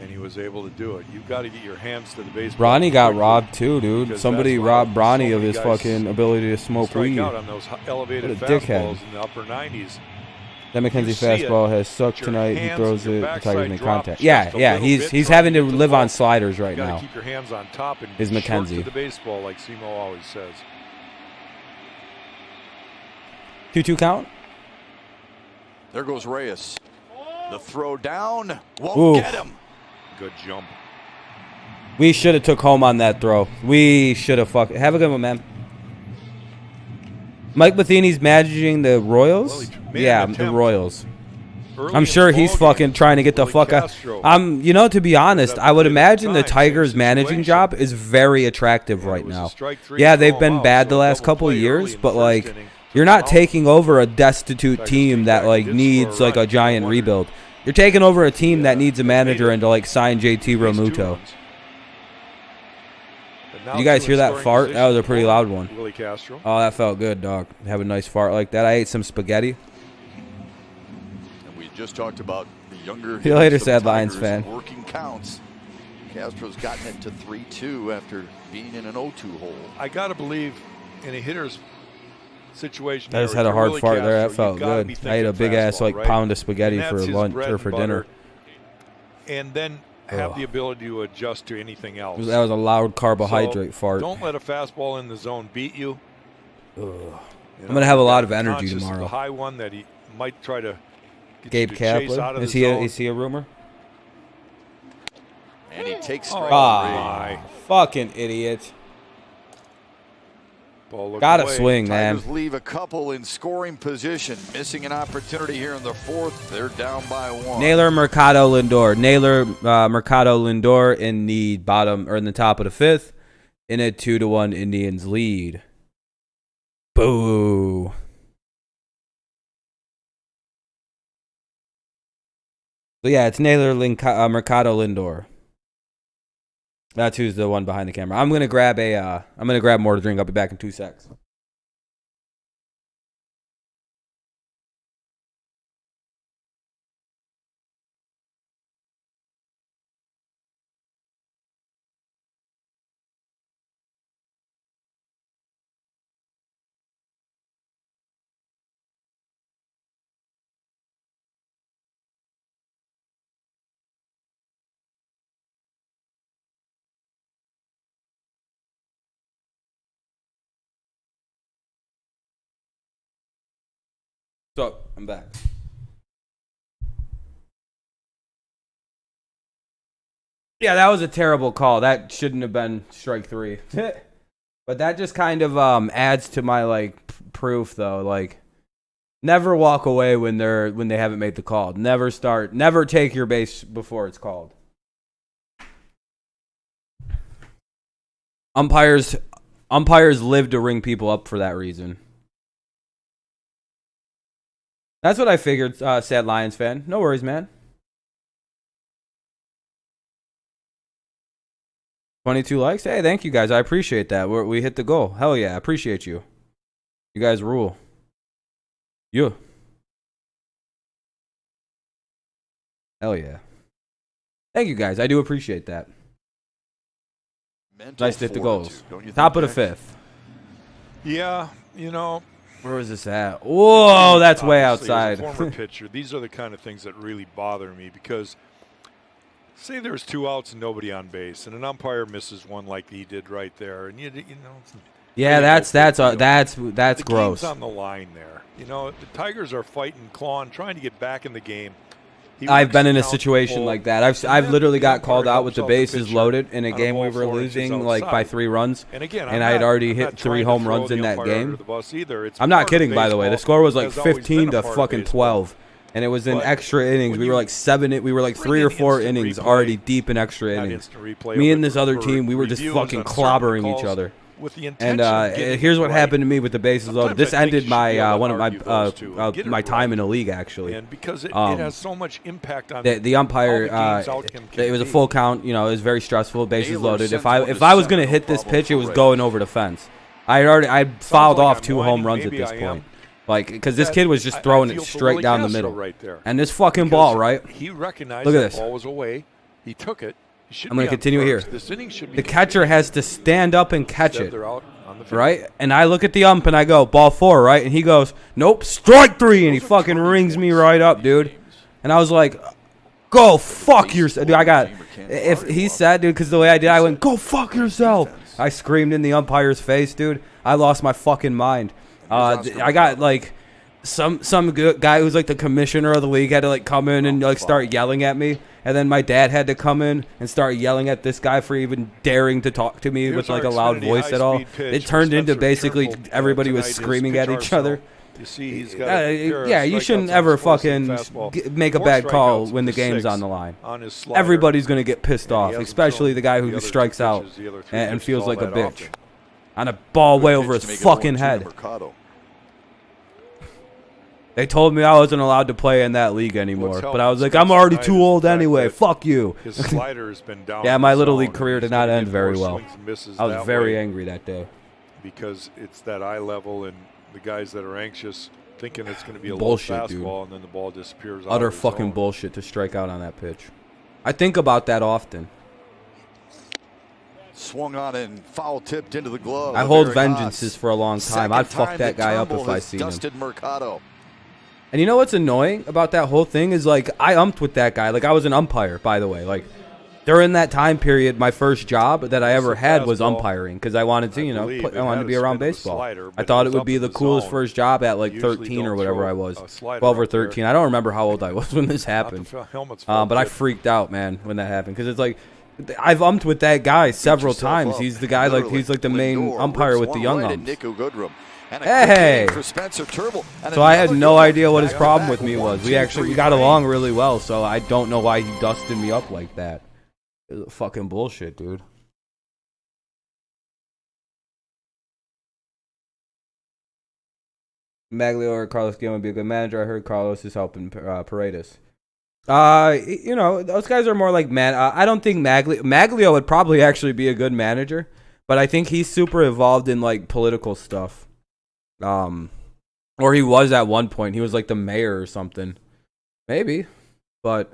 and he was able to do it. You've got to get your hands to the baseball. Bronny got robbed too, dude. Somebody robbed Bronny of his fucking ability to smoke weed. Out on those elevated what a fastballs dickhead. in the upper 90s. That McKenzie fastball has sucked tonight. He throws it. The Tigers make contact. Yeah. He's having to live on sliders right now. Keep your hands on top and is McKenzie. To the baseball, like Simo always says. 2-2 count. There goes Reyes. The throw down won't get him. Good jump. We should have took home on that throw. We should have have a good one, man. Mike Matheny's managing the Royals? Yeah, the Royals. I'm sure he's fucking trying to get the fuck out. To be honest, I would imagine the Tigers' managing job is very attractive right now. Yeah, they've been bad the last couple of years, but like, you're not taking over a destitute team that like needs like a giant rebuild. You're taking over a team that needs a manager and to like sign JT Realmuto. You guys hear that fart? That was a pretty loud one. Oh, that felt good, dog. Have a nice fart like that. I ate some spaghetti. And we just talked about the younger. See you later, sad Lions fan. Working counts. Castro's gotten it to 3-2 after being in an 0-2 hole. I gotta believe in a hitter's situation. I just had a hard fart there. That felt good. I ate a big ass like pound of spaghetti for lunch or for dinner. And then have the ability to adjust to anything else. That was a loud carbohydrate fart. Don't let a fastball in the zone beat you. I'm gonna have a lot of energy tomorrow. The high one that he might try to. Gabe Kaplan, is he a rumor? And he takes strike. Fucking idiot. Gotta swing, man. Tigers leave a couple in scoring position, missing an opportunity here in the fourth. They're down by 1. Naylor, Mercado, Lindor. Naylor, Mercado, Lindor in the bottom or in the top of the fifth, in a 2-1 Indians lead. Boo. So yeah, it's Naylor, Mercado, Lindor. That's who's the one behind the camera. I'm gonna grab more to drink. I'll be back in 2 secs. So I'm back. Yeah, that was a terrible call. That shouldn't have been strike 3. But that just kind of adds to my like proof though. Like, never walk away when they haven't made the call. Never take your base before it's called. Umpires live to ring people up for that reason. That's what I figured, sad Lions fan. No worries, man. 22 likes? Hey, thank you guys. I appreciate that. We hit the goal. Hell yeah, I appreciate you. You guys rule. You. Hell yeah. Thank you guys. I do appreciate that. Nice to hit the goals. Top of the 5th. Yeah, you know. Where was this at? Whoa, that's way outside. As a former pitcher, these are the kind of things that really bother me because say there's 2 outs and nobody on base, and an umpire misses one like he did right there, and you know. Yeah, that's the gross. Game's on the line there. You know, the Tigers are fighting, clawing, trying to get back in the game. I've been in a situation like that. I've literally got called out with the bases loaded in a game we were losing like by 3 runs, and I had already hit 3 home runs in that game. I'm not kidding, by the way. The score was like 15 to fucking 12, and it was in extra innings. We were like 3 or 4 innings already deep in extra innings. Me and this other team, we were just fucking clobbering each other. And here's what happened to me with the bases loaded. This ended my one of my time in the league actually. And because it has so much impact on the umpire, it was a full count. You know, it was very stressful. Bases loaded. If I was gonna hit this pitch, it was going over the fence. I fouled off 2 home runs at this point. Like, because this kid was just throwing it straight down the middle. And this fucking ball, right? He recognized Look at this. The ball was away. He took it. I'm going to continue here. The catcher has to stand up and catch it, right? And I look at the ump and I go, ball 4, right? And he goes, nope, strike 3. And he fucking rings me right up, dude. And I was like, go fuck yourself. Dude, if he said, dude, because the way I did, I went, go fuck yourself. I screamed in the umpire's face, dude. I lost my fucking mind. I got like some guy who's like the commissioner of the league had to like come in and like start yelling at me. And then my dad had to come in and start yelling at this guy for even daring to talk to me with like a loud voice at all. It turned into basically everybody was screaming at each other. You see, he's got you shouldn't ever fucking make a bad call when the game's on the line. Everybody's going to get pissed off, especially the guy who strikes out and feels like a bitch. On a ball way over his fucking head. They told me I wasn't allowed to play in that league anymore, but I was like, I'm already too old anyway. Fuck you. His slider has been down. Yeah, my little league career did not end very well. I was very angry that day. Because it's that eye level and the guys that are anxious thinking it's going to be a bullshit, low fastball, dude. And then the ball disappears. Utter fucking bullshit to strike out on that pitch. I think about that often. Swung on and foul tipped into the glove. I hold vengeances for a long time. I'd fuck that guy up if I seen him. Mercado. And you know what's annoying about that whole thing is, like, I umped with that guy. Like, I was an umpire, by the way. Like, during that time period, my first job that I ever had was umpiring because I wanted to, I wanted to be around baseball. I thought it would be the coolest first job at, like, 13 or whatever I was. 12 or 13. I don't remember how old I was when this happened. But I freaked out, man, when that happened because it's like, I've umped with that guy several times. He's the guy, like, he's like the main umpire with the young umps. Hey! So I had no idea what his problem with me was. We got along really well, so I don't know why he dusted me up like that. It was fucking bullshit, dude. Maglio or Carlos Gil would be a good manager. I heard Carlos is helping Paredes. Those guys are more like I don't think Maglio would probably actually be a good manager, but I think he's super involved in like political stuff. Or he was at one point. He was like the mayor or something. Maybe. But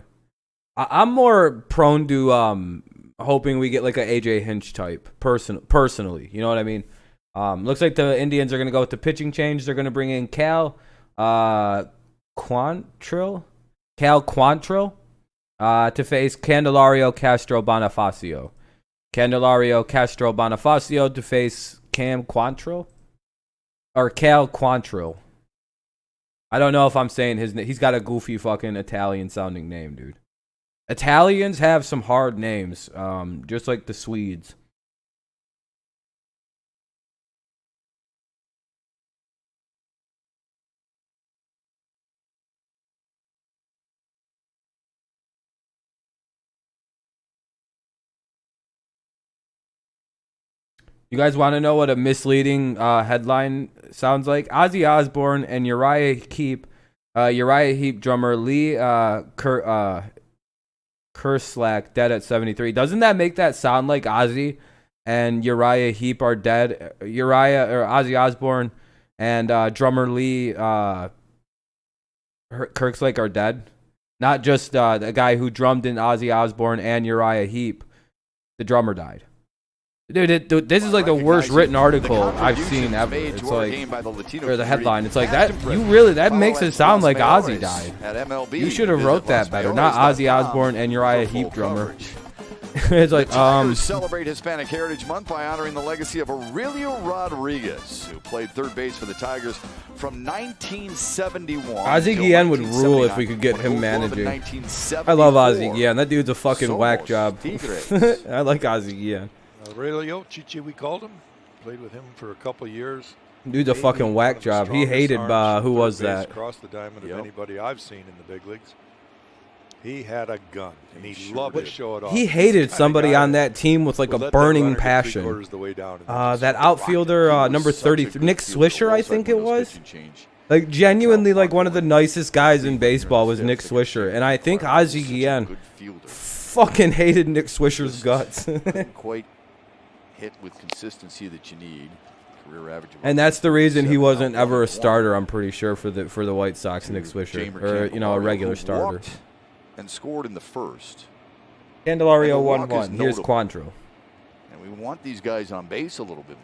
I'm more prone to hoping we get like a AJ Hinch type personally. You know what I mean? Looks like the Indians are going to go with the pitching change. They're going to bring in Cal Quantrill to face Candelario Castro Bonifacio. Candelario Castro Bonifacio to face Cam Quantrill. Or Cal Quantrill. I don't know if I'm saying his name. He's got a goofy fucking Italian-sounding name, dude. Italians have some hard names, just like the Swedes. You guys want to know what a misleading headline sounds like? Ozzy Osbourne and Uriah Heep drummer Lee Kerslake dead at 73. Doesn't that make that sound like Ozzy and Uriah Heep are dead? Ozzy Osbourne and drummer Lee Kerslake are dead. Not just the guy who drummed in Ozzy Osbourne and Uriah Heep. The drummer died. Dude, this is like the worst written article I've seen ever. It's like, or the headline. It's like that. That makes it sound like Ozzy died. You should have wrote that better. Not Ozzy Osbourne and Uriah Heep drummer. It's like celebrate Hispanic Heritage Month by honoring the legacy of Aurelio Rodriguez, who played third base for the Tigers from 1971. Ozzie Guillen would rule if we could get him managing. I love Ozzie Guillen. That dude's a fucking whack job. I like Ozzie Guillen. Aurelio Chichi, we called him. Played with him for a couple years. Dude's a fucking whack job. He hated who was that? Across the diamond of anybody I've seen in the big leagues. He had a gun, and he loved to show it off. He hated somebody on that team with like a burning passion. That outfielder, number 33, Nick Swisher, I think it was. Like genuinely, like one of the nicest guys in baseball was Nick Swisher, and I think Ozzie Guillen fucking hated Nick Swisher's guts. Quite hit with consistency that you need. Career average. And that's the reason he wasn't ever a starter. I'm pretty sure for the White Sox, Nick Swisher, or a regular starter. And scored in the first. Candelario 1-1. Here's Quantro. And we want these guys on base a little bit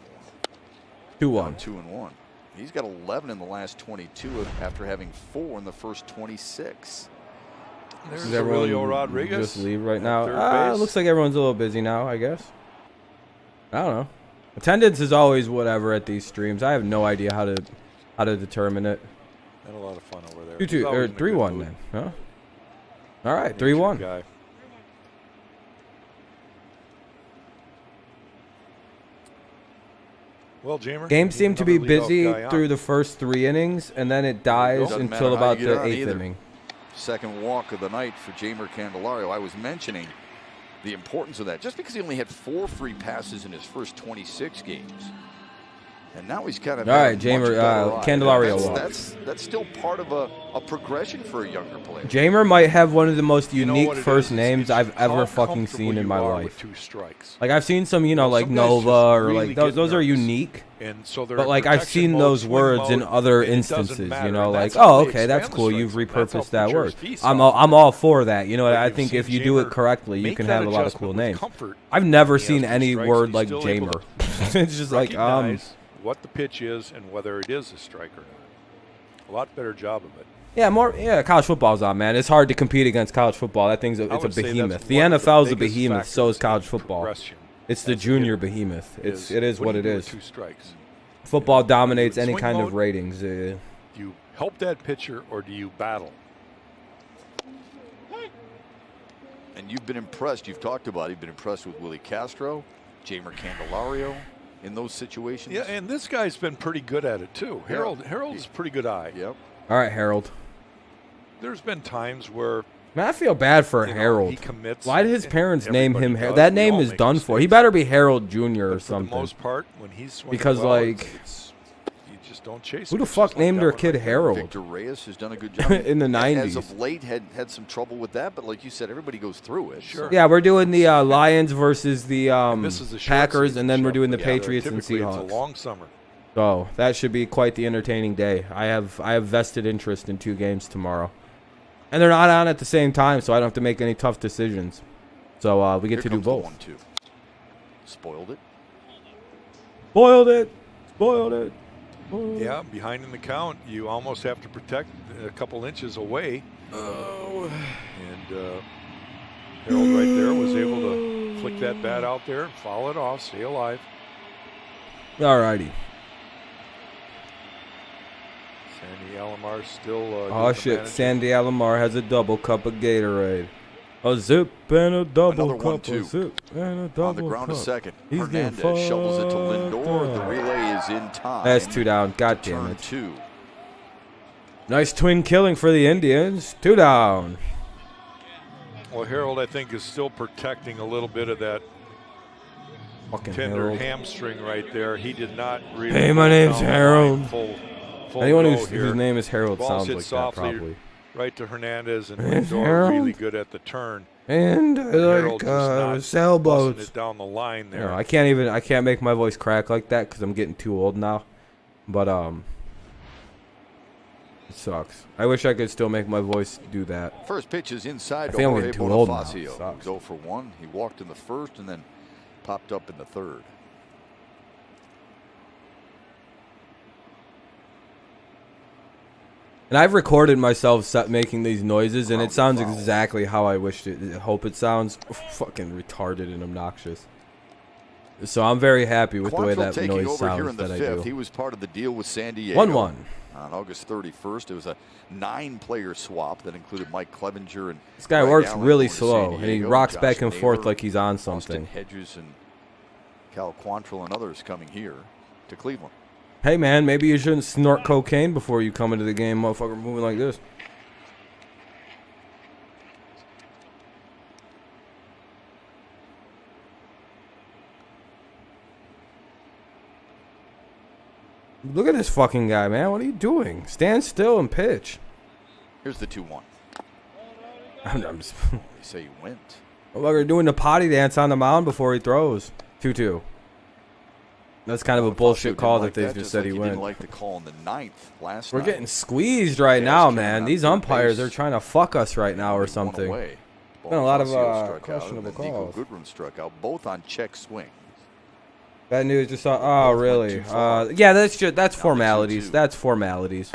more. 2-1. 2-1. He's got 11 in the last 22 after having 4 in the first 26. There's Aurelio Rodriguez. Just leave right now. Looks like everyone's a little busy now, I guess. I don't know. Attendance is always whatever at these streams. I have no idea how to determine it. Had a lot of fun over there. 2-2 or 3-1 then, huh? All right, 3-1. Well, Jamer, games seem to be busy through the first 3 innings, and then it dies until about the 8th inning. Second walk of the night for Jamer Candelario. I was mentioning the importance of that. Just because he only had 4 free passes in his first 26 games. And now he's kind of... All right, Jamer, Candelario. That's still part of a progression for a younger player. Jamer might have one of the most unique first names I've ever fucking seen in my life. Like, I've seen some, like Nova or like those are unique. But like I've seen those words in other instances, like, oh, okay, that's cool. You've repurposed that word. I'm all for that. I think if you do it correctly, you can have a lot of cool names. I've never seen any word like Jamer. It's just like what the pitch is and whether it is a strike or not. A lot better job of it. Yeah, college football's on, man. It's hard to compete against college football. That thing's it's a behemoth. The NFL is a behemoth. So is college football. It's the junior behemoth. It is what it is. Football dominates any kind of ratings. Do you help that pitcher or do you battle? And you've been impressed. You've talked about it. You've been impressed with Willie Castro, Jamer Candelario in those situations. Yeah, and this guy's been pretty good at it too. Harold's a pretty good eye. Yep. All right, Harold. There's been times where I feel bad for Harold. He commits. Why did his parents name him Harold? That name is done for. He better be Harold Jr. or something. For the most part, when he's because well, like you just don't chase. Who the fuck named their kid Harold? Victor Reyes has done a good job in the 90s. As of late, had some trouble with that, but like you said, everybody goes through it. Sure. Yeah, we're doing the Lions versus the Packers, and then we're doing the Patriots and Seahawks. It's a long summer. So that should be quite the entertaining day. I have vested interest in 2 games tomorrow. And they're not on at the same time, so I don't have to make any tough decisions. So we get to do both. 1-2. Spoiled it. Spoiled it. Spoiled it. Yeah, behind in the count, you almost have to protect a couple inches away. Oh. And Harold right there was able to flick that bat out there, foul it off, stay alive. All righty. Sandy Alomar still. Oh shit! Sandy Alomar has a double cup of Gatorade. A zip and a double Another cup. 1-2. A zip and a double On the ground cup. to second. He's Hernandez getting shovels it to fucked Lindor. The up. relay is in time. That's 2 down. God to damn turn it. 2. Nice twin killing for the Indians. 2 down. Well, Harold, I think, is still protecting a little bit of that Fucking tender Harold. hamstring right there. He did not really. Hey, my name's down the line Harold. Full Anyone go whose here. name is Harold Ball sounds hit like that softly probably. right to Hernandez, and It's Lindor Harold. really good at the turn. And I Harold like just not busting sailboats. it down the line there. No, I can't make my voice crack like that because I'm getting too old now. But it sucks. I wish I could still make my voice do that. First pitch is inside I to think I'm Jorge getting too old now. Bonifacio. Sucks. 0 for 1. He walked in the first and then popped up in the third. And I've recorded myself making these noises, and it Ground sounds foul. exactly how I hope it sounds. Fucking retarded and obnoxious. So I'm very happy with the way Quantrill that taking noise over here sounds in the that I fifth. do. He was part of the deal with San Diego. 1-1. On August 31st, it was a 9-player swap that included Mike Clevenger and This guy Greg works Allen really going to San slow, and he Diego, rocks Josh back and forth Naylor, like he's on Austin something. Hedges and Cal Quantrill and others coming here to Cleveland. Hey man, maybe you shouldn't snort cocaine before you come into the game, motherfucker, moving like this. Look at this fucking guy, man. What are you doing? Stand still and pitch. Here's the 2-1. I'm just They say he went. motherfucker doing the potty dance on the mound before he throws. 2-2. That's kind of a bullshit Bonifacio call didn't that like they just just said like he didn't went. like the call in the 9th last We're night. getting squeezed right Jazz now, came man. out These third umpires base. are trying to fuck us right now or One something. away. Been a lot of, Bonifacio struck out, questionable and then Nico calls. Goodrum struck out, both on check swing. Bad news just saw. Oh, Both went really? too far. Yeah, that's just Now the formalities. 2-2. That's formalities.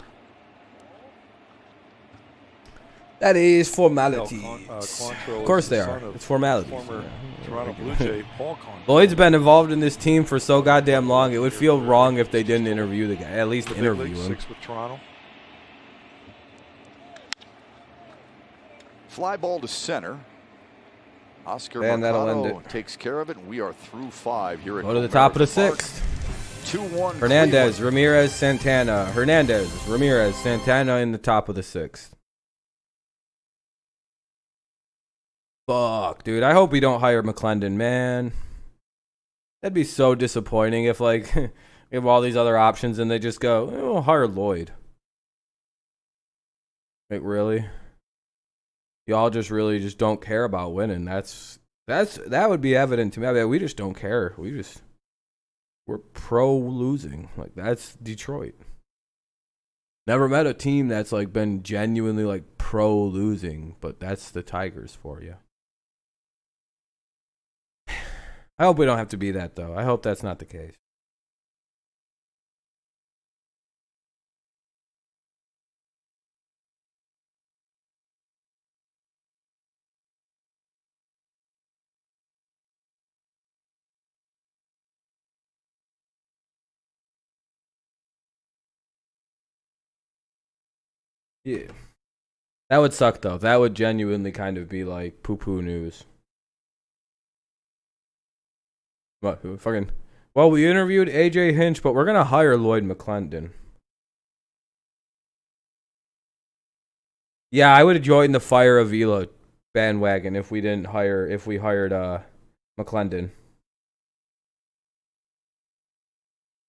That is formalities. Of course they are. It's formalities. Former Toronto Blue Jay Paul Quantrill. Lloyd's been involved in this team for so goddamn long. It would feel wrong if they didn't interview the guy. At least The big interview league, him. 6 with Toronto. Fly ball to center. Oscar And that'll end Mercado it. takes care of it, and we are through 5 here at Go to the top of the Comerica Park. 6th. 2-1 Hernandez, Cleveland. Ramirez, Santana. Hernandez, Ramirez, Santana in the top of the 6th. Fuck, dude. I hope we don't hire McClendon, man. That'd be so disappointing if, like, we have all these other options and they just go, oh, hire Lloyd. Like, really? Y'all just really just don't care about winning. That would be evident to me. I mean, we just don't care. We're pro losing. Like, that's Detroit. Never met a team that's like been genuinely like pro losing, but that's the Tigers for you. I hope we don't have to be that though. I hope that's not the case. Yeah. That would suck though. That would genuinely kind of be like poo-poo news. What? Who fucking? Well, we interviewed AJ Hinch, but we're gonna hire Lloyd McClendon. Yeah, I would have joined the Fire Avila bandwagon if we hired McClendon.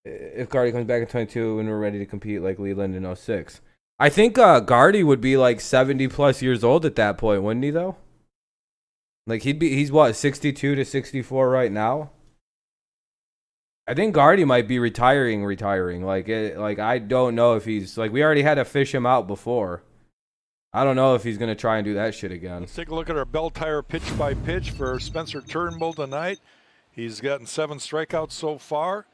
If Gardy comes back in 22 and we're ready to compete like Leland in 06. I think Gardy would be like 70 plus years old at that point, wouldn't he though? Like he's what, 62 to 64 right now? I think Gardy might be retiring. Like I don't know if he's like, we already had to fish him out before. I don't know if he's gonna try and do that shit again. Let's take a look at our bell tire pitch by pitch for Spencer Turnbull tonight. He's gotten 7 strikeouts so far.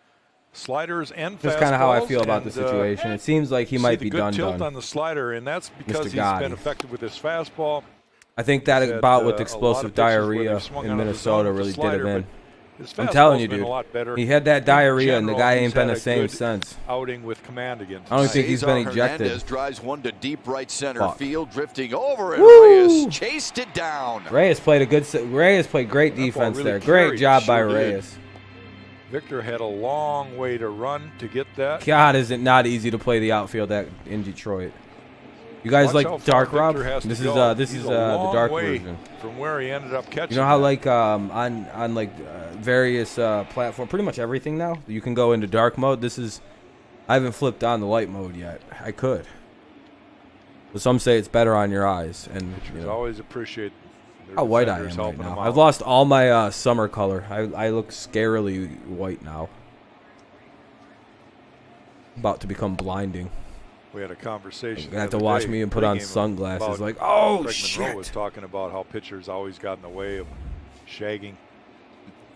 Sliders and fastballs. That's kind of how I feel about the situation. It seems like he might be done. Tilt on the slider, and that's because he's Gotti. been effective with his fastball. I think that He's had, bout with a lot explosive of pitches where diarrhea they've swung in out of the Minnesota zone with really the slider, did him in. His I'm telling fastball's you, been dude. a lot better. He had that In diarrhea, and the general, guy he's ain't been had the a same good since. outing with command again. I don't tonight. think he's been Cesar ejected. Hernandez drives one to deep right center Fuck. field, drifting over, and Woo! Reyes chased it down. Reyes played great That ball defense really there. Great carried, job by sure did. Reyes. Victor had a long way to run to get that. God, is it not easy to play the outfield in Detroit? You guys Watch how like far Dark Rob? Victor has to This is go. this He's is a the long dark way version. from where he ended up catching. You know how that. like on like various platform, pretty much everything now you can go into dark mode. I haven't flipped on the light mode yet. I could. But some say it's better on your eyes, and you Pitchers know, always appreciate their how white I am defenders right helping now. them I've out. lost all my summer color. I look scarily white now. About to become blinding. We had a conversation. You're gonna have to watch me and put on sunglasses. Like, oh Craig shit! Monroe was talking about how pitchers always got in the way of shagging,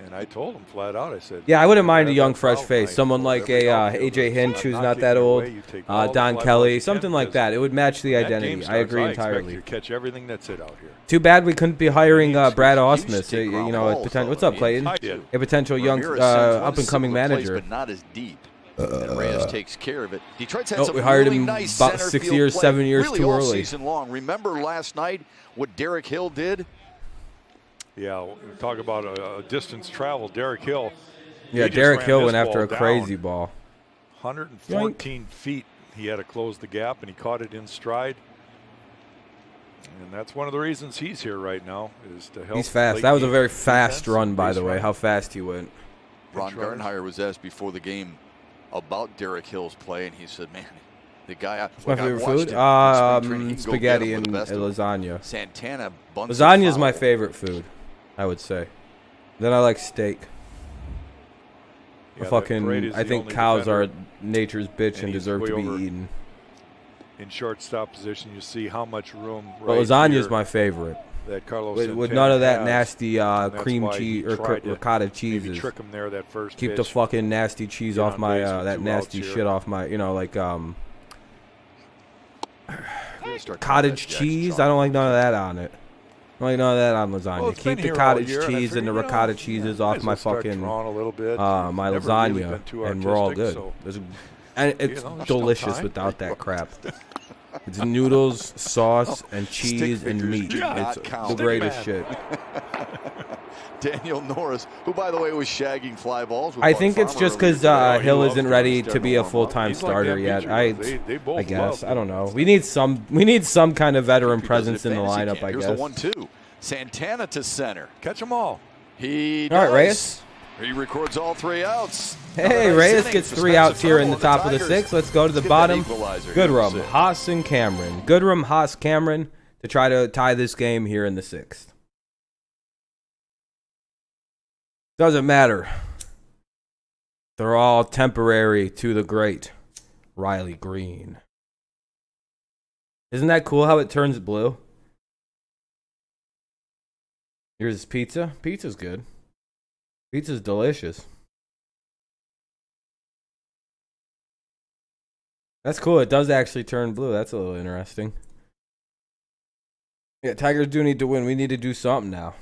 and I told him flat out. I said, Yeah, I wouldn't mind a "You young, have that fresh problem." face. I Someone told like every a outfielder, AJ Hinch, "I'm who's not not getting that in your old. way. You take all the Don fly Kelly, balls you something can, like because that. It would match the when that identity. game I starts, agree expect entirely. you to catch everything that's it out here. Too bad we couldn't be hiring Brad Used to Ausmus. take You ground know, a balls, potential. though. What's up, He Clayton? I did. A potential young Ramirez sends one up and coming similar place, manager. but not as deep. And Reyes takes care of it. Detroit's had some we hired really him nice about center 6 field years, play, 7 years really too all early. season long. Remember last night what Derek Hill did? Yeah, talk about a distance travel. Derek Hill. Yeah, he just Derek ran Hill this went after a ball crazy down. ball. 114 feet. He had to close the gap, and he caught it in stride. And that's one of the reasons he's here right now, is to help. He's fast. late That was a game very fast defense, run, by base the way. running. How fast he went. Ron Pinch runners. Gardenhire was asked before the game about Derek Hill's play, and he said, man, the guy, It's my favorite food. Spaghetti Spaghetti and lasagna. Santana bunts Lasagna it is my foul. favorite food, I would say. Then I like steak. Yeah, that Fucking, Parade is I the think only cows are defender nature's bitch and and he's deserve way to be over. eaten. in shortstop position. You see how much room. But Right lasagna is here my favorite. that Carlos With Santana none of that has, nasty and that's cream why he cheese or tried to ricotta maybe cheeses. trick him there that first Keep pitch. the fucking nasty cheese Get off on my base with that 2 nasty outs here. shit off my, you know, like Really start calling cottage that Jackson cheese. Chalk. I don't like none of that on it. I don't like none of that on Well, lasagna. it's been Keep the here all cottage year, and I cheese figured, and the you know, ricotta cheeses might off as my well start fucking drawing a little bit. my Never really lasagna, been too and we're all artistic, good. so, And it's know, there's delicious still time. without that crap. It's noodles, sauce, and cheese and figures meat. do not It's count. the Stick greatest shit. Daniel Norris, who, by the way, was shagging fly balls. with I Buck think it's Farmer just earlier because today. Hill loves isn't it. ready He's to starting be to a warm up. full-time He's like starter that yet. pitcher. They both I guess love I don't know. We need some kind of veteran He does it presence in the fantasy lineup. camp. I Here's guess. the 1-2. Santana to center. Catch them all. He All right, does. Reyes. He records all 3 outs. Hey, Another nice Reyes inning gets for 3 Spencer outs here in the Turnbull top of and the Tigers. 6th. Let's go to the Let's get that bottom. equalizer here in the Goodrum, 6th. Haas, and Cameron. Goodrum, Haas, Cameron to try to tie this game here in the 6th. Doesn't matter. They're all temporary to the great Riley Green. Isn't that cool how it turns blue? Here's pizza. Pizza's good. Pizza's delicious. That's cool. It does actually turn blue. That's a little interesting. Yeah, Tigers do need to win. We need to do something now.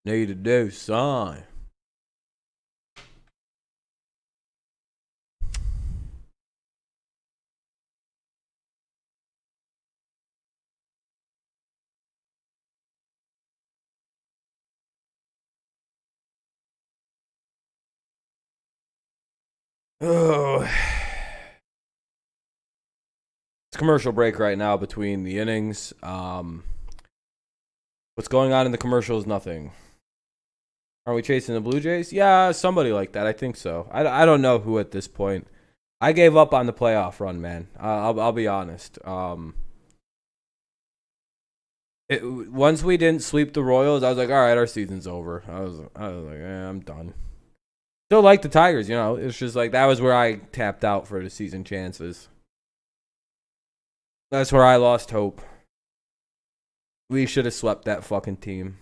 Need to do something. Oh. It's commercial break right now between the innings. What's going on in the commercial is nothing. Are we chasing the Blue Jays? Yeah, somebody like that. I think so. I don't know who at this point. I gave up on the playoff run, man. I'll be honest. Once we didn't sweep the Royals, I was like, all right, our season's over. I was like, I'm done. Still like the Tigers, you know. It's just like that was where I tapped out for the season chances. That's where I lost hope. We should have swept that fucking team.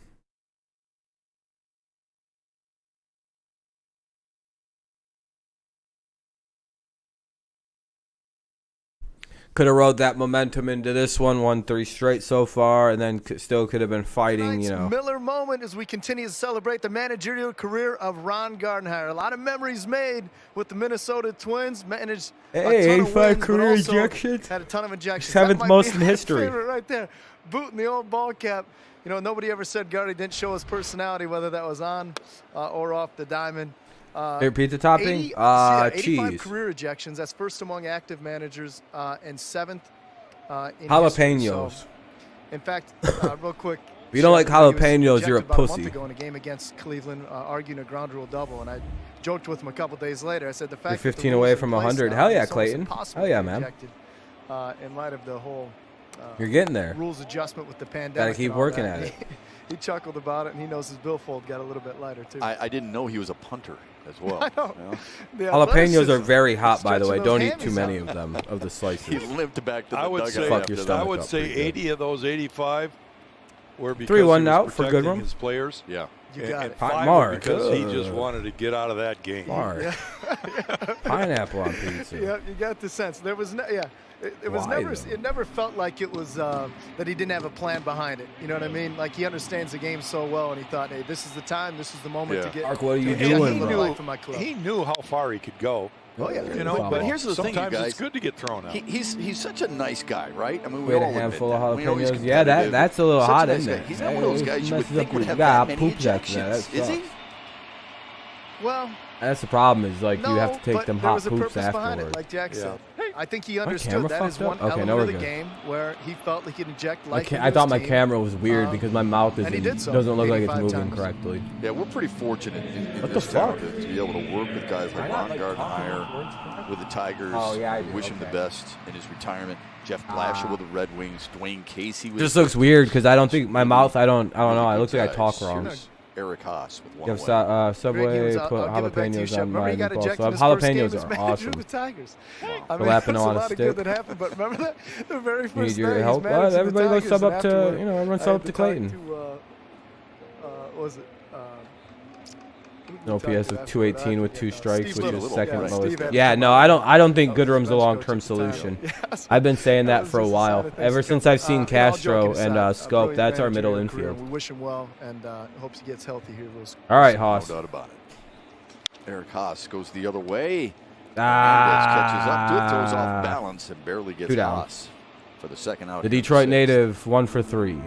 Could have rode that momentum into this one, won 3 straight so far, and then still could have been fighting, you know. Miller moment as we continue to celebrate the managerial career of Ron Gardenhire. A lot of memories made with the Minnesota Twins. Managed a ton of 85 wins, career but also ejections. had a ton of ejections. 7th That might most be in my history. favorite right there. Boot in the old ball cap. You know, nobody ever said Gardy didn't show his personality, whether that was on or off the diamond. Hey, pizza topping? 85 cheese. career ejections. That's first among active managers and 7th in Jalapenos. history. So, in fact, real quick. If you don't like he was jalapenos, you're a ejected about pussy. month ago in a game against Cleveland, arguing a ground rule double, and I joked with him a couple days later. I said the fact You're that the 15 rules away in from place 100. now, Hell yeah, it's almost Clayton. impossible Hell yeah, to be man. ejected, in light of the whole You're getting there. rules adjustment with the pandemic. Gotta keep and all working that. at it. He chuckled about it, and he knows his billfold got a little bit lighter too. I didn't know he was a punter as well. I know. You know? The Jalapenos are athleticism, very hot, by the way. stretching Don't those eat too hammies many out. of them, of the He slices. limped back to the I would dugout say, Fuck your after stomach I that. would up say pretty good. 80 of those 85 were because 3-1 he was out for protecting Goodrum? his players. Yeah. You and, got and it. 5 were Mark, because he just ugh. wanted to get out of that game. Mark. Pineapple on pizza. Yeah, you got the sense. There was it was Why, never. though? It never felt like it was that he didn't have a plan behind it. You know what I mean? Like he understands the game so well, and he thought, hey, this is the time, this is the moment Yeah. to get. Mark, what are you to get doing, a little bro? life in my club. He knew how far he could go. Oh, yeah. You know, But but here's the thing, you sometimes guys. it's good to get thrown out. He's such a nice guy, right? I mean, we Wait, a all admit handful that. of We know he's jalapenos. Yeah, competitive. that's a little Such hot nice in guy. there. He's not one of those guys you would messes think up would your- have yeah, that many poops after that. ejections. That Is he? sucks. Well, That's the problem. Is like no, you have to take but them there hot was a poops purpose behind it, afterwards. like Jack Yeah. said. I think he camera understood that is fucked one up? Okay, element now of we're the good. game where he felt he could inject life. I into thought his my team. camera was weird because my mouth and he did so doesn't look like it's 85 moving times. correctly. Yeah, we're pretty fortunate in What the this town fuck? to be able to work with guys like Ron Gardenhire with the Tigers. Oh, yeah, I do. Wish him the Okay. best in his retirement. Jeff Blasher with the Red Wings. Dwayne Casey with Just the looks weird because I don't think my mouth. I don't know. really It looks good like I talk guys. wrong. Here's Eric Haas with one You away. have Greg Subway Hughes, put I'll give it back to you, jalapenos Chef. on Remember my he got meatballs. ejected So his first game jalapenos as are manager awesome. of the Tigers. I mean, Jalapeno that's a on a lot of stick. good that happened, but remember that? The very You first need day your he's help? managing Well, the everybody go Tigers, sub and up to afterward, everyone I sub had up to talk Clayton. what was it? No PS of 218 with 2 strikes, Steve which Little. is second Yeah, lowest. Steve had Yeah, to no, come out. I don't think That was Goodrum's a bench long-term coach at the time. solution. Yes. I've been saying That that was for a just a while. sign of Ever things. since I've seen But all Castro joking and aside, a Scope, brilliant that's our middle managerial career. infield. We wish him well and hopes he gets healthy here. All right, No Haas. doubt about it. Eric Haas goes the other way. Hernandez catches up to it, throws off balance, and barely gets 2 down. Haas for the second out. The here in Detroit sixth. native, 1 for 3.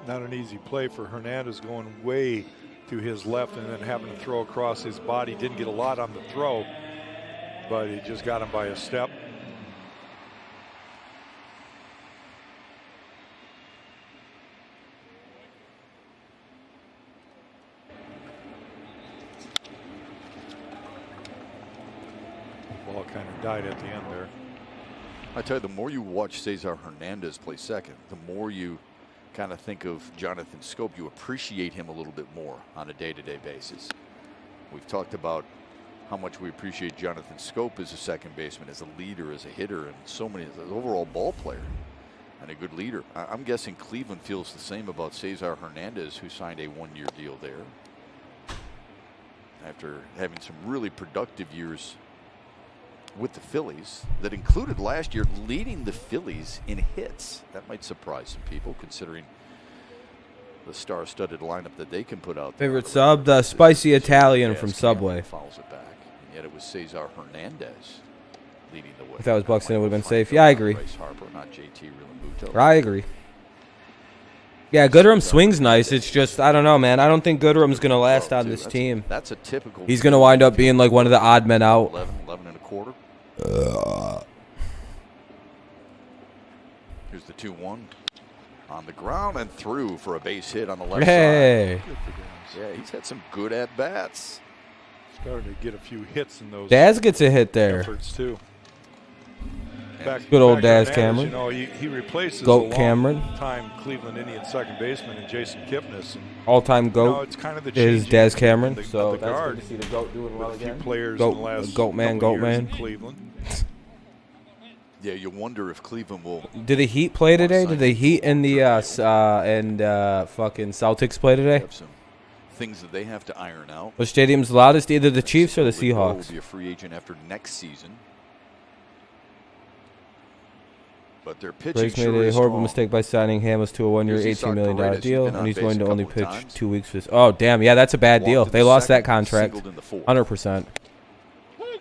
Not an easy play for Hernandez going way to his left and then having to throw across his body. Didn't get a lot on the throw, but he just got him by a step. Ball kind of died at the end there. I tell you, the more you watch Cesar Hernandez play second, the more you kind of think of Jonathan Scope. You appreciate him a little bit more on a day-to-day basis. We've talked about how much we appreciate Jonathan Scope as a second baseman, as a leader, as a hitter, and so many, as an overall ball player and a good leader. I'm guessing Cleveland feels the same about Cesar Hernandez, who signed a one-year deal there after having some really productive years with the Phillies that included last year leading the Phillies in hits. That might surprise some people considering the star-studded lineup that they can put out there. Favorite sub, the spicy Italian from Jazz Subway. Cameron follows it back, and yet it was Cesar Hernandez leading the way. If that was Buxton, it would've been Michael safe. Yeah, I Franco, agree. Bryce Harper, not JT Realmuto. I agree. Yeah, Goodrum swings nice. It's just, I don't know, man. I don't think Goodrum's going to last on this team. That's a typical. He's going to wind up being like one of the odd men out. 11 and a quarter. Here's the 2-1 on the ground and through for a base hit on the left Hey. side. Yeah, he's had some good at bats. Starting to get a few hits in those Daz gets a hit there. efforts too. Good old to Daz Hernandez, Cameron. You know, he replaces Goat a Cameron. long-time Cleveland Indian second baseman and Jason Kipnis. And, All-time you know, GOAT it's kind of the is changing Daz of Cameron. the So that's guard good to see the GOAT doing well with a few again. players Goat- in the last Goat man, couple Goat years man. in Cleveland. Yeah, you wonder if Cleveland will. Did the Heat play today? Did the Heat and the fucking Celtics play today? Have some things that they have to iron out. Which stadium's loudest? Either the Chiefs or the Will Seahawks. be a free agent after next season. But their pitching Brakes made sure a is horrible strong. mistake by signing Hamas to a 1-year, Here's $18 million Paredes. deal, He's been and on he's base going a to only couple of pitch times. 2 weeks. Oh, damn. Yeah, that's a bad deal. Walked in They the lost that second, contract. singled in the fourth. 100%.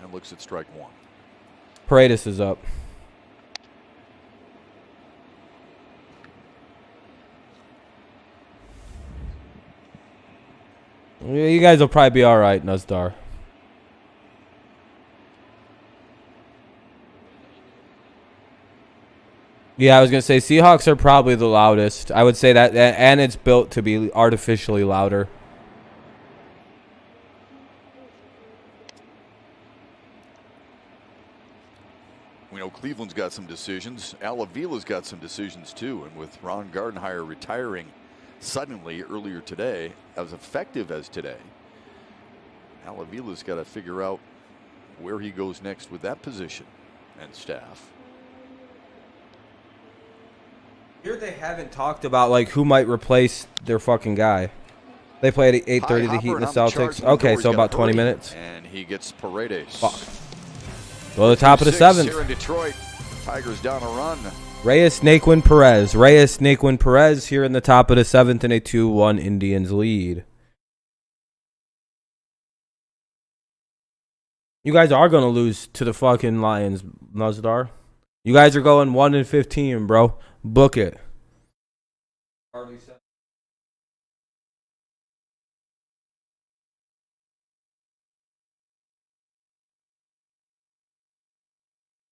And looks at strike one. Paredes is up. Yeah, you guys will probably be all right, Nuzdar. Yeah, I was going to say Seahawks are probably the loudest. I would say that, and it's built to be artificially louder. We know Cleveland's got some decisions. Al Avila's got some decisions too. And with Ron Gardenhire retiring suddenly earlier today, as effective as today, Al Avila's got to figure out where he goes next with that position and staff. Here they haven't talked about like who might replace their fucking guy. They play at 8:30 the Heat and the Celtics. Okay, so about 20 minutes. And he gets Paredes. Fuck. Go to the top of the 7th. Here in Detroit, Tigers down a run. Reyes, Naquin, Perez. Reyes, Naquin, Perez here in the top of the 7th in a 2-1 Indians lead. You guys are going to lose to the fucking Lions, Nuzdar. You guys are going 1-15, bro. Book it.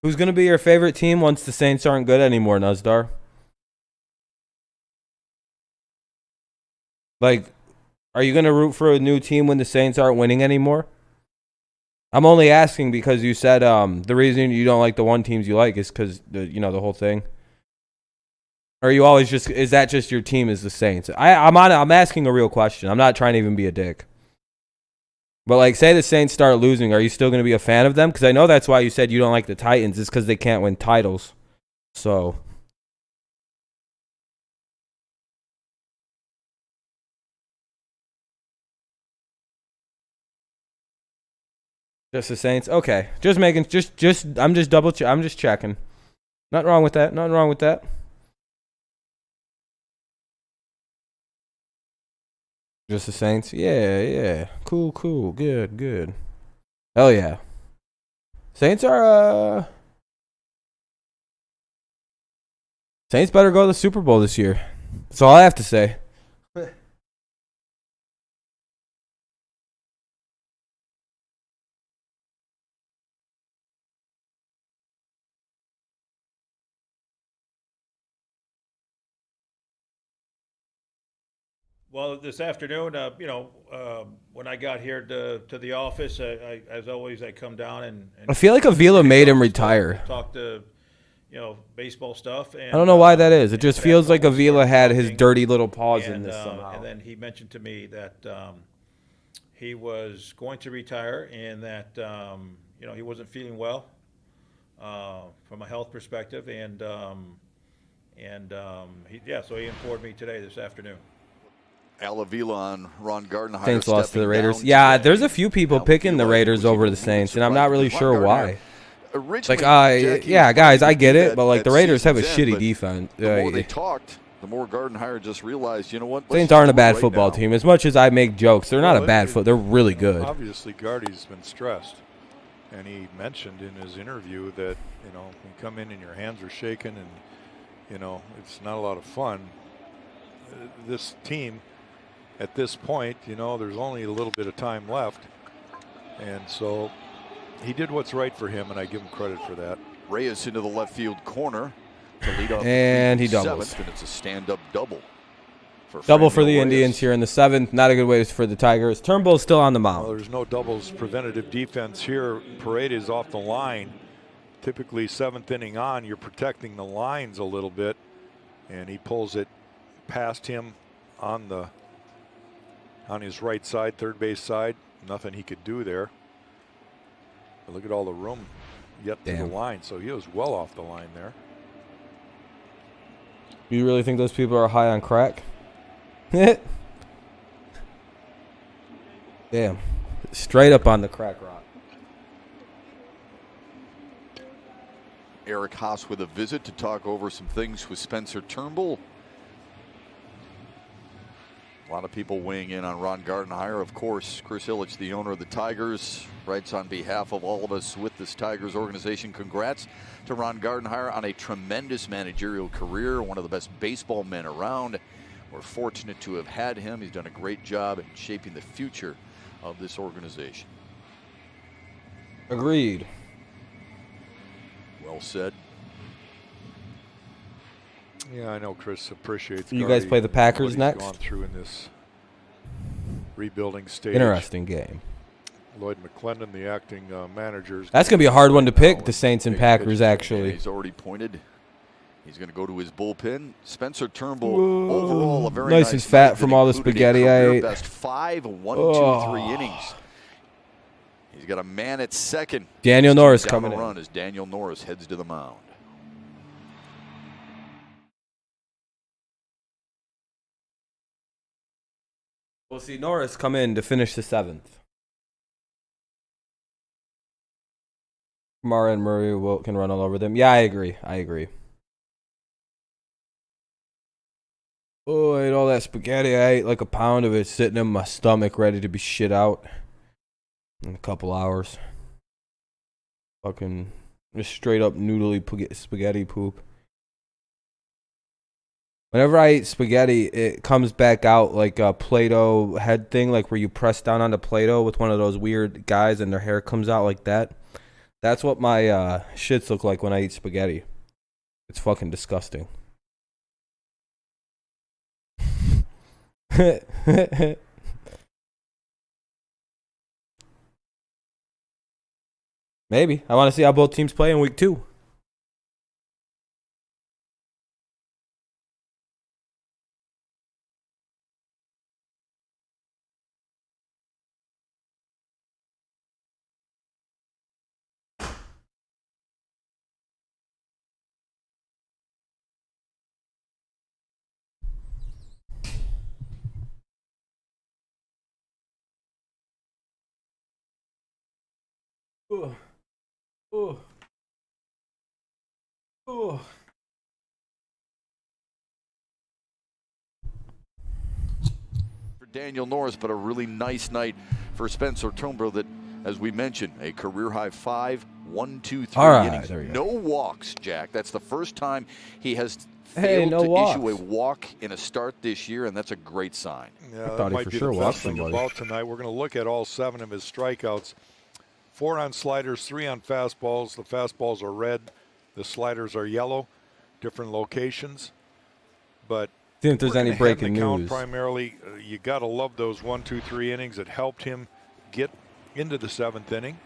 Who's going to be your favorite team once the Saints aren't good anymore, Nuzdar? Like, are you going to root for a new team when the Saints aren't winning anymore? I'm only asking because you said the reason you don't like the one teams you like is because, the whole thing. Or you always just, is that just your team is the Saints? I'm asking a real question. I'm not trying to even be a dick. But, like, say the Saints start losing, are you still going to be a fan of them? Because I know that's why you said you don't like the Titans. It's because they can't win titles. So. Just the Saints? Okay. Just making, I'm just checking. Nothing wrong with that. Nothing wrong with that. Just the Saints? Yeah. Cool. Good. Hell yeah. Saints are, Saints better go to the Super Bowl this year. That's all I have to say. Well, this afternoon, when I got here to the office, as always, I come down and I feel like Avila made him retire. Talk to, baseball stuff. And, I don't know why that is. It just feels like Avila had his dirty little paws in this somehow. And then he mentioned to me that he was going to retire and that, he wasn't feeling well from a health perspective. So he informed me today, this afternoon. Al Avila on Ron Gardenhire. Saints lost to the Raiders. Yeah, there's a few people picking the Raiders over the Saints, and I'm not really sure why. Like, yeah, guys, I get it, but like the Raiders have a shitty defense. The more they talked, the more Gardenhire just realized, you know what? Saints aren't a bad football team. As much as I make jokes, they're not a bad foot. They're really good. Obviously, Gardy's been stressed, and he mentioned in his interview that you come in and your hands are shaking, and it's not a lot of fun. This team. At this point, there's only a little bit of time left. And so he did what's right for him, and I give him credit for that. Reyes into the left field corner to lead off. And he doubles. And it's a stand-up double. Double for the Indians here in the 7th. Not a good way for the Tigers. Turnbull's still on the mound. Well, there's no doubles preventative defense here. Paredes off the line. Typically 7th inning on, you're protecting the lines a little bit. And he pulls it past him on his right side, third base side. Nothing he could do there. But look at all the room yet to the line. So he was well off the line there. You really think those people are high on crack? Damn. Straight up on the crack rock. Eric Haas with a visit to talk over some things with Spencer Turnbull. A lot of people weighing in on Ron Gardenhire. Of course, Chris Ilitch, the owner of the Tigers, writes on behalf of all of us with this Tigers organization, congrats to Ron Gardenhire on a tremendous managerial career, one of the best baseball men around. We're fortunate to have had him. He's done a great job in shaping the future of this organization. Agreed. Well said. Yeah, I know Chris appreciates. You guys play the Packers what he's next? Gone through in this rebuilding stage. Interesting game. Lloyd McClendon, the acting manager. That's going to be a hard one to pick, the Saints and Packers, actually. He's already pointed. He's going to go to his bullpen. Spencer Turnbull, overall, a very nice and fat from all the spaghetti I ate. Best 5, 1, 2, 3 innings. He's got a man at second. Daniel Norris down coming the in. run as Daniel Norris heads to the mound. We'll see Norris come in to finish the 7th. Kamara and Murray can run all over them. Yeah, I agree. Oh, I ate all that spaghetti. I ate like a pound of it sitting in my stomach ready to be shit out in a couple hours. Fucking just straight up noodly spaghetti poop. Whenever I eat spaghetti, it comes back out like a Play-Doh head thing, like where you press down onto Play-Doh with one of those weird guys and their hair comes out like that. That's what my shits look like when I eat spaghetti. It's fucking disgusting. Maybe. I want to see how both teams play in week 2. For Daniel Norris, but a really nice night for Spencer Turnbull that, as we mentioned, a career-high 5, 1, 2, 3 All right, innings. there we go. No walks, Jack. That's the first time he has Hey, failed no to walks. issue a walk in a start this year, and that's a great sign. Yeah, I that thought he might for be sure the walked best thing somebody. about tonight. We're going to look at all 7 of his strikeouts. 4 on sliders, 3 on fastballs. The fastballs are red. The sliders are yellow. Different locations. But See if there's we're any gonna head breaking the count news. primarily, you got to love those 1, 2, 3 innings. It helped him get into the 7th inning.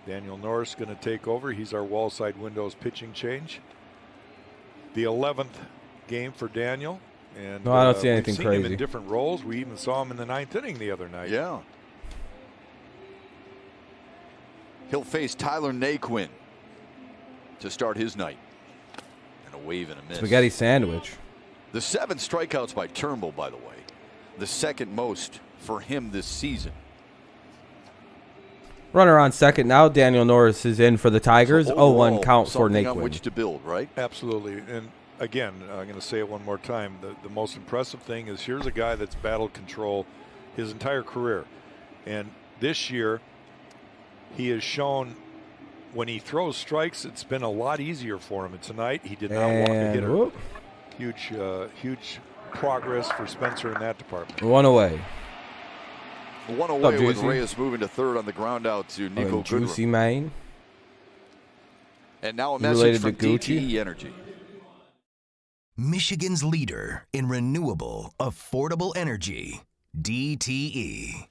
Daniel Norris going to take over. He's our wall side windows pitching change. The 11th game for Daniel. And No, I don't see anything we've seen him crazy. in different roles. We even saw him in the 9th inning the other night. Yeah. He'll face Tyler Naquin to start his night. And a wave and a miss. Spaghetti sandwich. The 7 strikeouts by Turnbull, by the way. The second most for him this season. Runner on second now. Daniel Norris is in for the Tigers. So 0-1 overall, count for something on Naquin. which to build, right? Absolutely. And again, I'm going to say it one more time. The most impressive thing is here's a guy that's battled control his entire career. And this year, he has shown when he throws strikes, it's been a lot easier for him. And tonight, he did not walk a And hitter. whoop, Huge progress for Spencer in that department. 1 away. 1 away What's up, with Juicy? Reyes moving to third on the ground out to Nico Oh, Juicy Goodrum. Mane. And now a You message related from to Gucci? DTE Energy. Michigan's leader in renewable, affordable energy, DTE.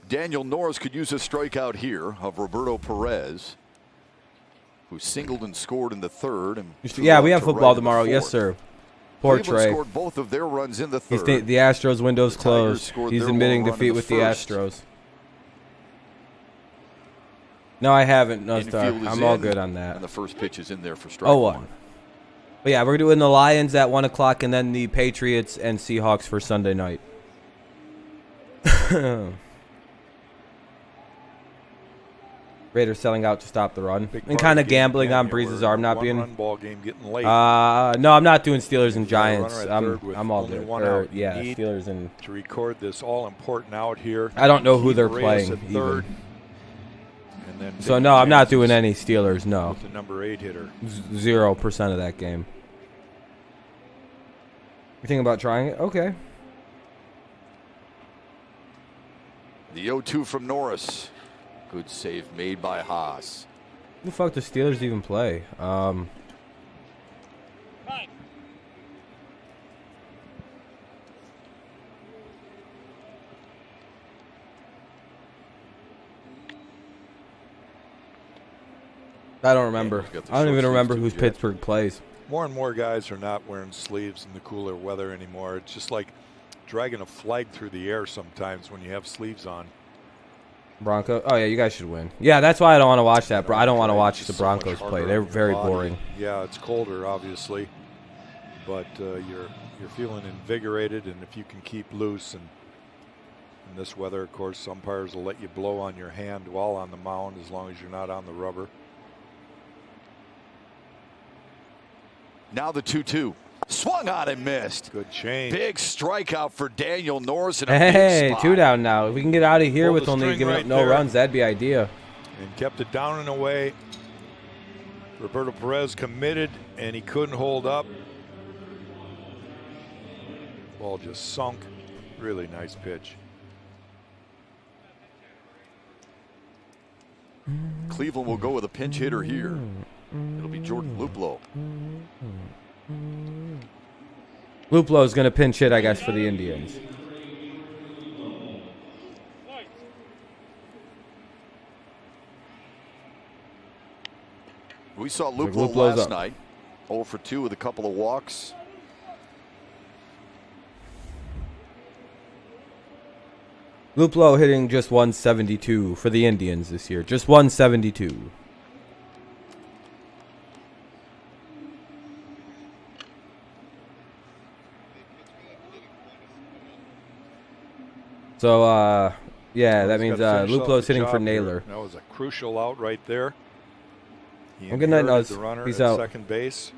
Daniel Norris could use a strikeout here of Roberto Perez, who singled and scored in the 3rd. And Yeah, we have threw out to football right in the tomorrow. Yes, 4th. sir. Poor Cleveland Trey. scored both of their runs in the He's 3rd. the Astros window's The Tigers closed. scored He's their admitting one run defeat in the with the first. Astros. No, I haven't. No, Infield star. is I'm all in, good on that. And the first pitch is in there for strike 0-1. 1. But yeah, we're doing the Lions at 1 o'clock and then the Patriots and Seahawks for Sunday night. Raiders selling out to stop the run. Big And part kind of of the game gambling again on here. Breeze's We're arm not one-run being. ball game getting late. No, I'm not doing Steelers and You've got a runner Giants. at I'm third with all only good. one Or, out. You yeah, need Steelers and. to record this all important out here. I don't know who Keep they're Reyes playing at even. third, and then So take no, your I'm not chances doing any Steelers. No, with the number 8 hitter. 0% of that game. You thinking about trying it? Okay. The 0-2 from Norris. Good save made by Haas. Who the fuck does Steelers even play? I don't remember. I don't even remember who Pittsburgh plays. More and more guys are not wearing sleeves in the cooler weather anymore. It's just like dragging a flag through the air sometimes when you have sleeves on. Bronco. Oh yeah, you guys should win. Yeah, that's why I don't want to watch that. I don't want to watch the It's so much Broncos harder play. on They're your very body. boring. Yeah, it's colder, obviously, but you're feeling invigorated, and if you can keep loose, and in this weather, of course, umpires will let you blow on your hand while on the mound as long as you're not on the rubber. Now the 2-2. Swung on and missed. Good change. Big strikeout for Daniel Norris. In a big Hey, spot. 2 down now. If we can get out of here Pulled with the only string giving right up no there. runs, that'd be ideal. And kept it down and away. Roberto Perez committed, and he couldn't hold up. Ball just sunk. Really nice pitch. Cleveland will go with a pinch hitter here. It'll be Jordan Luplow. Luplow's going to pinch hit, I guess, for the Indians. We saw Like Luplow Luplow's last up. night. 0 for 2 with a couple of walks. Luplow hitting just 172 for the Indians this year. Just 172. So, yeah, that means He's gotta finish off Luplow's the hitting for job here. Nailer. That was a crucial out right there. He Well, good night, inherited Nuz. the runner Peace at out. second base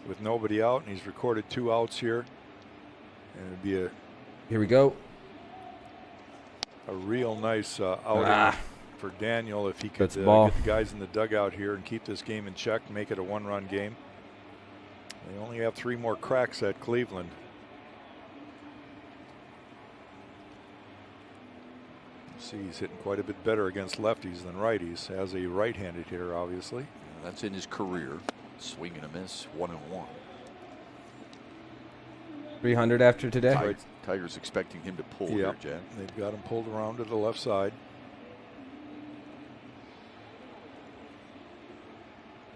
with nobody out, and he's recorded 2 outs here. And it'd be Here we go. a real nice outing for Daniel if he could That's the ball. get the guys in the dugout here and keep this game in check, make it a 1-run game. They only have 3 more cracks at Cleveland. See, he's hitting quite a bit better against lefties than righties as a right-handed hitter, obviously. That's in his career. Swing and a miss, 1-1. 300 after today. Tigers expecting him to pull Yeah, here, Jack. they've got him pulled around to the left side.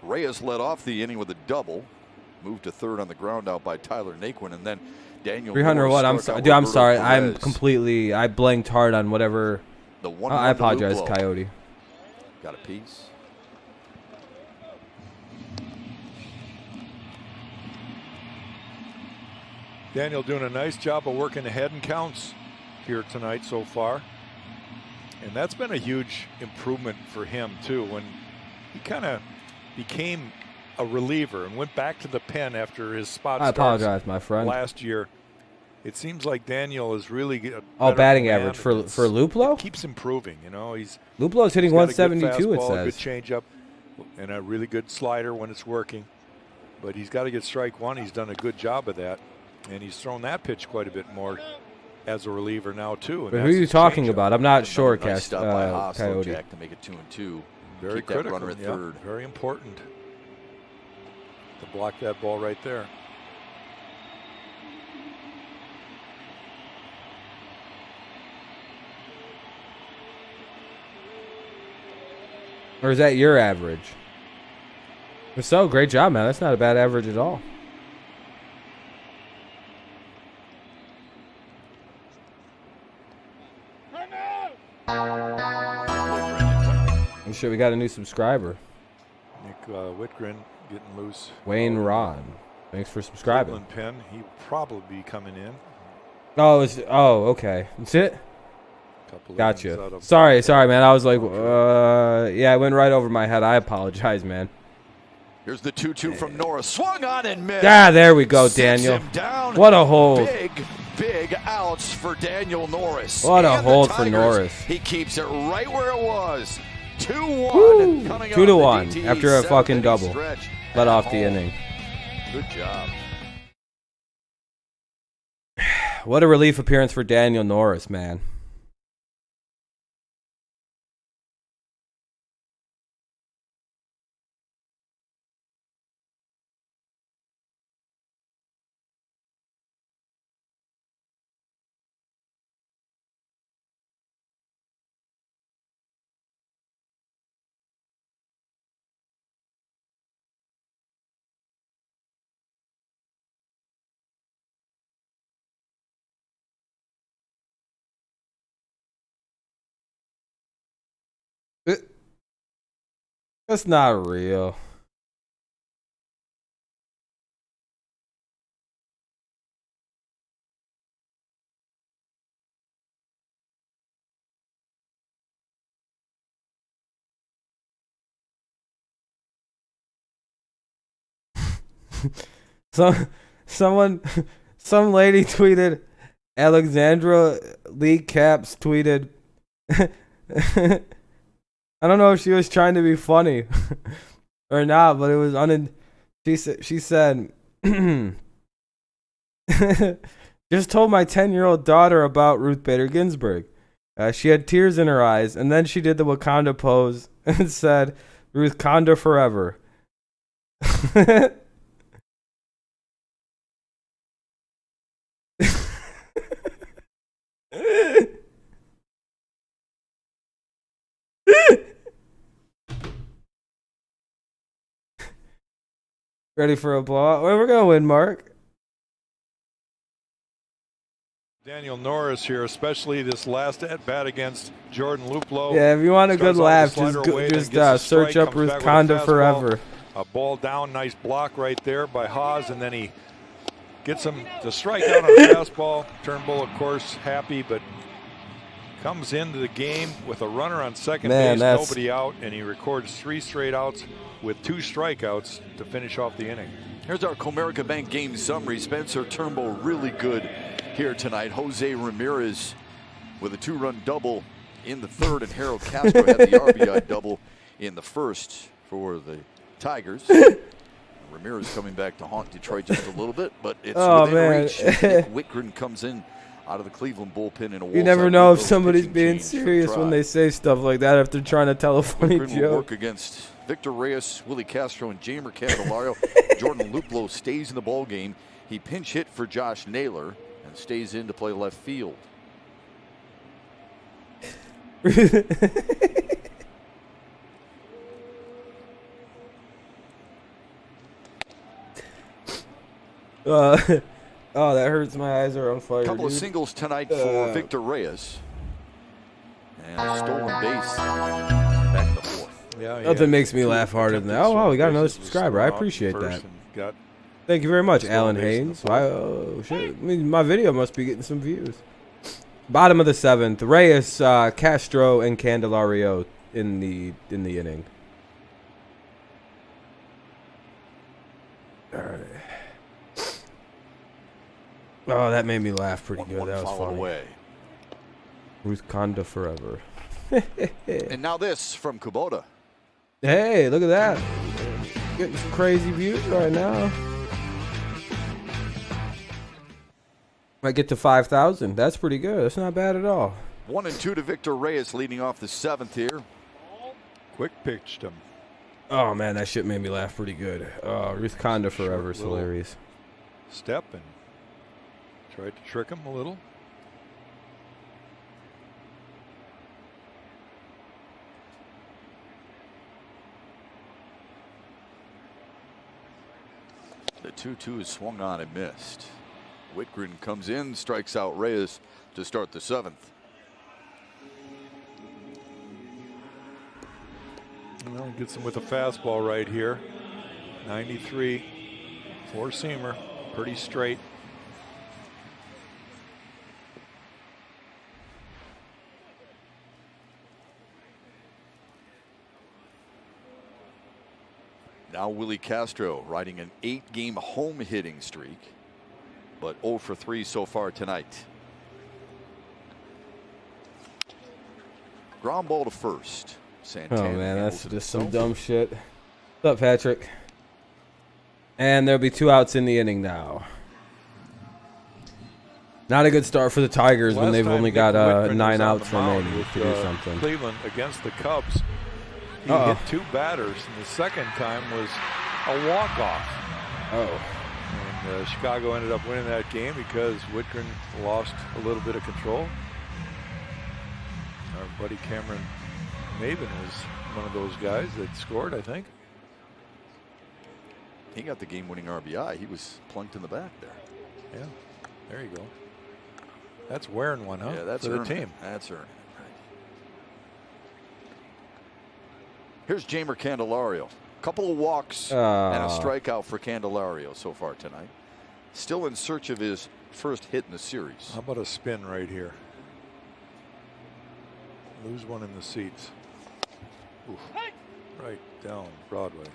Reyes led off the inning with a double. Moved to third on the ground out by Tyler Naquin, and then Daniel 300 Norris what? I'm struck sorry. out Dude, I'm Roberto sorry. I'm Perez. completely. I blanked hard on whatever. The one I apologize, Coyote. Got a piece. Daniel doing a nice job of working ahead and counts here tonight so far. And that's been a huge improvement for him, too, when he kind of became a reliever and went back to the pen after his spot I starts apologize, my friend. last year. It seems like Daniel is really Batting average for Luplow? Keeps improving, you know. Luplow's hitting he's got a good 172, it fastball, a good says. changeup, and a really good slider when it's working. But he's got to get strike one. He's done a good job of that. And he's thrown that pitch quite a bit more as a reliever now, too. And But who that's are you his talking changeup. about? I'm not sure, Nice stop by Haas, though, Coyote. Jack, to make it 2-2. Very Keep critical. that runner at yeah, third. very important to block that ball right there. Or is that your average? If so, great job, man. That's not a bad average at all. Oh, shit, we got a new subscriber. Nick Whitgren getting loose. Wayne Ron. Thanks for subscribing. Cleveland Penn, he will probably be coming in. Oh, okay. That's it? Couple Gotcha. innings out of Sorry, man. I was like, yeah, it went right over my head. I apologize, man. Here's the 2-2 from Norris. Swung on and missed. Ah, there we go, Sits Daniel. him down. What a hold. Big outs for Daniel Norris. What a And the hold for Tigers, Norris. He keeps it right where it was. 2-1. Woo. Coming 2-1 DTE after a fucking 7th-inning double. stretch Let at off the home. inning. Good job. What a relief appearance for Daniel Norris, man. That's not real. Some lady tweeted, Alexandra Lee Caps tweeted, I don't know if she was trying to be funny or not, but it was she said just told my 10-year-old daughter about Ruth Bader Ginsburg. She had tears in her eyes, and then she did the Wakanda pose and said, Ruth Conda forever. Ready for a blowout? Well, we're gonna win, Mark. Daniel Norris here, especially this last at bat against Jordan Luplow. Yeah, if you want a good laugh, just search up Ruth Conda forever. A ball down, nice block right there by Haas, and then he gets him to strike out on a fastball. Turnbull, of course, happy, but comes into the game with a runner on second base, nobody out, and he records 3 straight outs with 2 strikeouts to finish off the inning. Here's our Comerica Bank game summary. Spencer Turnbull really good here tonight. Jose Ramirez with a 2-run double in the 3rd, and Harold Castro had the RBI double in the 1st for the Tigers. Ramirez coming back to haunt Detroit just a little bit, but it's within reach. Nick Whitgren comes in out of the Cleveland bullpen in a You never know if somebody's being serious when they say stuff like that if they're trying to tell a funny Whitgren will joke. work against Victor Reyes, Willie Castro, and Jamer Candelario. Jordan Luplow stays in the ball game. He pinch hit for Josh Naylor and stays in to play left field. Oh, that hurts. My eyes are on fire. Couple of singles tonight for Victor Reyes. And a stolen base back in the 4th. Yeah, nothing makes me laugh harder than that. Oh, wow, we got another subscriber. I appreciate that. Thank you very much, Alan Haynes. Wow, oh, shit. I mean, my video must be getting some views. Bottom of the 7th, Reyes, Castro, and Candelario in the inning. All right. Oh, that made me laugh pretty good. That was funny. Away. Ruth Conda forever. And now this from Kubota. Hey, look at that. Getting some crazy views right now. Might get to 5,000. That's pretty good. That's not bad at all. 1-2 to Victor Reyes leading off the 7th here. Quick pitched him. Oh, man, that shit made me laugh pretty good. Ruth Conda forever is hilarious. Step and tried to trick him a little. The 2-2 is swung on and missed. Whitgren comes in, strikes out Reyes to start the 7th. Well, gets him with a fastball right here. 93, 4-seamer, pretty straight. Now Willie Castro riding an 8-game home hitting streak, but 0 for 3 so far tonight. Ground ball to first. Santana. Oh man, that's handles just some himself. dumb shit. What's up, Patrick? And there'll be 2 outs in the inning now. Not a good start for the Tigers when Last they've time only Nick got Whitman was 9 on outs the mound remaining with, to do something. Cleveland against the Cubs. He Uh-oh. hit 2 batters, and the second time was a walk-off. Oh. And Chicago ended up winning that game because Whitman lost a little bit of control. Our buddy Cameron Maven was one of those guys that scored, I think. He got the game-winning RBI. He was plunked in the back there. Yeah, there you go. That's wearing one, huh? Yeah, that's for the earning team. it. That's earning it. Right. Here's Jamer Candelario. Couple of walks and a strikeout for Candelario so far tonight. Still in search of his first hit in the series. How about a spin right here? Lose one in the seats. Oof. Right down Broadway.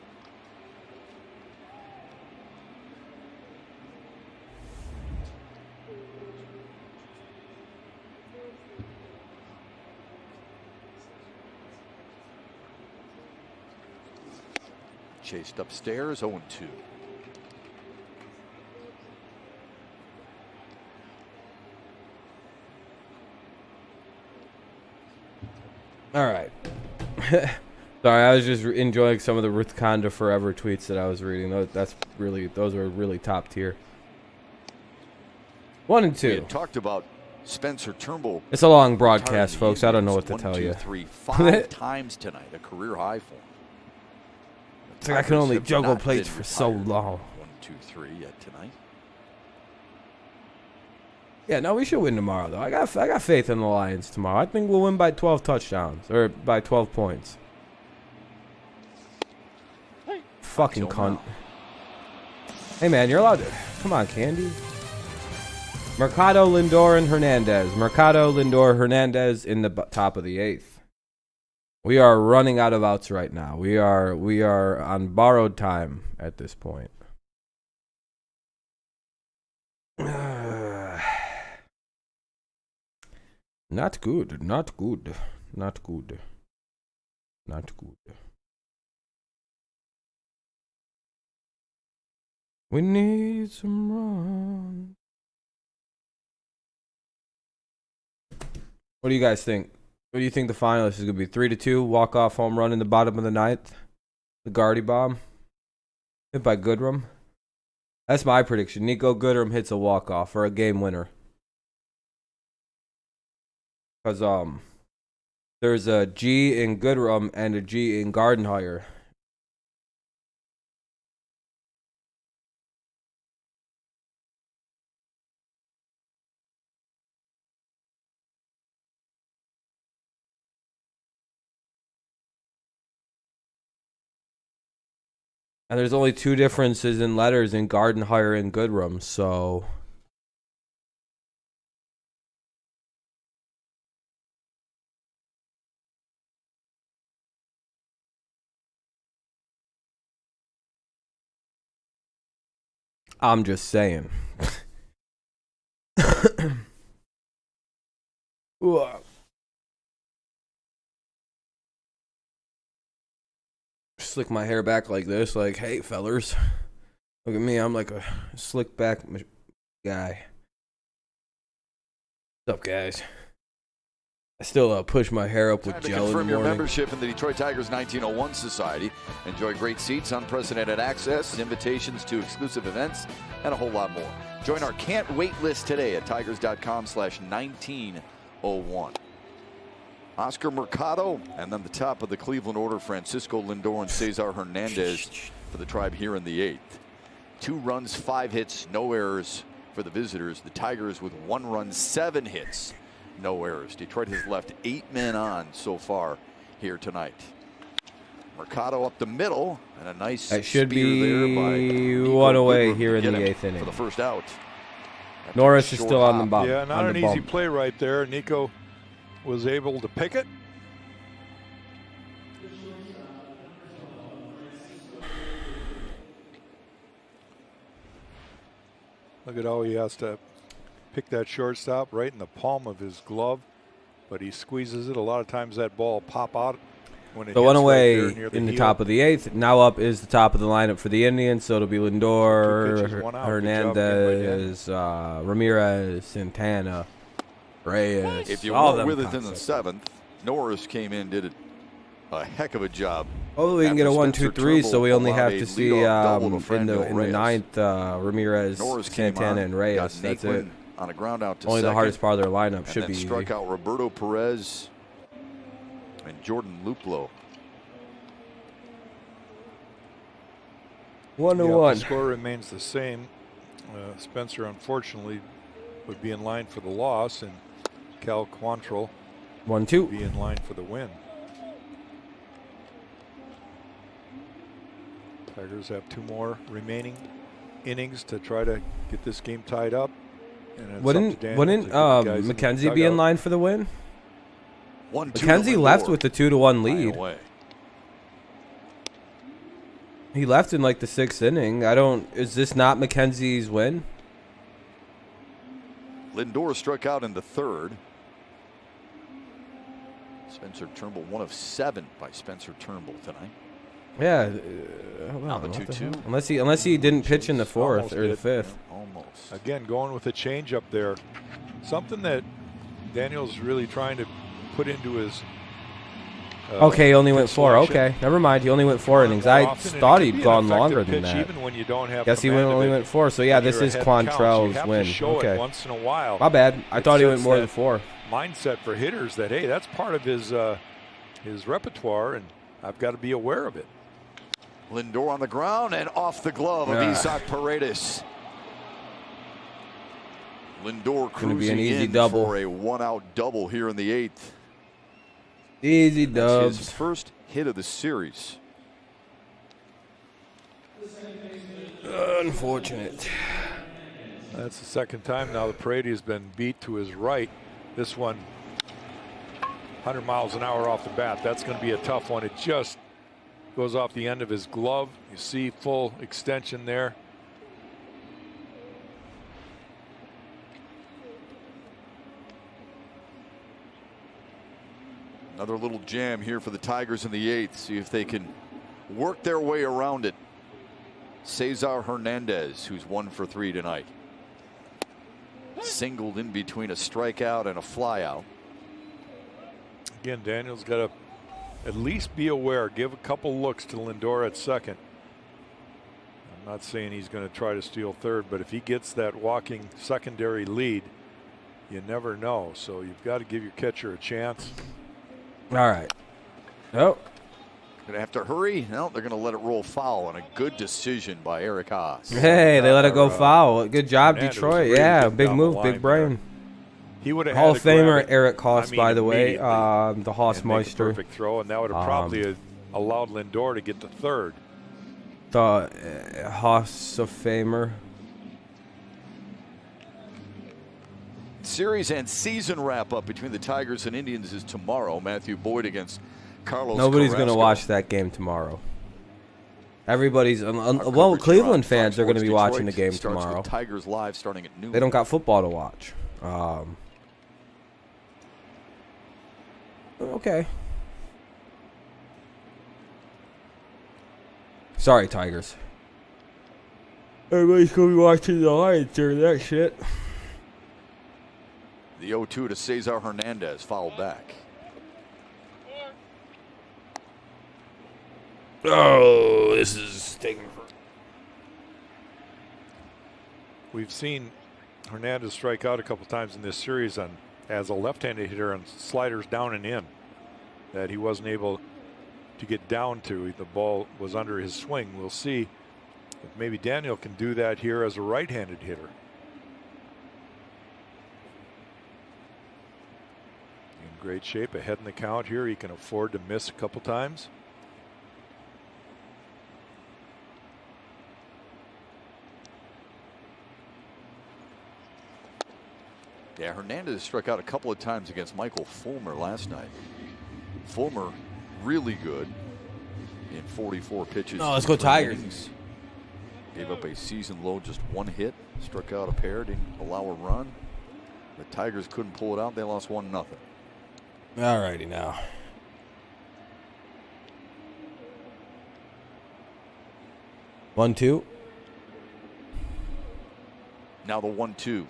Chased upstairs, 0-2. All right. Sorry, I was just enjoying some of the Ruth Conda Forever tweets that I was reading. Those are really top tier. 1 and 2. We had talked about Spencer Turnbull. It's a long broadcast, folks. I don't know what to tell you. 1, 2, 3, 5 times tonight, a career high for him. It's like I can only Tigers have juggle not plates been for so retired. long. 1, 2, 3 yet tonight. Yeah, no, we should win tomorrow, though. I got faith in the Lions tomorrow. I think we'll win by 12 touchdowns or by 12 points. Fucking Until cunt. now. Hey, man, you're allowed to. Come on, Candy. Mercado, Lindor, and Hernandez. Mercado, Lindor, Hernandez in the top of the 8th. We are running out of outs right now. We are on borrowed time at this point. Not good. Not good. Not good. Not good. We need some runs. What do you guys think? What do you think the finalist is going to be? 3-2, walk-off home run in the bottom of the 9th? The Gardy bomb? Hit by Goodrum? That's my prediction. Nico Goodrum hits a walk-off or a game winner. Because there's a G in Goodrum and a G in Gardenhire. And there's only 2 differences in letters in Gardenhire and Goodrum, so... I'm just saying. Slick my hair back like this, like, hey, fellers. Look at me, I'm like a slick back guy. What's up, guys? I still push my hair up with Time to gel in the confirm your morning. membership in the Detroit Tigers 1901 Society. Enjoy great seats, unprecedented access, invitations to exclusive events, and a whole lot more. Join our can't wait list today at tigers.com/1901. Oscar Mercado, and then the top of the Cleveland order, Francisco Lindor and Cesar Hernandez for the Tribe here in the 8th. 2 runs, 5 hits, no errors for the visitors. The Tigers with 1 run, 7 hits, no errors. Detroit has left 8 men on so far here tonight. Mercado up the middle, and a nice That should spear there by be Nico 1 away Goodrum here to in get the him 8th inning. for the first out. Norris is Short still on the hop. bump. Yeah, not on an the easy bump. play right there. Nico was able to pick it. Look at how he has to pick that shortstop right in the palm of his glove, but he squeezes it. A lot of times that ball pop out when it So hits one right away there near in the heel. top of the 8th. Now up is the top of the lineup for the Indians. So it'll be Two Lindor, pitches, 1 out. Good job again by Hernandez, Ramirez, Santana, Reyes. If you all were them with it in the concepts. 7th, Norris came in, did a heck of a job. Hopefully we can get a After 1, Spencer 2, 3. So we Turnbull only have allowed to a see leadoff double in to the Franmil Reyes. 9th Ramirez, Norris came Santana, on, and got Reyes. That's it. Naquin on a ground out to Only the second, hardest part of their lineup and should then be struck easy. out Roberto Perez and Jordan Luplow. 1 to Yeah, 1. the score remains the same. Spencer, unfortunately, would be in line for the loss, and Cal Quantrill 1, 2. would be in line for the win. Tigers have 2 more remaining innings to try to get this game tied up. And it's up to Daniel to Wouldn't get the guys in the McKenzie be in dugout. line for the win? 1-2 to McKenzie left Lindor. with the 2 to 1 Flying lead. away. He left in like the 6th inning. Is this not McKenzie's win? Lindor struck out in the 3rd. Spencer Turnbull, 1 of 7 by Spencer Turnbull tonight. Yeah. Now the 2-2. Unless he didn't pitch in the 4th Almost or the did. 5th. Almost. Again, going with a change up there. Something that Daniel's really trying to put into his Okay, he only went 4. selection. Okay, never mind. He only went 4 innings. More I often, and it thought can he'd be an gone effective longer than pitch that. Even when you don't have Guess he command of only it. went 4. So yeah, When this you're is ahead counts, you Quantrell's have win. To show Okay, it once in a while. my bad. I It thought he went sets more that than 4. Mindset for hitters that, hey, that's part of his repertoire, and I've got to be aware of it. Lindor on the ground and off the glove of Ah. Isaac Paredes. Lindor Gonna be cruising an easy in double. for a 1-out double here in the 8th. Easy That's his dubs. first hit of the series. Unfortunate. That's the second time now the Paredes has been beat to his right. This one, 100 miles an hour off the bat. That's going to be a tough one. It just goes off the end of his glove. You see full extension there. Another little jam here for the Tigers in the 8th. See if they can work their way around it. Cesar Hernandez, who's 1 for 3 tonight. Singled in between a strikeout and a flyout. Again, Daniel's got to at least be aware. Give a couple looks to Lindor at second. I'm not saying he's going to try to steal third, but if he gets that walking secondary lead, you never know. So you've got to give your catcher a chance. All right. Oh, Gonna have to hurry. No, they're gonna let it roll foul, and a good decision by Eric Haas. hey, they let it go foul. Good job, Hernandez Detroit. really Yeah, getting big down the move, line big brain. there. He would have Hall had of to grab Famer it, Eric Haas, by the way. immediately The Haas and make a Meister. perfect throw, and that would have probably allowed Lindor to get to third. The Haas of Famer. Series and season wrap up between the Tigers and Indians is tomorrow. Matthew Boyd against Carlos Nobody's going to Carrasco. watch that game tomorrow. Everybody's Our well, coverage Cleveland here on fans Fox are going to Sports be watching the Detroit game starts tomorrow. with Tigers live starting at noon. They don't got football to watch. Okay. Sorry, Tigers. Everybody's going to be watching the Lions during that shit. The 0-2 to Cesar Hernandez, fouled back. Oh, this is taking forever. We've seen Hernandez strike out a couple times in this series as a left-handed hitter on sliders down and in that he wasn't able to get down to. The ball was under his swing. We'll see if maybe Daniel can do that here as a right-handed hitter. In great shape, ahead in the count here. He can afford to miss a couple times. Yeah, Hernandez struck out a couple of times against Michael Fulmer last night. Fulmer really good in 44 pitches. Oh, let's go through Tigers. innings. Gave up a season low, just 1 hit. Struck out a pair, didn't allow a run. The Tigers couldn't pull it out. They lost 1-0. All righty now. One, two. Now the 1-2.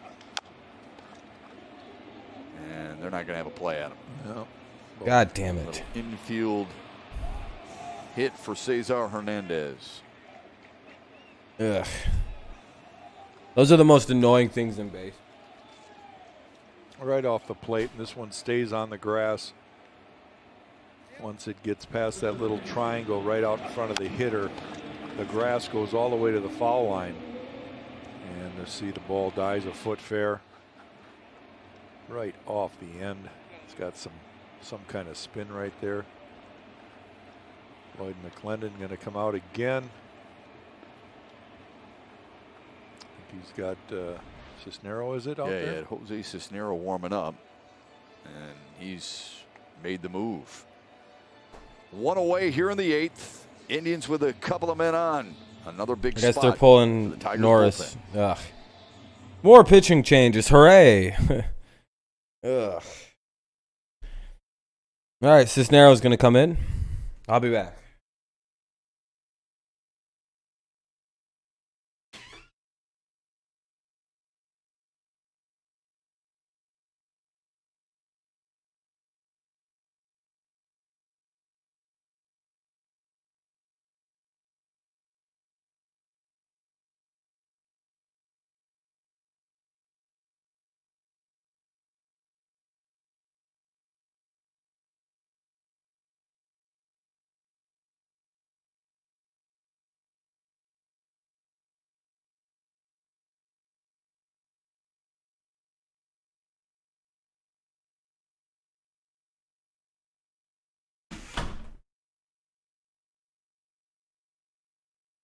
And they're not going to have a play at him. No. God damn it. Infield hit for Cesar Hernandez. Ugh. Those are the most annoying things in base. Right off the plate, and this one stays on the grass. Once it gets past that little triangle right out in front of the hitter, the grass goes all the way to the foul line. And you see the ball dies a foot fair. Right off the end. It's got some kind of spin right there. Lloyd McClendon going to come out again. I think he's got Cisnero, is it, out there? Yeah, he had Jose Cisnero warming up, and he's made the move. One away here in the 8th. Indians with a couple of men on. Another big I guess spot they're for pulling the Tigers Norris. bullpen. Ugh. More pitching changes. Hooray. Ugh. All right, Cisnero's going to come in. I'll be back.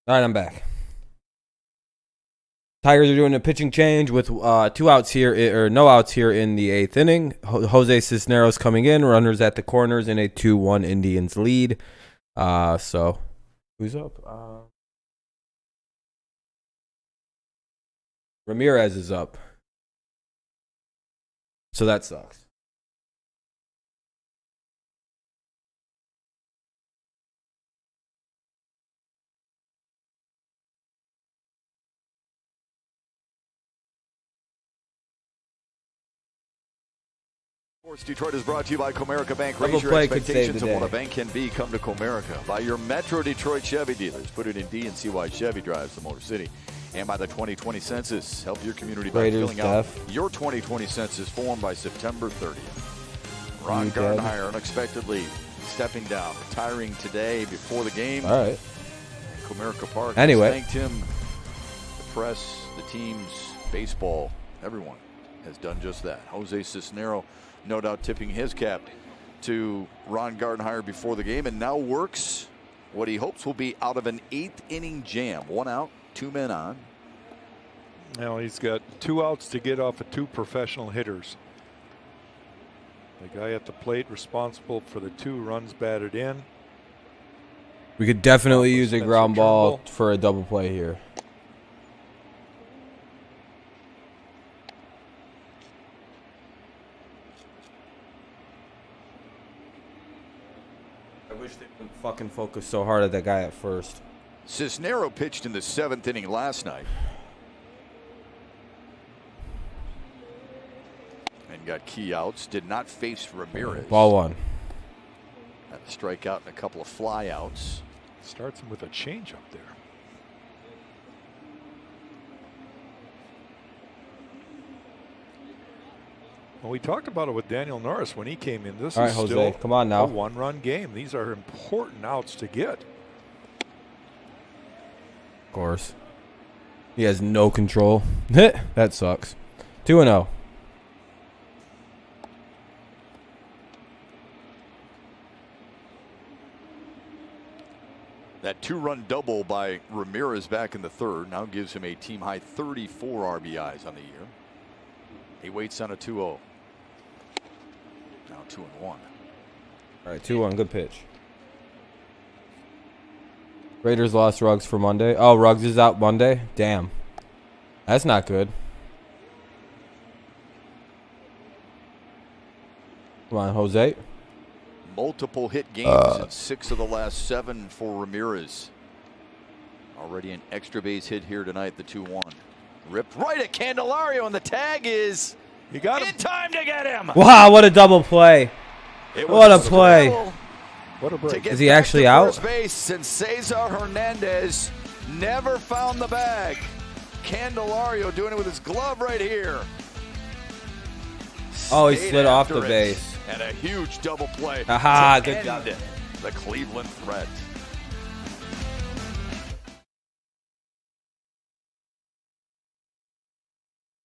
All right, I'm back. Tigers are doing a pitching change with 2 outs here, or no outs here in the 8th inning. Jose Cisneros coming in, runners at the corners in a 2-1 Indians lead. So, who's up? Ramirez is up. So that sucks. Sports Detroit is brought to you by Comerica Bank. Double Raise your play could save expectations the of what day. a bank can be. Come to Comerica. By your Metro Detroit Chevy dealers. Put it in D&CY Chevy drives the Motor City. And by the 2020 Census. Help your community by Raiders filling out def. your 2020 Census form by September 30th. Ron You dead? Gardenhire unexpectedly stepping down, retiring today before the game. All right. Comerica Park Anyway. has thanked him. The press, the teams, baseball, everyone has done just that. Jose Cisnero, no doubt tipping his cap to Ron Gardenhire before the game, and now works what he hopes will be out of an 8th inning jam. 1 out, 2 men on. Now he's got 2 outs to get off of 2 professional hitters. The guy at the plate responsible for the 2 runs batted in. We could definitely use a Spencer ground ball Turnbull. for a double play here. I wish they wouldn't fucking focus so hard at that guy at first. Cisnero pitched in the 7th inning last night. And got key outs. Did not face Ramirez. Ball 1. Had a strikeout and a couple of flyouts. Starts him with a changeup there. Well, we talked about it with Daniel Norris when he came in. This All right, is Jose, still come on now. a 1-run game. These are important outs to get. Of course. He has no control. That sucks. 2-0. That 2-run double by Ramirez back in the 3rd now gives him a team high 34 RBIs on the year. He waits on a 2-0. Now 2-1. All right, 2-1. Good pitch. Raiders lost Ruggs for Monday. Oh, Ruggs is out Monday? Damn. That's not good. Come on, Jose. Multiple hit games in 6 of the last 7 for Ramirez. Already an extra base hit here tonight, the 2-1. Ripped right at Candelario, and the tag is You got him. in time to get him. Wow, what a double play. What a play. What a break. Is he actually out? First base, and Cesar Hernandez never found the bag. Candelario doing it with his glove right here. Oh, he Stayed slid off after the it. base. And a huge double play. Aha, to good end job. The Cleveland threat.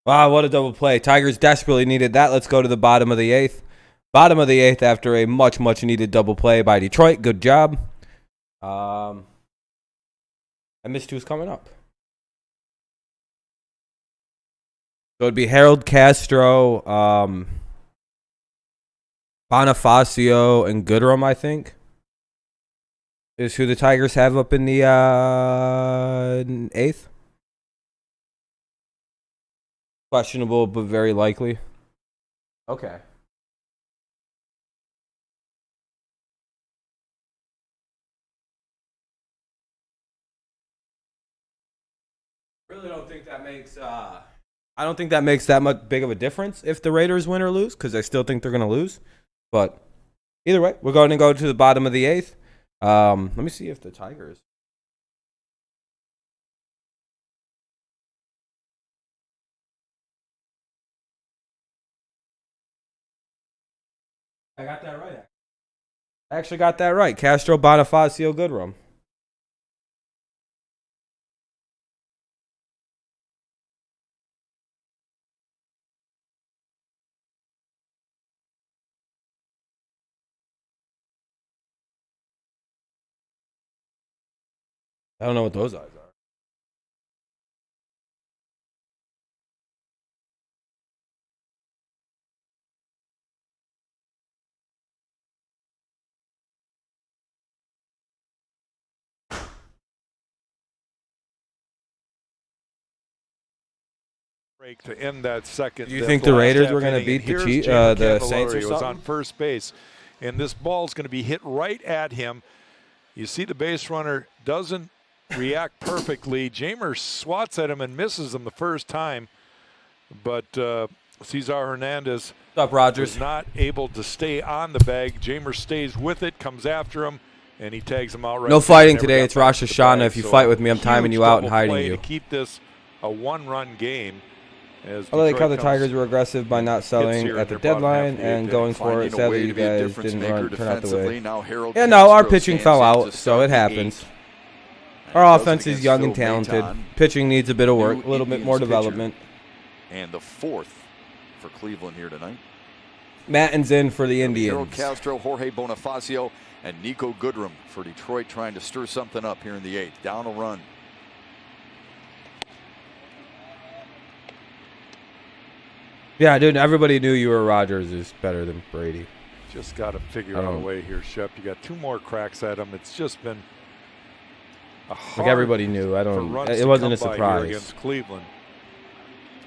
Wow, what a double play. Tigers desperately needed that. Let's go to the bottom of the 8th. Bottom of the 8th after a much needed double play by Detroit. Good job. I missed who's coming up. So it'd be Harold Castro, Bonifacio, and Goodrum, I think, is who the Tigers have up in the 8th. Questionable, but very likely. Okay. Really don't think that makes I don't think that makes that much big of a difference if the Raiders win or lose, because I still think they're going to lose. But either way, we're going to go to the bottom of the 8th. Let me see if the Tigers. I got that right. I actually got that right. Castro, Bonifacio, Goodrum. I don't know what those odds are. Break to end that second. Do you think the last Raiders half were going to inning. beat the And Chiefs, here's the Jamer Saints or Candelario is on something? first base, and this ball is going to be hit right at him. You see the base runner doesn't react perfectly. Jamer swats at him and misses him the first time, but Cesar Hernandez What's up, Rogers? is not able to stay on the bag. Jamer stays with it, comes after him, and he tags him out right. No there. fighting Never today. got It's back Rosh to the Hashanah. bag. If you So fight with me, I'm timing huge you out and double hiding play you. to keep this a one-run game. As I like how the Detroit comes Tigers were aggressive by not selling here at in the their bottom half deadline of the and eighth going inning. for it. Finding a way Sadly, you to be a guys difference didn't maker turn out the defensively. way. Now Harold Yeah, no, our Castro pitching stands fell in out, to so start it the happens. eighth. Our And offense does is against young and Phil talented. Maton, Pitching needs a bit of work, new a little bit Indians more pitcher. development. And the 4th for Cleveland here tonight. Matton's in for the Harold Indians. Castro, Jorge Bonifacio, and Nico Goodrum for Detroit, trying to stir something up here in the 8th. Down a run. Yeah, dude, everybody knew you were Rodgers is better than Brady. Just got to figure out a way here, Shep. You got 2 more cracks at him. It's just been a hard Like everybody knew. I for don't. runs It to wasn't a come by here surprise. against Cleveland.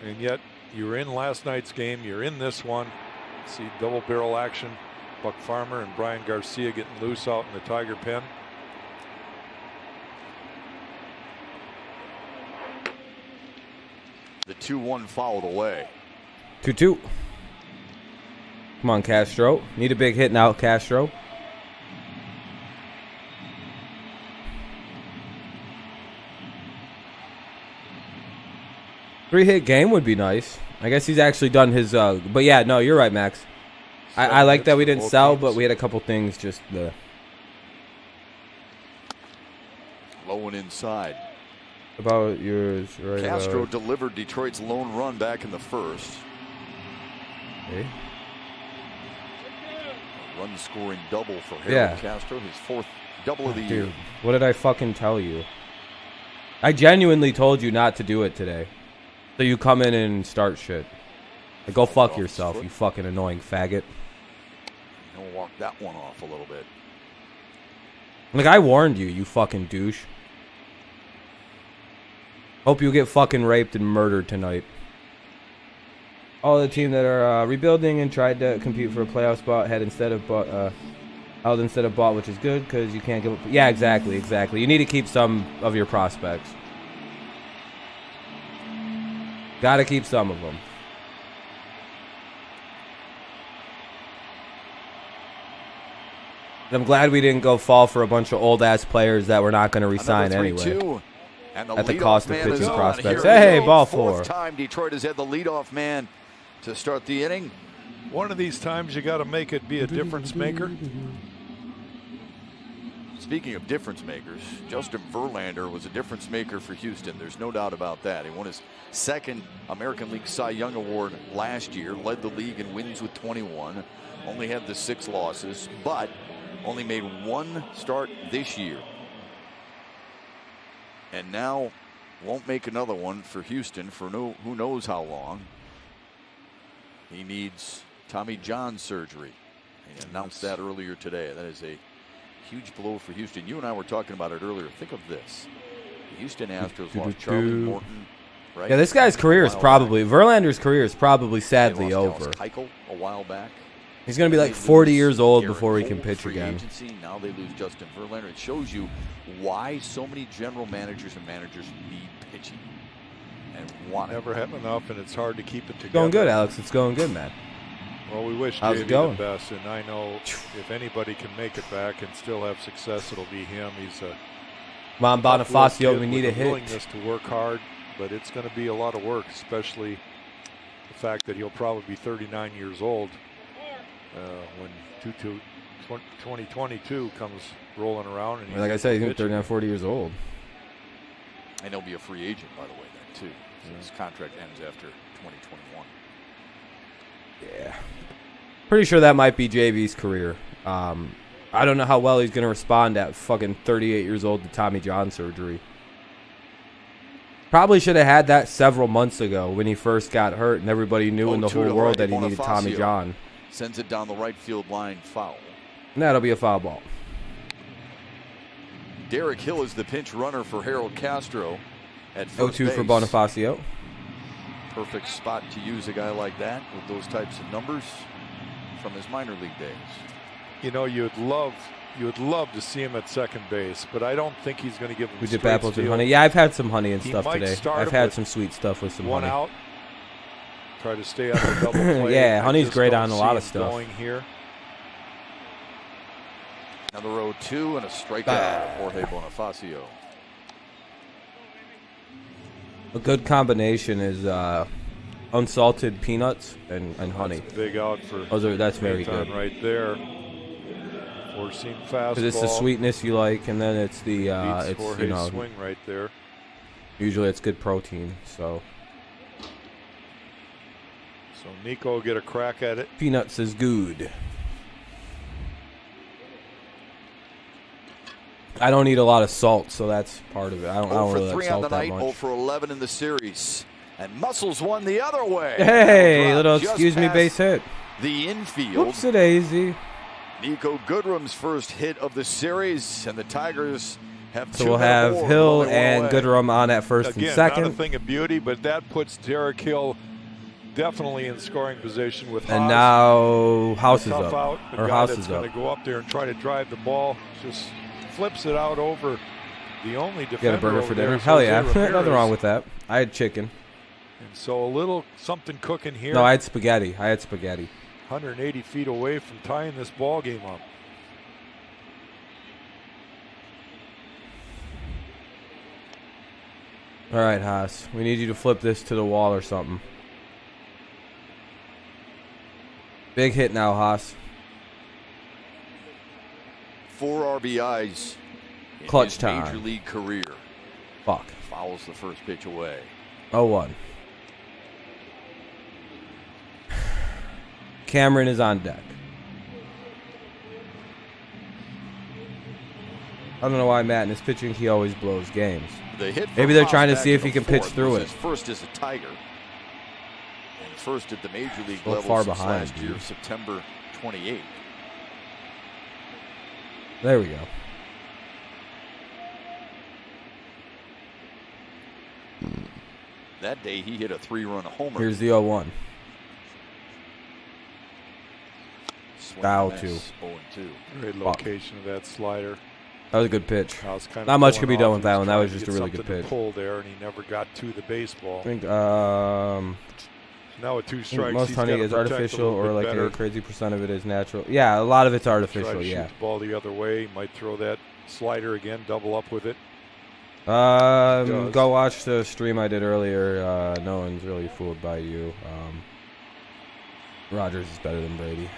And yet you were in last night's game. You're in this one. See double barrel action. Buck Farmer and Brian Garcia getting loose out in the Tiger pen. The 2-1 fouled away. 2-2. Come on, Castro. Need a big hit now, Castro. Three-hit game would be nice. I guess he's actually done his. But yeah, no, you're right, Max. I like that we didn't sell, but we had a couple things just the. Low and inside. About yours, right? Castro delivered Detroit's lone run back in the 1st. Okay. A run scoring double for Harold Yeah. Castro, his 4th double of the year. Dude, what did I fucking tell you? I genuinely told you not to do it today. So you come in and start shit. Like, go fuck yourself, you fucking annoying faggot. He'll walk that one off a little bit. Like, I warned you, you fucking douche. Hope you get fucking raped and murdered tonight. All the team that are rebuilding and tried to compete for a playoff spot held instead of bought, which is good because you can't give up. Yeah, exactly. You need to keep some of your prospects. Got to keep some of them. I'm glad we didn't go fall for a bunch of old-ass players that we're not going to re-sign anyway. At the cost of pitching prospects. Hey, ball 4. Fourth time Detroit has had the leadoff man to start the inning. One of these times you got to make it be a difference maker. Speaking of difference makers, Justin Verlander was a difference maker for Houston. There's no doubt about that. He won his second American League Cy Young Award last year, led the league in wins with 21, only had the 6 losses, but only made 1 start this year. And now won't make another one for Houston for who knows how long. He needs Tommy John surgery. He announced that earlier today. That is a huge blow for Houston. You and I were talking about it earlier. Think of this. The Houston Astros lost Charlie Morton. Right? Yeah, this guy's career is probably, Verlander's career is probably sadly over. Keuchel a while back. He's going to be like 40 years old before he can pitch again. Agency. Now they lose Justin Verlander. It shows you why so many general managers and managers need pitching and want it. Never have enough, and it's hard to keep it together. Going good, Alex. It's going good, man. Well, we wish How's it JV going? the best, and I know if anybody can make it back and still have success, it'll be him. He's a Mom Bonifacio, we need a hit. Willingness to work hard, but it's going to be a lot of work, especially the fact that he'll probably be 39 years old when 2022 comes rolling around. And Like I said, he's going to be 39, 40 years old. And he'll be a free agent, by the way, then, too. So his contract ends after 2021. Yeah. Pretty sure that might be JV's career. I don't know how well he's going to respond at fucking 38 years old to Tommy John surgery. Probably should have had that several months ago when he first got hurt and everybody knew in the whole world that he needed Tommy John. Sends it down the right field line, foul. And that'll be a foul ball. Derek Hill is the pinch runner for Harold Castro at first 0-2 for base. Bonifacio. Perfect spot to use a guy like that with those types of numbers from his minor league days. You know, you would love to see him at second base, but I don't think he's going to give him. We dip apples and honey. Yeah, I've had some honey and stuff today. I've had with some sweet stuff with some one honey. out. Try to stay on the double play. Yeah, I honey's just great don't on a see lot him of stuff. Going here. Another 0-2 and a strikeout for Jorge Bonifacio. A good combination is unsalted peanuts and honey. That's a big out for. That's very good. Right there. Four-seam fastball. Because it's the sweetness you like, and then it's the Jorge's swing right there. Usually it's good protein, so Nico will get a crack at it. peanuts is good. I don't eat a lot of salt, so that's part of it. I don't really like 0 for 3 on salt the that night, much. 0 for 11 in the series. And Muscles won the other way. Hey, little Just excuse me past base hit. The infield. Whoops-a-daisy. Nico Goodrum's first hit of the series, and the Tigers have So two we'll have more, Hill only one and away. Goodrum on at first Again, and second. not a thing of beauty, but that puts Derek Hill definitely in scoring position with And Haas. now House is Tough up. out. The Or guy House that's is going up. to go up there and try to drive the ball just flips it out over the only defender. Get a burger over for there dinner? is Hell Jose yeah. Ramirez. Nothing wrong with that. I had chicken. And so a little something cooking here. No, I had spaghetti. 180 feet away from tying this ball game up. All right, Haas. We need you to flip this to the wall or something. Big hit now, Haas. 4 RBIs in Clutch his time. major league career. Fuck. Fouls the first pitch away. 0-1. Cameron is on deck. I don't know why Matt in his pitching, he always blows games. The hit for Maybe they're Haas trying to back see in if the he can pitch fourth through was it. His first as a Tiger. And first at the major league Well, level far since behind, last year, dude. September 28th. There we go. That day he hit a 3-run homer. Here's the 0-1. Foul 2. 0-2. Great location of that slider. That was a good pitch. Kind Not of much could be going done off. with that one. That He was tried just to a get really good something to pitch. pull there, and he never got to the baseball. I think Now with 2 strikes, most he's honey gotta is protect a artificial, little or bit like better. a crazy percent of it is natural. Yeah, a lot of it's Try artificial. to shoot Yeah. the ball the other way. Might throw that slider again, double up with it. Go watch the stream I did earlier. No one's really fooled by you. Rodgers is better than Brady.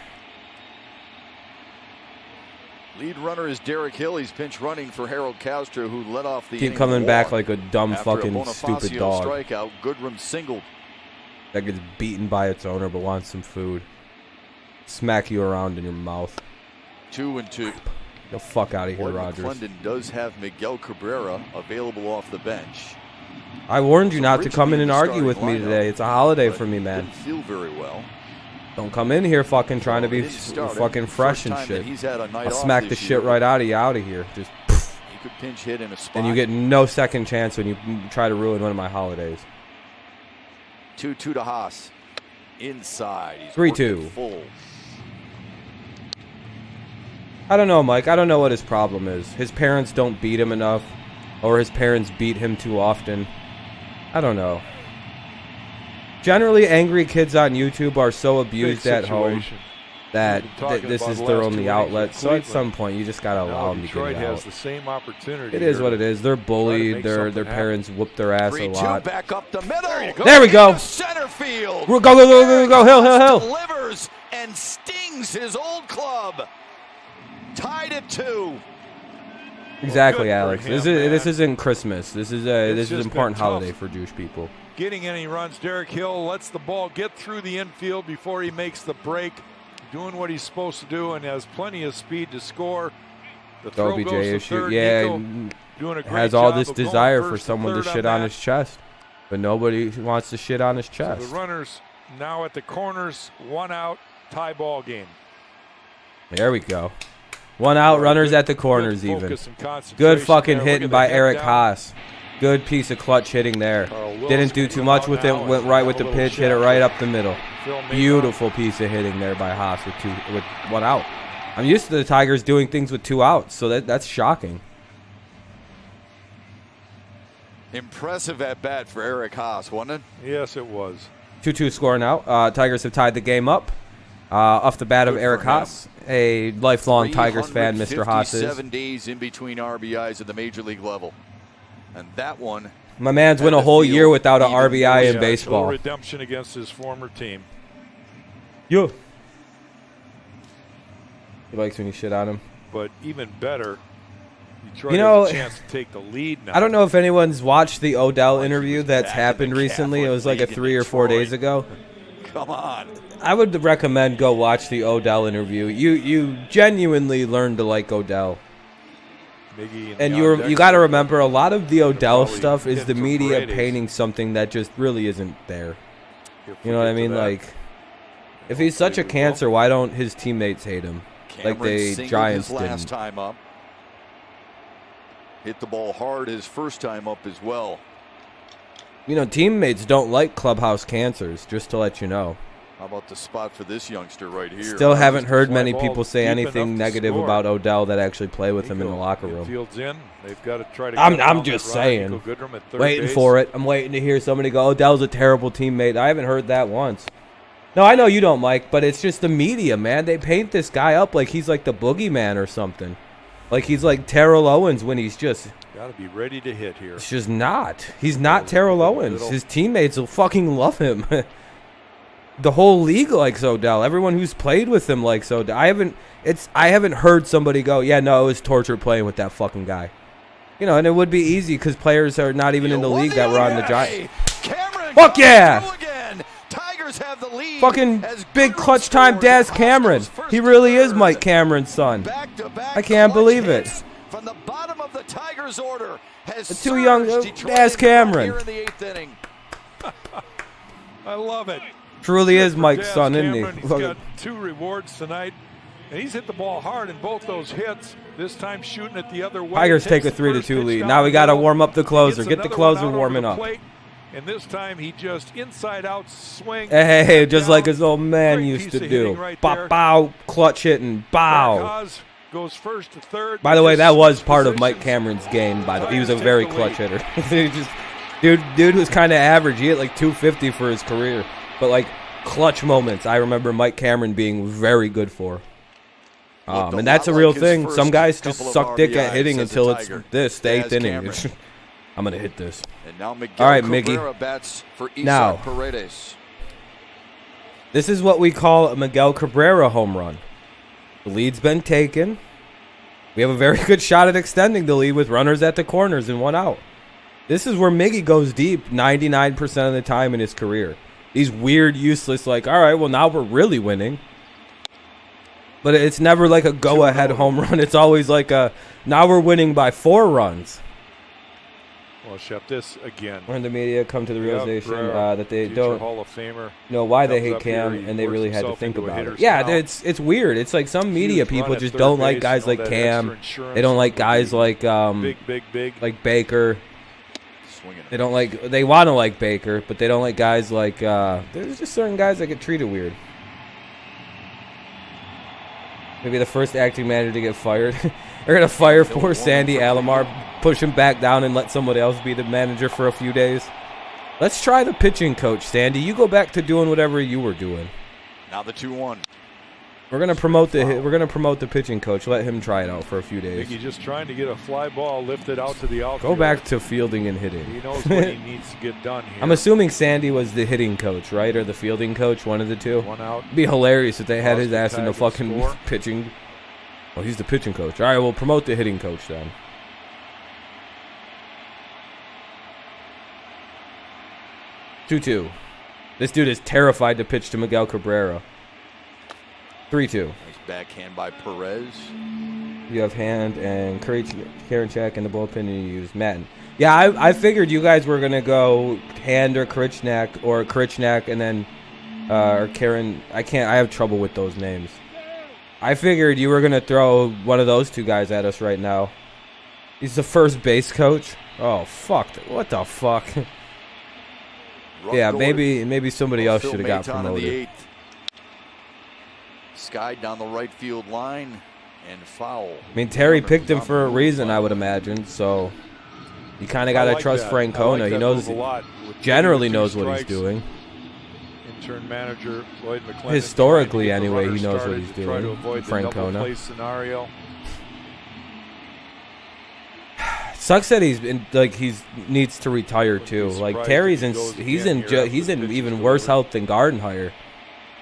Lead runner is Derek Hill. He's pinch running for Harold Castro, who led off the Keep inning coming back one. like a dumb After fucking a stupid Bonifacio dog strikeout, Goodrum singled. that gets beaten by its owner but wants some food. Smack you around in your mouth. 2-2. Get the fuck out of here, Boyd Rodgers. McClendon does have Miguel Cabrera available off the bench. I warned you So not to come in originally and the argue with starting me lineup, today. It's a holiday but for me, man. Didn't feel very well. Don't come in here fucking trying to So be he didn't start it. fucking fresh First and time that shit. he's had a night I'll off smack this the shit year. right out of here. Just He could pinch hit in a spot. and you get no second chance when you try to ruin one of my holidays. 2-2 to Haas. Inside. He's 3-2. worked it full. I don't know, Mike. I don't know what his problem is. His parents don't beat him enough, or his parents beat him too often. I don't know. Generally, angry kids on YouTube are so abused at home that this is their only outlet. So at some point, you just gotta allow them to get Detroit it has out. the same opportunity. It is here what to it is. They're bullied. make Their something parents whoop their ass a 3-2 lot. back up the middle. There we go. Into center field. Go, go, go, go, go, Hill, Hill, Hill. Delivers and stings his old club. Tied at 2. Exactly, good for Alex. him, This man. isn't Christmas. This is an just been important tough. holiday for Jewish people. Getting any runs. Derek Hill lets the ball get through the infield before he makes the break. Doing what he's supposed to do and has plenty of speed to score. The throw OBJ goes to issue. third. Yeah, Nico doing a great has all job this of going desire for first someone to third shit on on that. his chest, but nobody wants to shit on his So chest. the runners now at the corners, 1 out, tie ball game. There we go. 1 out, runners at the corners Good even. focus and concentration Good fucking there. Look hitting at by the head Eric down. Haas. Good piece of clutch hitting there. Carl Willis Didn't do will too come much out with it. now Went and right have with a the little pitch. Hit it chat right with up the middle. Phil Maybach. Beautiful piece of hitting there by Haas with 1 out. I'm used to the Tigers doing things with 2 outs, so that's shocking. Impressive at bat for Eric Haas, wasn't it? Yes, it was. 2-2 score now. Tigers have tied the game up. Off the bat of Good Eric for him. Haas, a lifelong Tigers fan, Mr. Haas is. 7 days in between RBIs at the major league level. And that one, My man's went a the whole field year without an even RBI more. in Yeah, a baseball. little redemption against his former team. Yo. He likes when you shit on him. But even better, Detroit You know, has a chance to take the lead now. I don't know if anyone's watched the Odell interview was that's back in happened the recently. It Catholic was like a League in 3 or 4 days Detroit. ago. come on. I would recommend go watch the Odell interview. You genuinely learn to like Odell. Miggy And Leon you got to Dexter. remember, a lot of the Odell probably stuff is hit the for media Paredes. painting something that just really isn't there. If You we know what I get to mean? that. Like, if he's such a Hopefully we cancer, why don't his teammates hate him? Cameron Like the singled Giants his last didn't. time up. Hit the ball hard his first time up as well. You know, teammates don't like clubhouse cancers, just to let you know. How about the spot for this youngster right here? Still haven't heard fly many ball people say deep anything enough to negative score. about Odell that actually play with him in the Nico, locker room. Infield's in. They've got to try to. I'm get down just that runner. saying. Nico Goodrum at third Waiting base. for it. I'm waiting to hear somebody go, Odell's a terrible teammate. I haven't heard that once. No, I know you don't, Mike, but it's just the media, man. They paint this guy up like he's like the boogeyman or something. Like he's like Terrell Owens when he's just... Got to be ready to hit here. It's just not. He's not Terrell Owens. His teammates will fucking love him. The whole league likes Odell. Everyone who's played with him likes Odell. I haven't heard somebody go, yeah, no, it was torture playing with that fucking guy. You know, and it would be easy because players are not even in the league that were on the Giants. Cameron Fuck goes yeah! through again. Tigers have the lead. Fucking as big Goodrum clutch time scores Daz at Cameron. Costco's first He really is third. Mike Cameron's son. Back-to-back I can't clutch believe it. hits from the bottom of the Tigers order has The two young- surged Detroit Daz into front Cameron. here in the 8th inning. I love it. Truly Good is for Mike's Daz son, Cameron. isn't he? He's got 2 rewards tonight, and he's hit the ball hard in both those hits. This time shooting it the other way. Tigers take Takes a the 3-2 first pitch lead. down Now we got to the middle. warm up the closer. Gets Get the another one closer out over warming the up. plate, And this time he just inside out swing. Hey, just down. like his old man Great used piece to of do. hitting right Bow, there. bow, clutch hitting, bow. Haas goes first to third. By the way, that Just was switch part of Mike positions. Cameron's game. By the way, he was a Tigers very take the clutch lead. hitter. He just, dude was kind of average. He hit like 250 for his career, but like clutch moments, I remember Mike Cameron being very good for. Looked a And that's a lot real like his thing. Some first guys just couple of suck dick at RBIs hitting as a until it's Tiger. this, the eighth As inning. Cameron. I'm gonna hit this. And now Miguel All right, Cabrera Miggy. bats for Isaac Now. Paredes. This is what we call a Miguel Cabrera home run. The lead's been taken. We have a very good shot at extending the lead with runners at the corners and 1 out. This is where Miggy goes deep 99% of the time in his career. These weird, useless, like, all right, well, now we're really winning. But it's never like a go-ahead home run. It's always like a, now we're winning by 4 runs. Well, Shep, this again. When the media come to the realization that they future don't Hall of Famer, know why they comes hate up here, Cam, he and they works really had to himself think into a about it. hitter's Yeah, mound. it's weird. It's like some media Huge run people at just third don't like base, guys you know, like that Cam. extra insurance They don't like would guys be like big. like Baker. Swinging. They don't like. They want to like Baker, but they don't like guys like. There's just certain guys that get treated weird. Maybe the first acting manager to get fired. They're gonna fire poor Sandy Alomar, push him back down, and let somebody else be the manager for a few days. Let's try the pitching coach, Sandy. You go back to doing whatever you were doing. Now the 2-1. We're gonna promote the pitching coach. Let him try it out for a few days. Mickey just trying to get a fly ball lifted out to the outfield. Go back to fielding and hitting. He knows what he needs to get done here. I'm assuming Sandy was the hitting coach, right, or the fielding coach, one of the two. 1 out. It'd be hilarious if they had his ass in the Tag and fucking score. pitching. Well, he's the pitching coach. All right, we'll promote the hitting coach then. 2-2. This dude is terrified to pitch to Miguel Cabrera. 3-2. Nice backhand by Perez. You have Hand and Karinchak in the bullpen, and you use Madden. Yeah, I figured you guys were gonna go Hand or Krichnak, and then or Karen. I have trouble with those names. I figured you were gonna throw one of those two guys at us right now. He's the first base coach. Oh fuck! What the fuck? Yeah, maybe somebody else should have got Phil Maton in the promoted. 8th. Skied down the right field line and foul. I mean, Terry picked him for a reason, I would imagine. So you kind of gotta trust Francona. He knows, generally knows what he's doing. Intern manager Lloyd McClendon Historically, trying to get the anyway, he runners knows what started he's to try to doing. avoid the double Francona. play scenario. Sucks that he's needs to retire too. be like surprised Terry's if in he goes he's again in here ju- after he's the in pitch even is worse delivered. health than Gardenhire.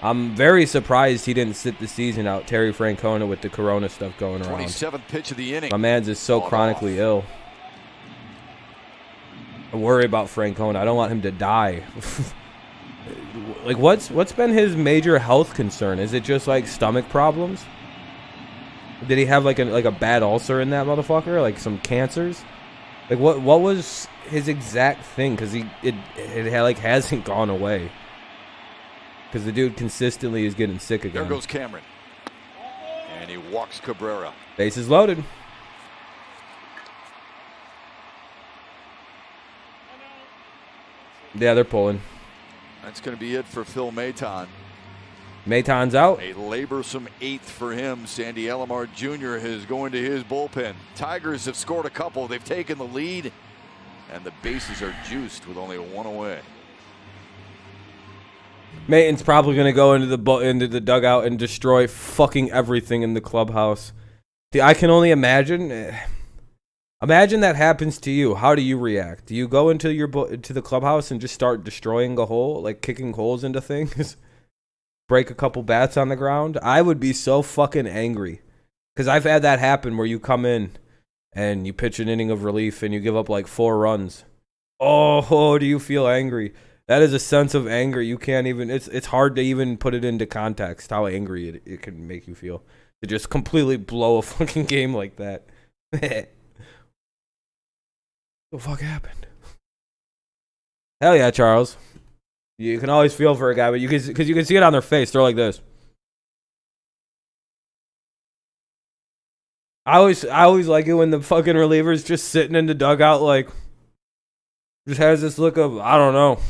I'm very surprised he didn't sit the season out. Terry Francona with the Corona stuff going around. 27th pitch of the inning. My man's is so Called chronically off. ill. I worry about Francona. I don't want him to die. Like what's been his major health concern? Is it just like stomach problems? Did he have like a bad ulcer in that motherfucker? Like some cancers? Like what was his exact thing? Because it hasn't gone away. Because the dude consistently is getting sick again. There goes Cameron. And he walks Cabrera. Bases loaded. Yeah, they're pulling. That's going to be it for Phil Maton. Maton's out. A laborsome 8th for him. Sandy Alomar Jr. is going to his bullpen. Tigers have scored a couple. They've taken the lead. And the bases are juiced with only 1 away. Mayton's probably gonna go into the dugout and destroy fucking everything in the clubhouse. I can only imagine. Imagine that happens to you. How do you react? Do you go into the clubhouse and just start destroying a hole, like kicking holes into things? Break a couple bats on the ground? I would be so fucking angry. Because I've had that happen where you come in and you pitch an inning of relief and you give up like 4 runs. Oh, do you feel angry? That is a sense of anger you can't even. It's hard to even put it into context how angry it can make you feel to just completely blow a fucking game like that. What the fuck happened? Hell yeah, Charles. You can always feel for a guy, but you can see it on their face. They're like this. I always like it when the fucking reliever's just sitting in the dugout like, Just has this look of, I don't know. It's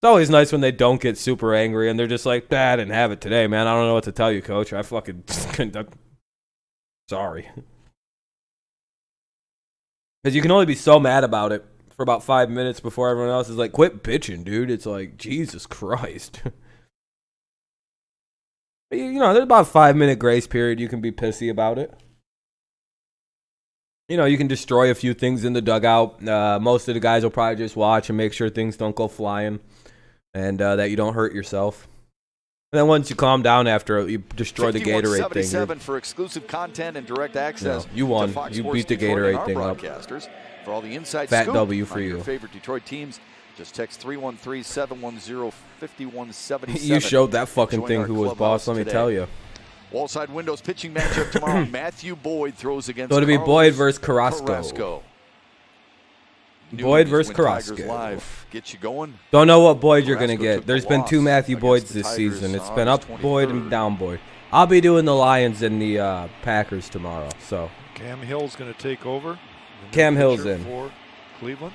always nice when they don't get super angry and they're just like, I didn't have it today, man. I don't know what to tell you, coach. I fucking sorry. Because you can only be so mad about it for about 5 minutes before everyone else is like, quit bitching, dude. It's like, Jesus Christ. You know, there's about a 5-minute grace period. You can be pissy about it. You know, you can destroy a few things in the dugout. Most of the guys will probably just watch and make sure things don't go flying and that you don't hurt yourself. And then once you calm down after you destroy the Gatorade thing. 51-77 for exclusive content and direct access. No, you won. You beat the Gatorade thing up. For all the inside Fat scoop W for on you. Your favorite Detroit teams. Just text 313-710-5177. You showed that fucking Join thing our who was boss, let me today. tell you. Wallside Windows pitching matchup tomorrow. Matthew Boyd throws against So it'll be Carlos Boyd versus Carrasco. Boyd versus Carrasco. Live. Get you going. Don't know what Boyd you're going to Carrasco get. took There's the been loss 2 Matthew against Boyds the this Tigers season. It's on been up August Boyd 23rd. and down Boyd. I'll be doing the Lions and the Packers tomorrow. So Cam Hill's going to take over. Cam Hill's in. For Cleveland.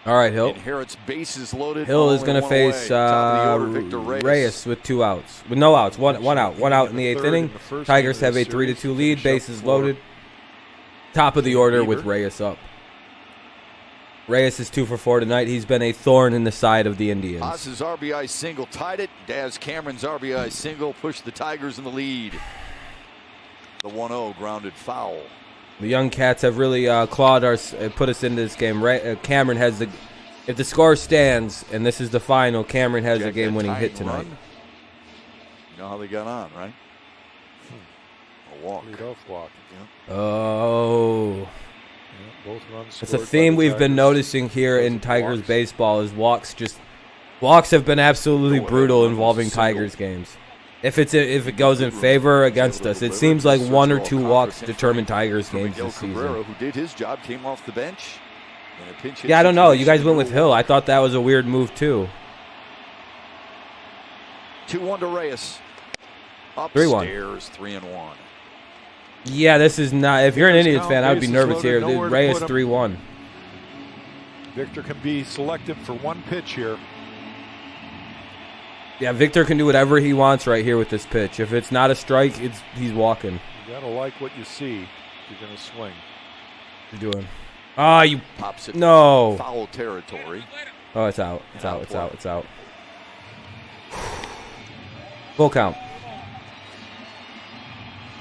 All right, Hill. Inherits bases loaded. Hill is only going to one face away. Top of the order, Victor Reyes with 2 outs. With no outs. One out. 1 out in the 8th inning. First Tigers game of have a the series, 3-2 lead. finish up Bases for loaded. Top of the order with Bieber. Reyes up. Reyes is 2 for 4 tonight. He's been a thorn in the side of the Indians. Haas's RBI single tied it. Daz Cameron's RBI single pushed the Tigers in the lead. The 1-0 grounded foul. The young cats have really clawed us, put us into this game. Cameron has the, if the score stands and this is the final, Cameron has the game-winning hit tonight. Run. You know how they got on, right? A walk. Leadoff walk. Oh. Yeah, both runs It's a scored by theme the we've been Tigers. noticing here in Walks. Tigers baseball is walks have been absolutely Go ahead, brutal run involving single. Tigers games. If it goes in favor or against us, it seems like 1 or 2 walks determine Tigers games Miguel this Cabrera, season. who did his job, came off the bench. In a pinch hit Yeah, I don't know. You guys situation, went with Hill. I thought that was a weird move too. 2-1 to Reyes. 3-1. Upstairs, 3-1. Yeah, this is not. If you're an Indians fan, I would be Bases nervous loaded, here. nowhere to Reyes put 'em. 3-1. Victor can be selected for 1 pitch here. Yeah, Victor can do whatever he wants right here with this pitch. If it's not a strike, he's walking. You gotta like what you see if you're gonna swing. What you doing? Ah, you. Pops it No. foul territory. Oh, it's out. It's out. It's out. It's out. Full count.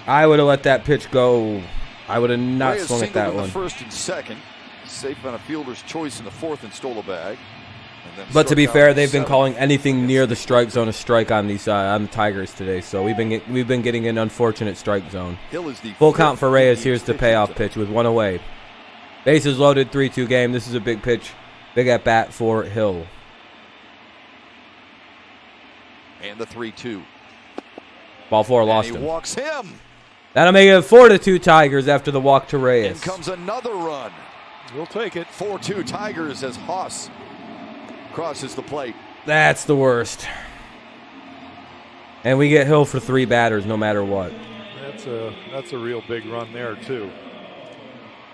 I would have let that pitch go. I would have not Reyes swung at singled that in one. the first and second. Safe on a fielder's choice in the 4th and stole a bag. And then But to struck be out fair, in the they've been 7th. calling anything near the strike zone a strike on these on the Tigers today. So we've been getting an unfortunate strike zone. Hill is the Full fifth count for Reyes. Indians Here's the pitcher payoff today. pitch with 1 away. Bases loaded, 3-2 game. This is a big pitch. Big at bat for Hill. And the 3-2. Ball 4 lost and he him. walks him. That'll make it 4-2 Tigers after the walk to In Reyes. comes another run. We'll take it. 4-2 Tigers as Haas crosses the plate. That's the worst. And we get Hill for 3 batters no matter what. That's a real big run there too.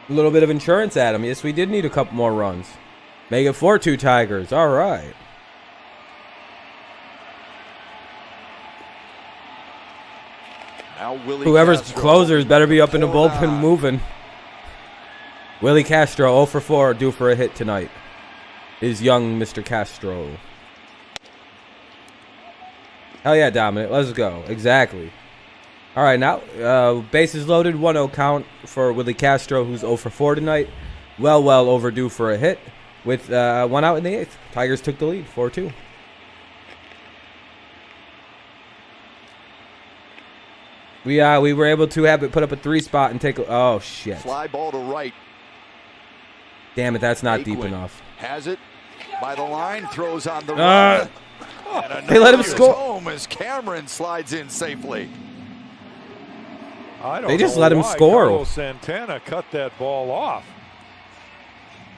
A little bit of insurance at him. Yes, we did need a couple more runs. Make it 4-2 Tigers. All right. Now Willie Whoever's Castro. closers better be up in the Hold bullpen on. moving. Willie Castro, 0 for 4, due for a hit tonight. Is young Mr. Castro. Hell yeah, Dominic. Let's go. Exactly. All right, now bases loaded, 1-0 count for Willie Castro, who's 0 for 4 tonight. Well overdue for a hit with 1 out in the 8th. Tigers took the lead, 4-2. We were able to have it put up a 3 spot and take a, oh shit. Fly ball to right. Damn it, that's not deep Aquin enough. Has it by the line, throws on the Uh, run. And they let him another is score. home as Cameron slides in safely. I don't They just know let him why score. Carlos Santana cut that ball off.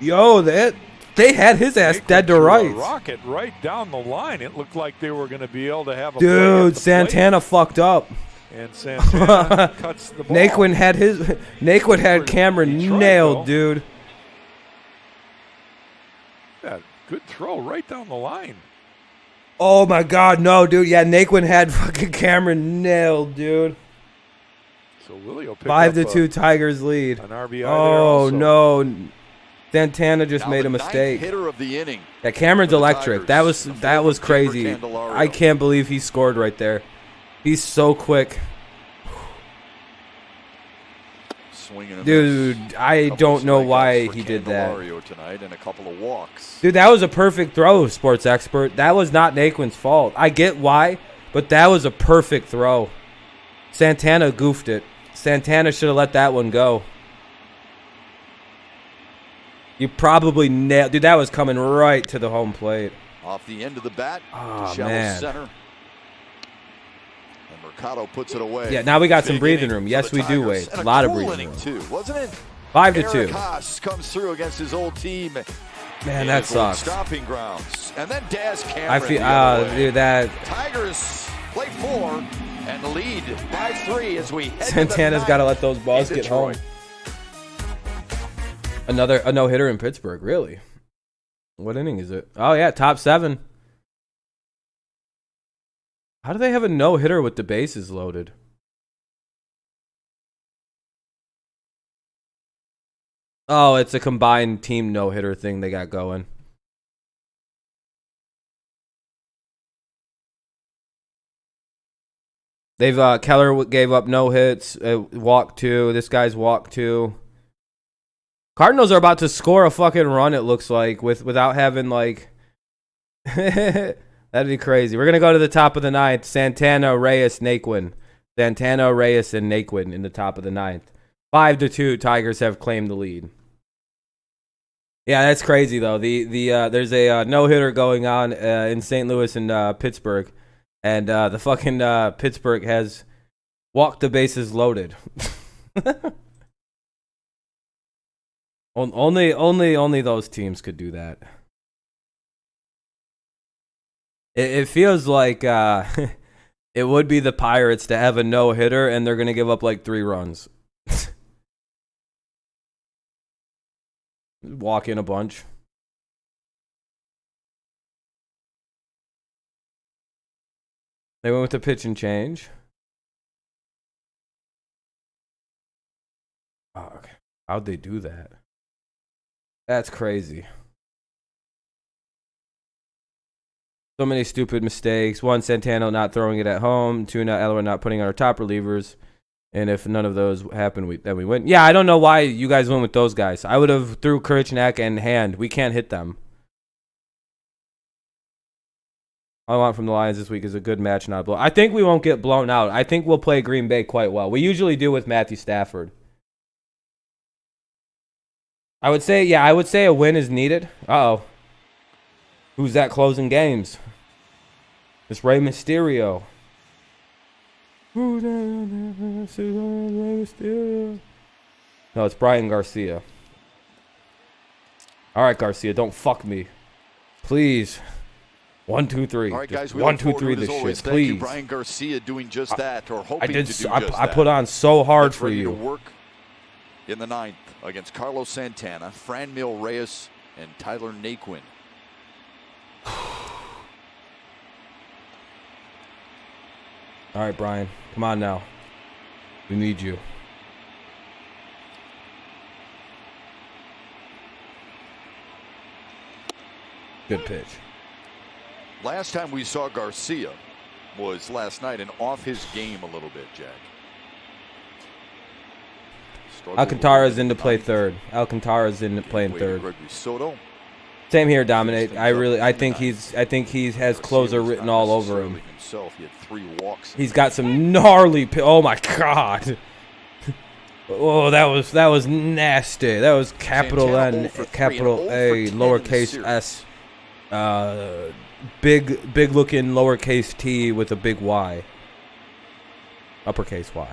Yo, they had his ass Aquin dead to threw a rights. rocket right down the line. It looked like they were going to be able to have a play at Dude, the Santana fucked up. And Santana cuts the ball. Naquin had Cameron He tried, nailed, though. dude. Yeah, good throw right down the line. Oh my God, no, dude. Yeah, Naquin had fucking Cameron nailed, dude. So Willie will pick 5-2 Tigers lead. an RBI there Oh also. no, Santana just Now made the a ninth mistake. hitter of the inning. Yeah, Cameron's for the electric. Tigers. That was Kimber crazy. Candelario. I can't believe he scored right there. He's so quick, Swinging a dude. miss. I Couple don't know strikeouts why for he did that. Candelario tonight and a couple of walks. Dude, that was a perfect throw, sports expert. That was not Naquin's fault. I get why, but that was a perfect throw. Santana goofed it. Santana should have let that one go. You probably nailed... Dude, that was coming right to the home plate. Off the end of the bat, Oh, to shallow man. center. And Mercado puts it away. Yeah, now we got some Big breathing inning room. for Yes, the we do, Tigers. Wade. And A lot of cool breathing inning room. too, wasn't it? 5-2. Eric Haas comes through against his old team. Man, in that his old sucks. stomping grounds. And then Daz Cameron. I feel... the other way. dude, that... Tigers play 4 and lead by 3 as we head Santana's got to let those balls in get home. Detroit. A no-hitter in Pittsburgh, really? What inning is it? Oh, yeah, top 7. How do they have a no-hitter with the bases loaded? Oh, it's a combined team no-hitter thing they got going. They've Keller gave up no hits, walked 2. This guy's walked 2. Cardinals are about to score a fucking run. It looks like without having like. That'd be crazy. We're gonna go to the top of the 9th. Santana, Reyes, Naquin. Santana, Reyes, and Naquin in the top of the 9th. 5-2. Tigers have claimed the lead. Yeah, that's crazy though. There's a no hitter going on in St. Louis and Pittsburgh, and the fucking Pittsburgh has walked the bases loaded. Only those teams could do that. It feels like it would be the Pirates to have a no hitter, and they're gonna give up like 3 runs. Walk in a bunch. They went with the pitch and change. Oh, okay. How'd they do that? That's crazy. So many stupid mistakes. 1, Santana not throwing it at home. 2, Elway not putting on our top relievers. And if none of those happen, then we win. Yeah, I don't know why you guys went with those guys. I would have threw Kurichnak and Hand. We can't hit them. All I want from the Lions this week is a good match, not a blow. I think we won't get blown out. I think we'll play Green Bay quite well. We usually do with Matthew Stafford. I would say a win is needed. Uh-oh. Who's that closing games? It's Rey Mysterio. No, it's Brian Garcia. All right, Garcia, don't fuck me. Please. 1, 2, 3. All right, guys, we 1, look 2, forward 3 to it as this always. shit. Thank Please. you, Brian Garcia, doing just that, or hoping I to did. do just I that. put on so hard Gets for ready you. to work in the 9th against Carlos Santana, Franmil Reyes, and Tyler Naquin. All right, Brian. Come on now. We need you. Good pitch. Last time we saw Garcia was last night, and off his game a little bit, Jack. Alcantara's in to play 3rd. Alcantara's in to playing 3rd. Gregory Soto. Same here, Dominate. I think he has closer written all over him. Himself, he had 3 walks. He's got some gnarly. Oh my God. Oh, that was nasty. That was capital N, capital A, lowercase s, big looking lowercase t with a big Y, uppercase Y.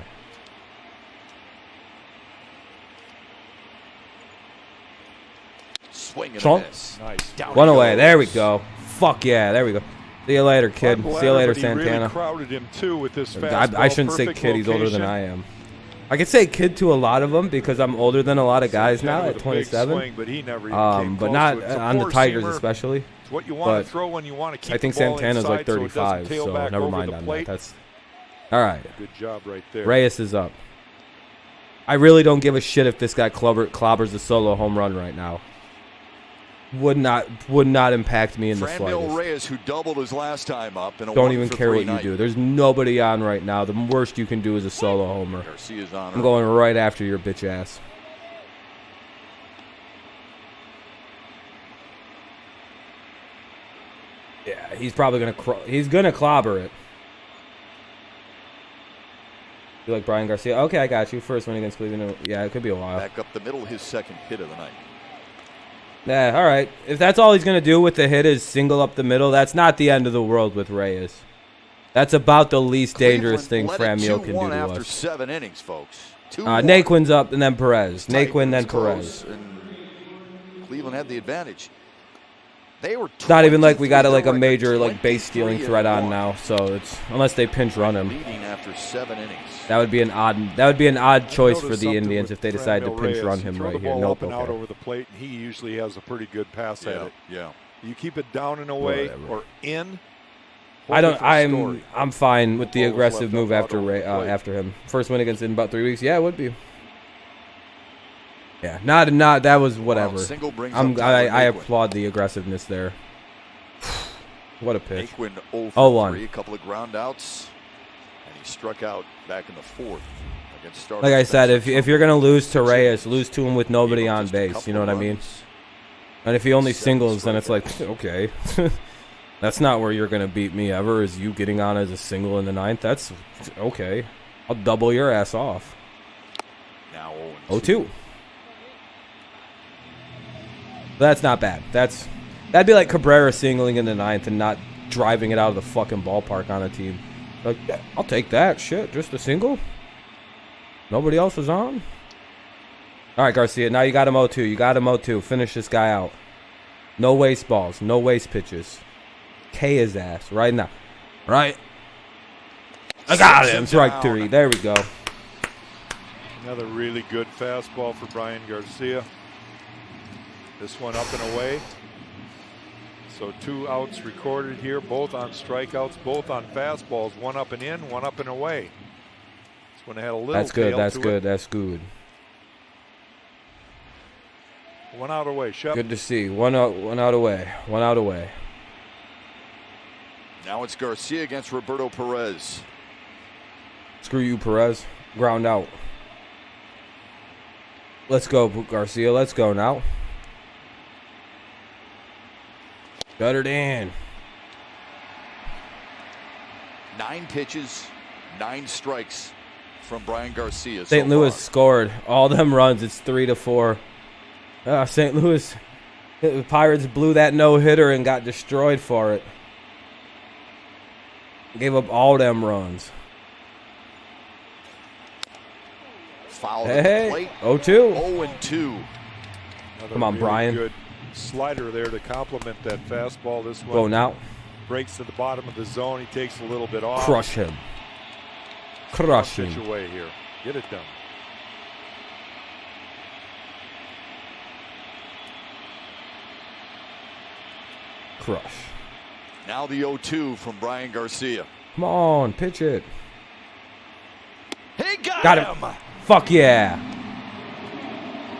Swing and Trump. a miss. Nice. Down One he away. goes. There we go. Fuck yeah. There we go. See you later, kid. Fun See you later, but he really Santana. crowded him too with this fastball. I shouldn't say Perfect kid. He's older than location. I am. I could say kid to a lot of them because I'm older than a lot of guys Santana now with at a big 27. swing, but he never even came But close not to it. It's a on the Tigers four-seamer. especially. It's what you want But to throw when you want to keep I think the ball Santana's like inside so it doesn't 35, tail so back never over mind the on plate. that. That's all right. Good job right there. Reyes is up. I really don't give a shit if this guy clobbers a solo home run right now. Would not impact me in the Franmil slightest. Reyes, who doubled his last time up, and Don't even care what you do. There's nobody on right now. The worst you can do is a solo homer. Garcia's on. I'm going right after your bitch ass. Yeah, he's probably gonna clobber it. You like Brian Garcia? Okay, I got you. First one against Cleveland. Yeah, it could be a while. Back up the middle, his second hit of the night. Yeah, all right. If that's all he's going to do with the hit is single up the middle, that's not the end of the world with Reyes. That's about the least dangerous thing Franmil can do to after us. 7 innings, folks. 2-1. Naquin's up and then Perez. Naquin, then Close, Perez. and Cleveland had the advantage. They were It's not even like we got a record major base stealing 23 threat and on one. now. So it's unless they pinch run him. Leading after 7 innings. That would be an odd choice for Noticed the something Indians with if they decide to Franmil pinch Reyes. run You him throw right the here. ball Nope. up and out Okay. over the plate, and he usually has a pretty good pass at it. Yeah. You keep it down and away Whatever. or in. I'm fine with the Ball was aggressive left move up out after over the plate. after him. First win against in about 3 weeks. Yeah, it would be. Yeah, not that was whatever. Single brings I up Tyler I Naquin. applaud the aggressiveness there. What a pitch. Naquin 0 Oh, for one. 3, a couple of ground outs, and he struck out back in the 4th against starter Like I said, Spencer if you're gonna lose to Trump. Reyes, lose to him with nobody Gave up on just a base. couple You know what I of mean? runs. And if he only 7 singles, then it's like strikeouts. okay, that's not where you're gonna beat me ever. Is you getting on as a single in the 9th? That's okay. I'll double your ass off. Now 0-2. That's not bad. That'd be like Cabrera singling in the 9th and not driving it out of the fucking ballpark on a team. Like, yeah, I'll take that. Shit, just a single? Nobody else is on? All right, Garcia, now you got him 0-2. You got him 0-2. Finish this guy out. No waste balls. No waste pitches. K his ass right now. Right? I got him. Strike 3. There we go. Another really good fastball for Brian Garcia. This one up and away. So 2 outs recorded here, both on strikeouts, both on fastballs. One up and in, one up and away. This one had a little That's good. tail That's to good. it. That's good. 1 out away. Shep. Good to see. One out away. 1 out away. Now it's Garcia against Roberto Perez. Screw you, Perez. Ground out. Let's go, Garcia. Let's go now. Guttered in. 9 pitches, 9 strikes from Brian Garcia. St. Louis scored all them runs. It's 3-4. St. Louis the Pirates blew that no-hitter and got destroyed for it. Gave up all them runs. Foul at the Hey, plate. 0-2. 0-2. Another Come on, really Brian. Good slider there to complement that fastball. This one Go now. breaks to the bottom of the zone. He takes a little bit off. Crush him. Crush Pitch him. away here. Get it done. Crush. Now the 0-2 from Brian Garcia. Come on, pitch it. He Got him. Fuck yeah.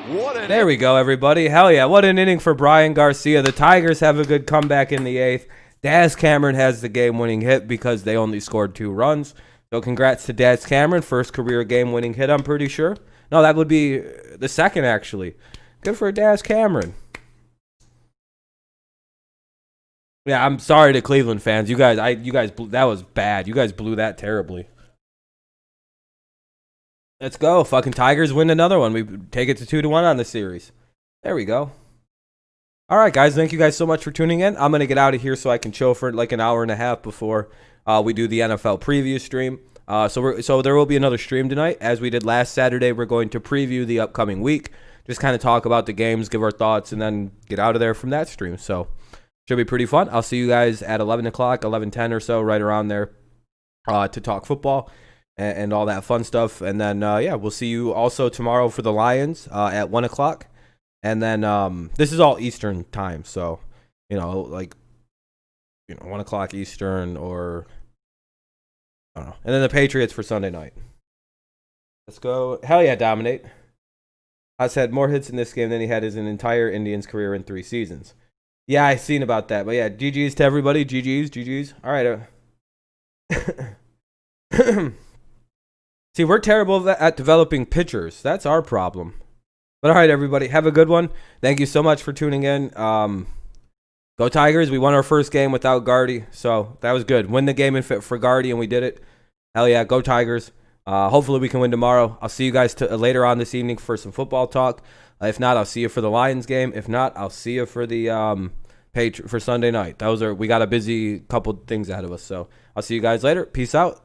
What an There we go, everybody. Hell yeah. What an inning for Brian Garcia. The Tigers have a good comeback in the 8th. Daz Cameron has the game-winning hit because they only scored 2 runs. So congrats to Daz Cameron. First career game-winning hit, I'm pretty sure. No, that would be the second, actually. Good for Daz Cameron. Yeah, I'm sorry to Cleveland fans. You guys, that was bad. You guys blew that terribly. Let's go. Fucking Tigers win another one. We take it to 2-1 on the series. There we go. All right, guys. Thank you guys so much for tuning in. I'm going to get out of here so I can chill for like an hour and a half before we do the NFL preview stream. So there will be another stream tonight. As we did last Saturday, we're going to preview the upcoming week. Just kind of talk about the games, give our thoughts, and then get out of there from that stream. So Should be pretty fun. I'll see you guys at 11 o'clock, 11:10 or so, right around there, to talk football and all that fun stuff. And then, we'll see you also tomorrow for the Lions at 1 o'clock. And then this is all Eastern time. So, 1 o'clock Eastern or, I don't know. And then the Patriots for Sunday night. Let's go. Hell yeah, dominate. Haas had more hits in this game than he had his entire Indians career in 3 seasons. Yeah, I seen about that. But yeah, GG's to everybody. GG's. All right. See, we're terrible at developing pitchers. That's our problem. But all right, everybody, have a good one. Thank you so much for tuning in. Go Tigers. We won our first game without Gardy, so that was good. Win the game for Gardy, and we did it. Hell yeah, go Tigers. Hopefully we can win tomorrow. I'll see you guys later on this evening for some football talk. If not, I'll see you for the Lions game. If not, I'll see you for the for Sunday night. We got a busy couple things ahead of us. So I'll see you guys later. Peace out.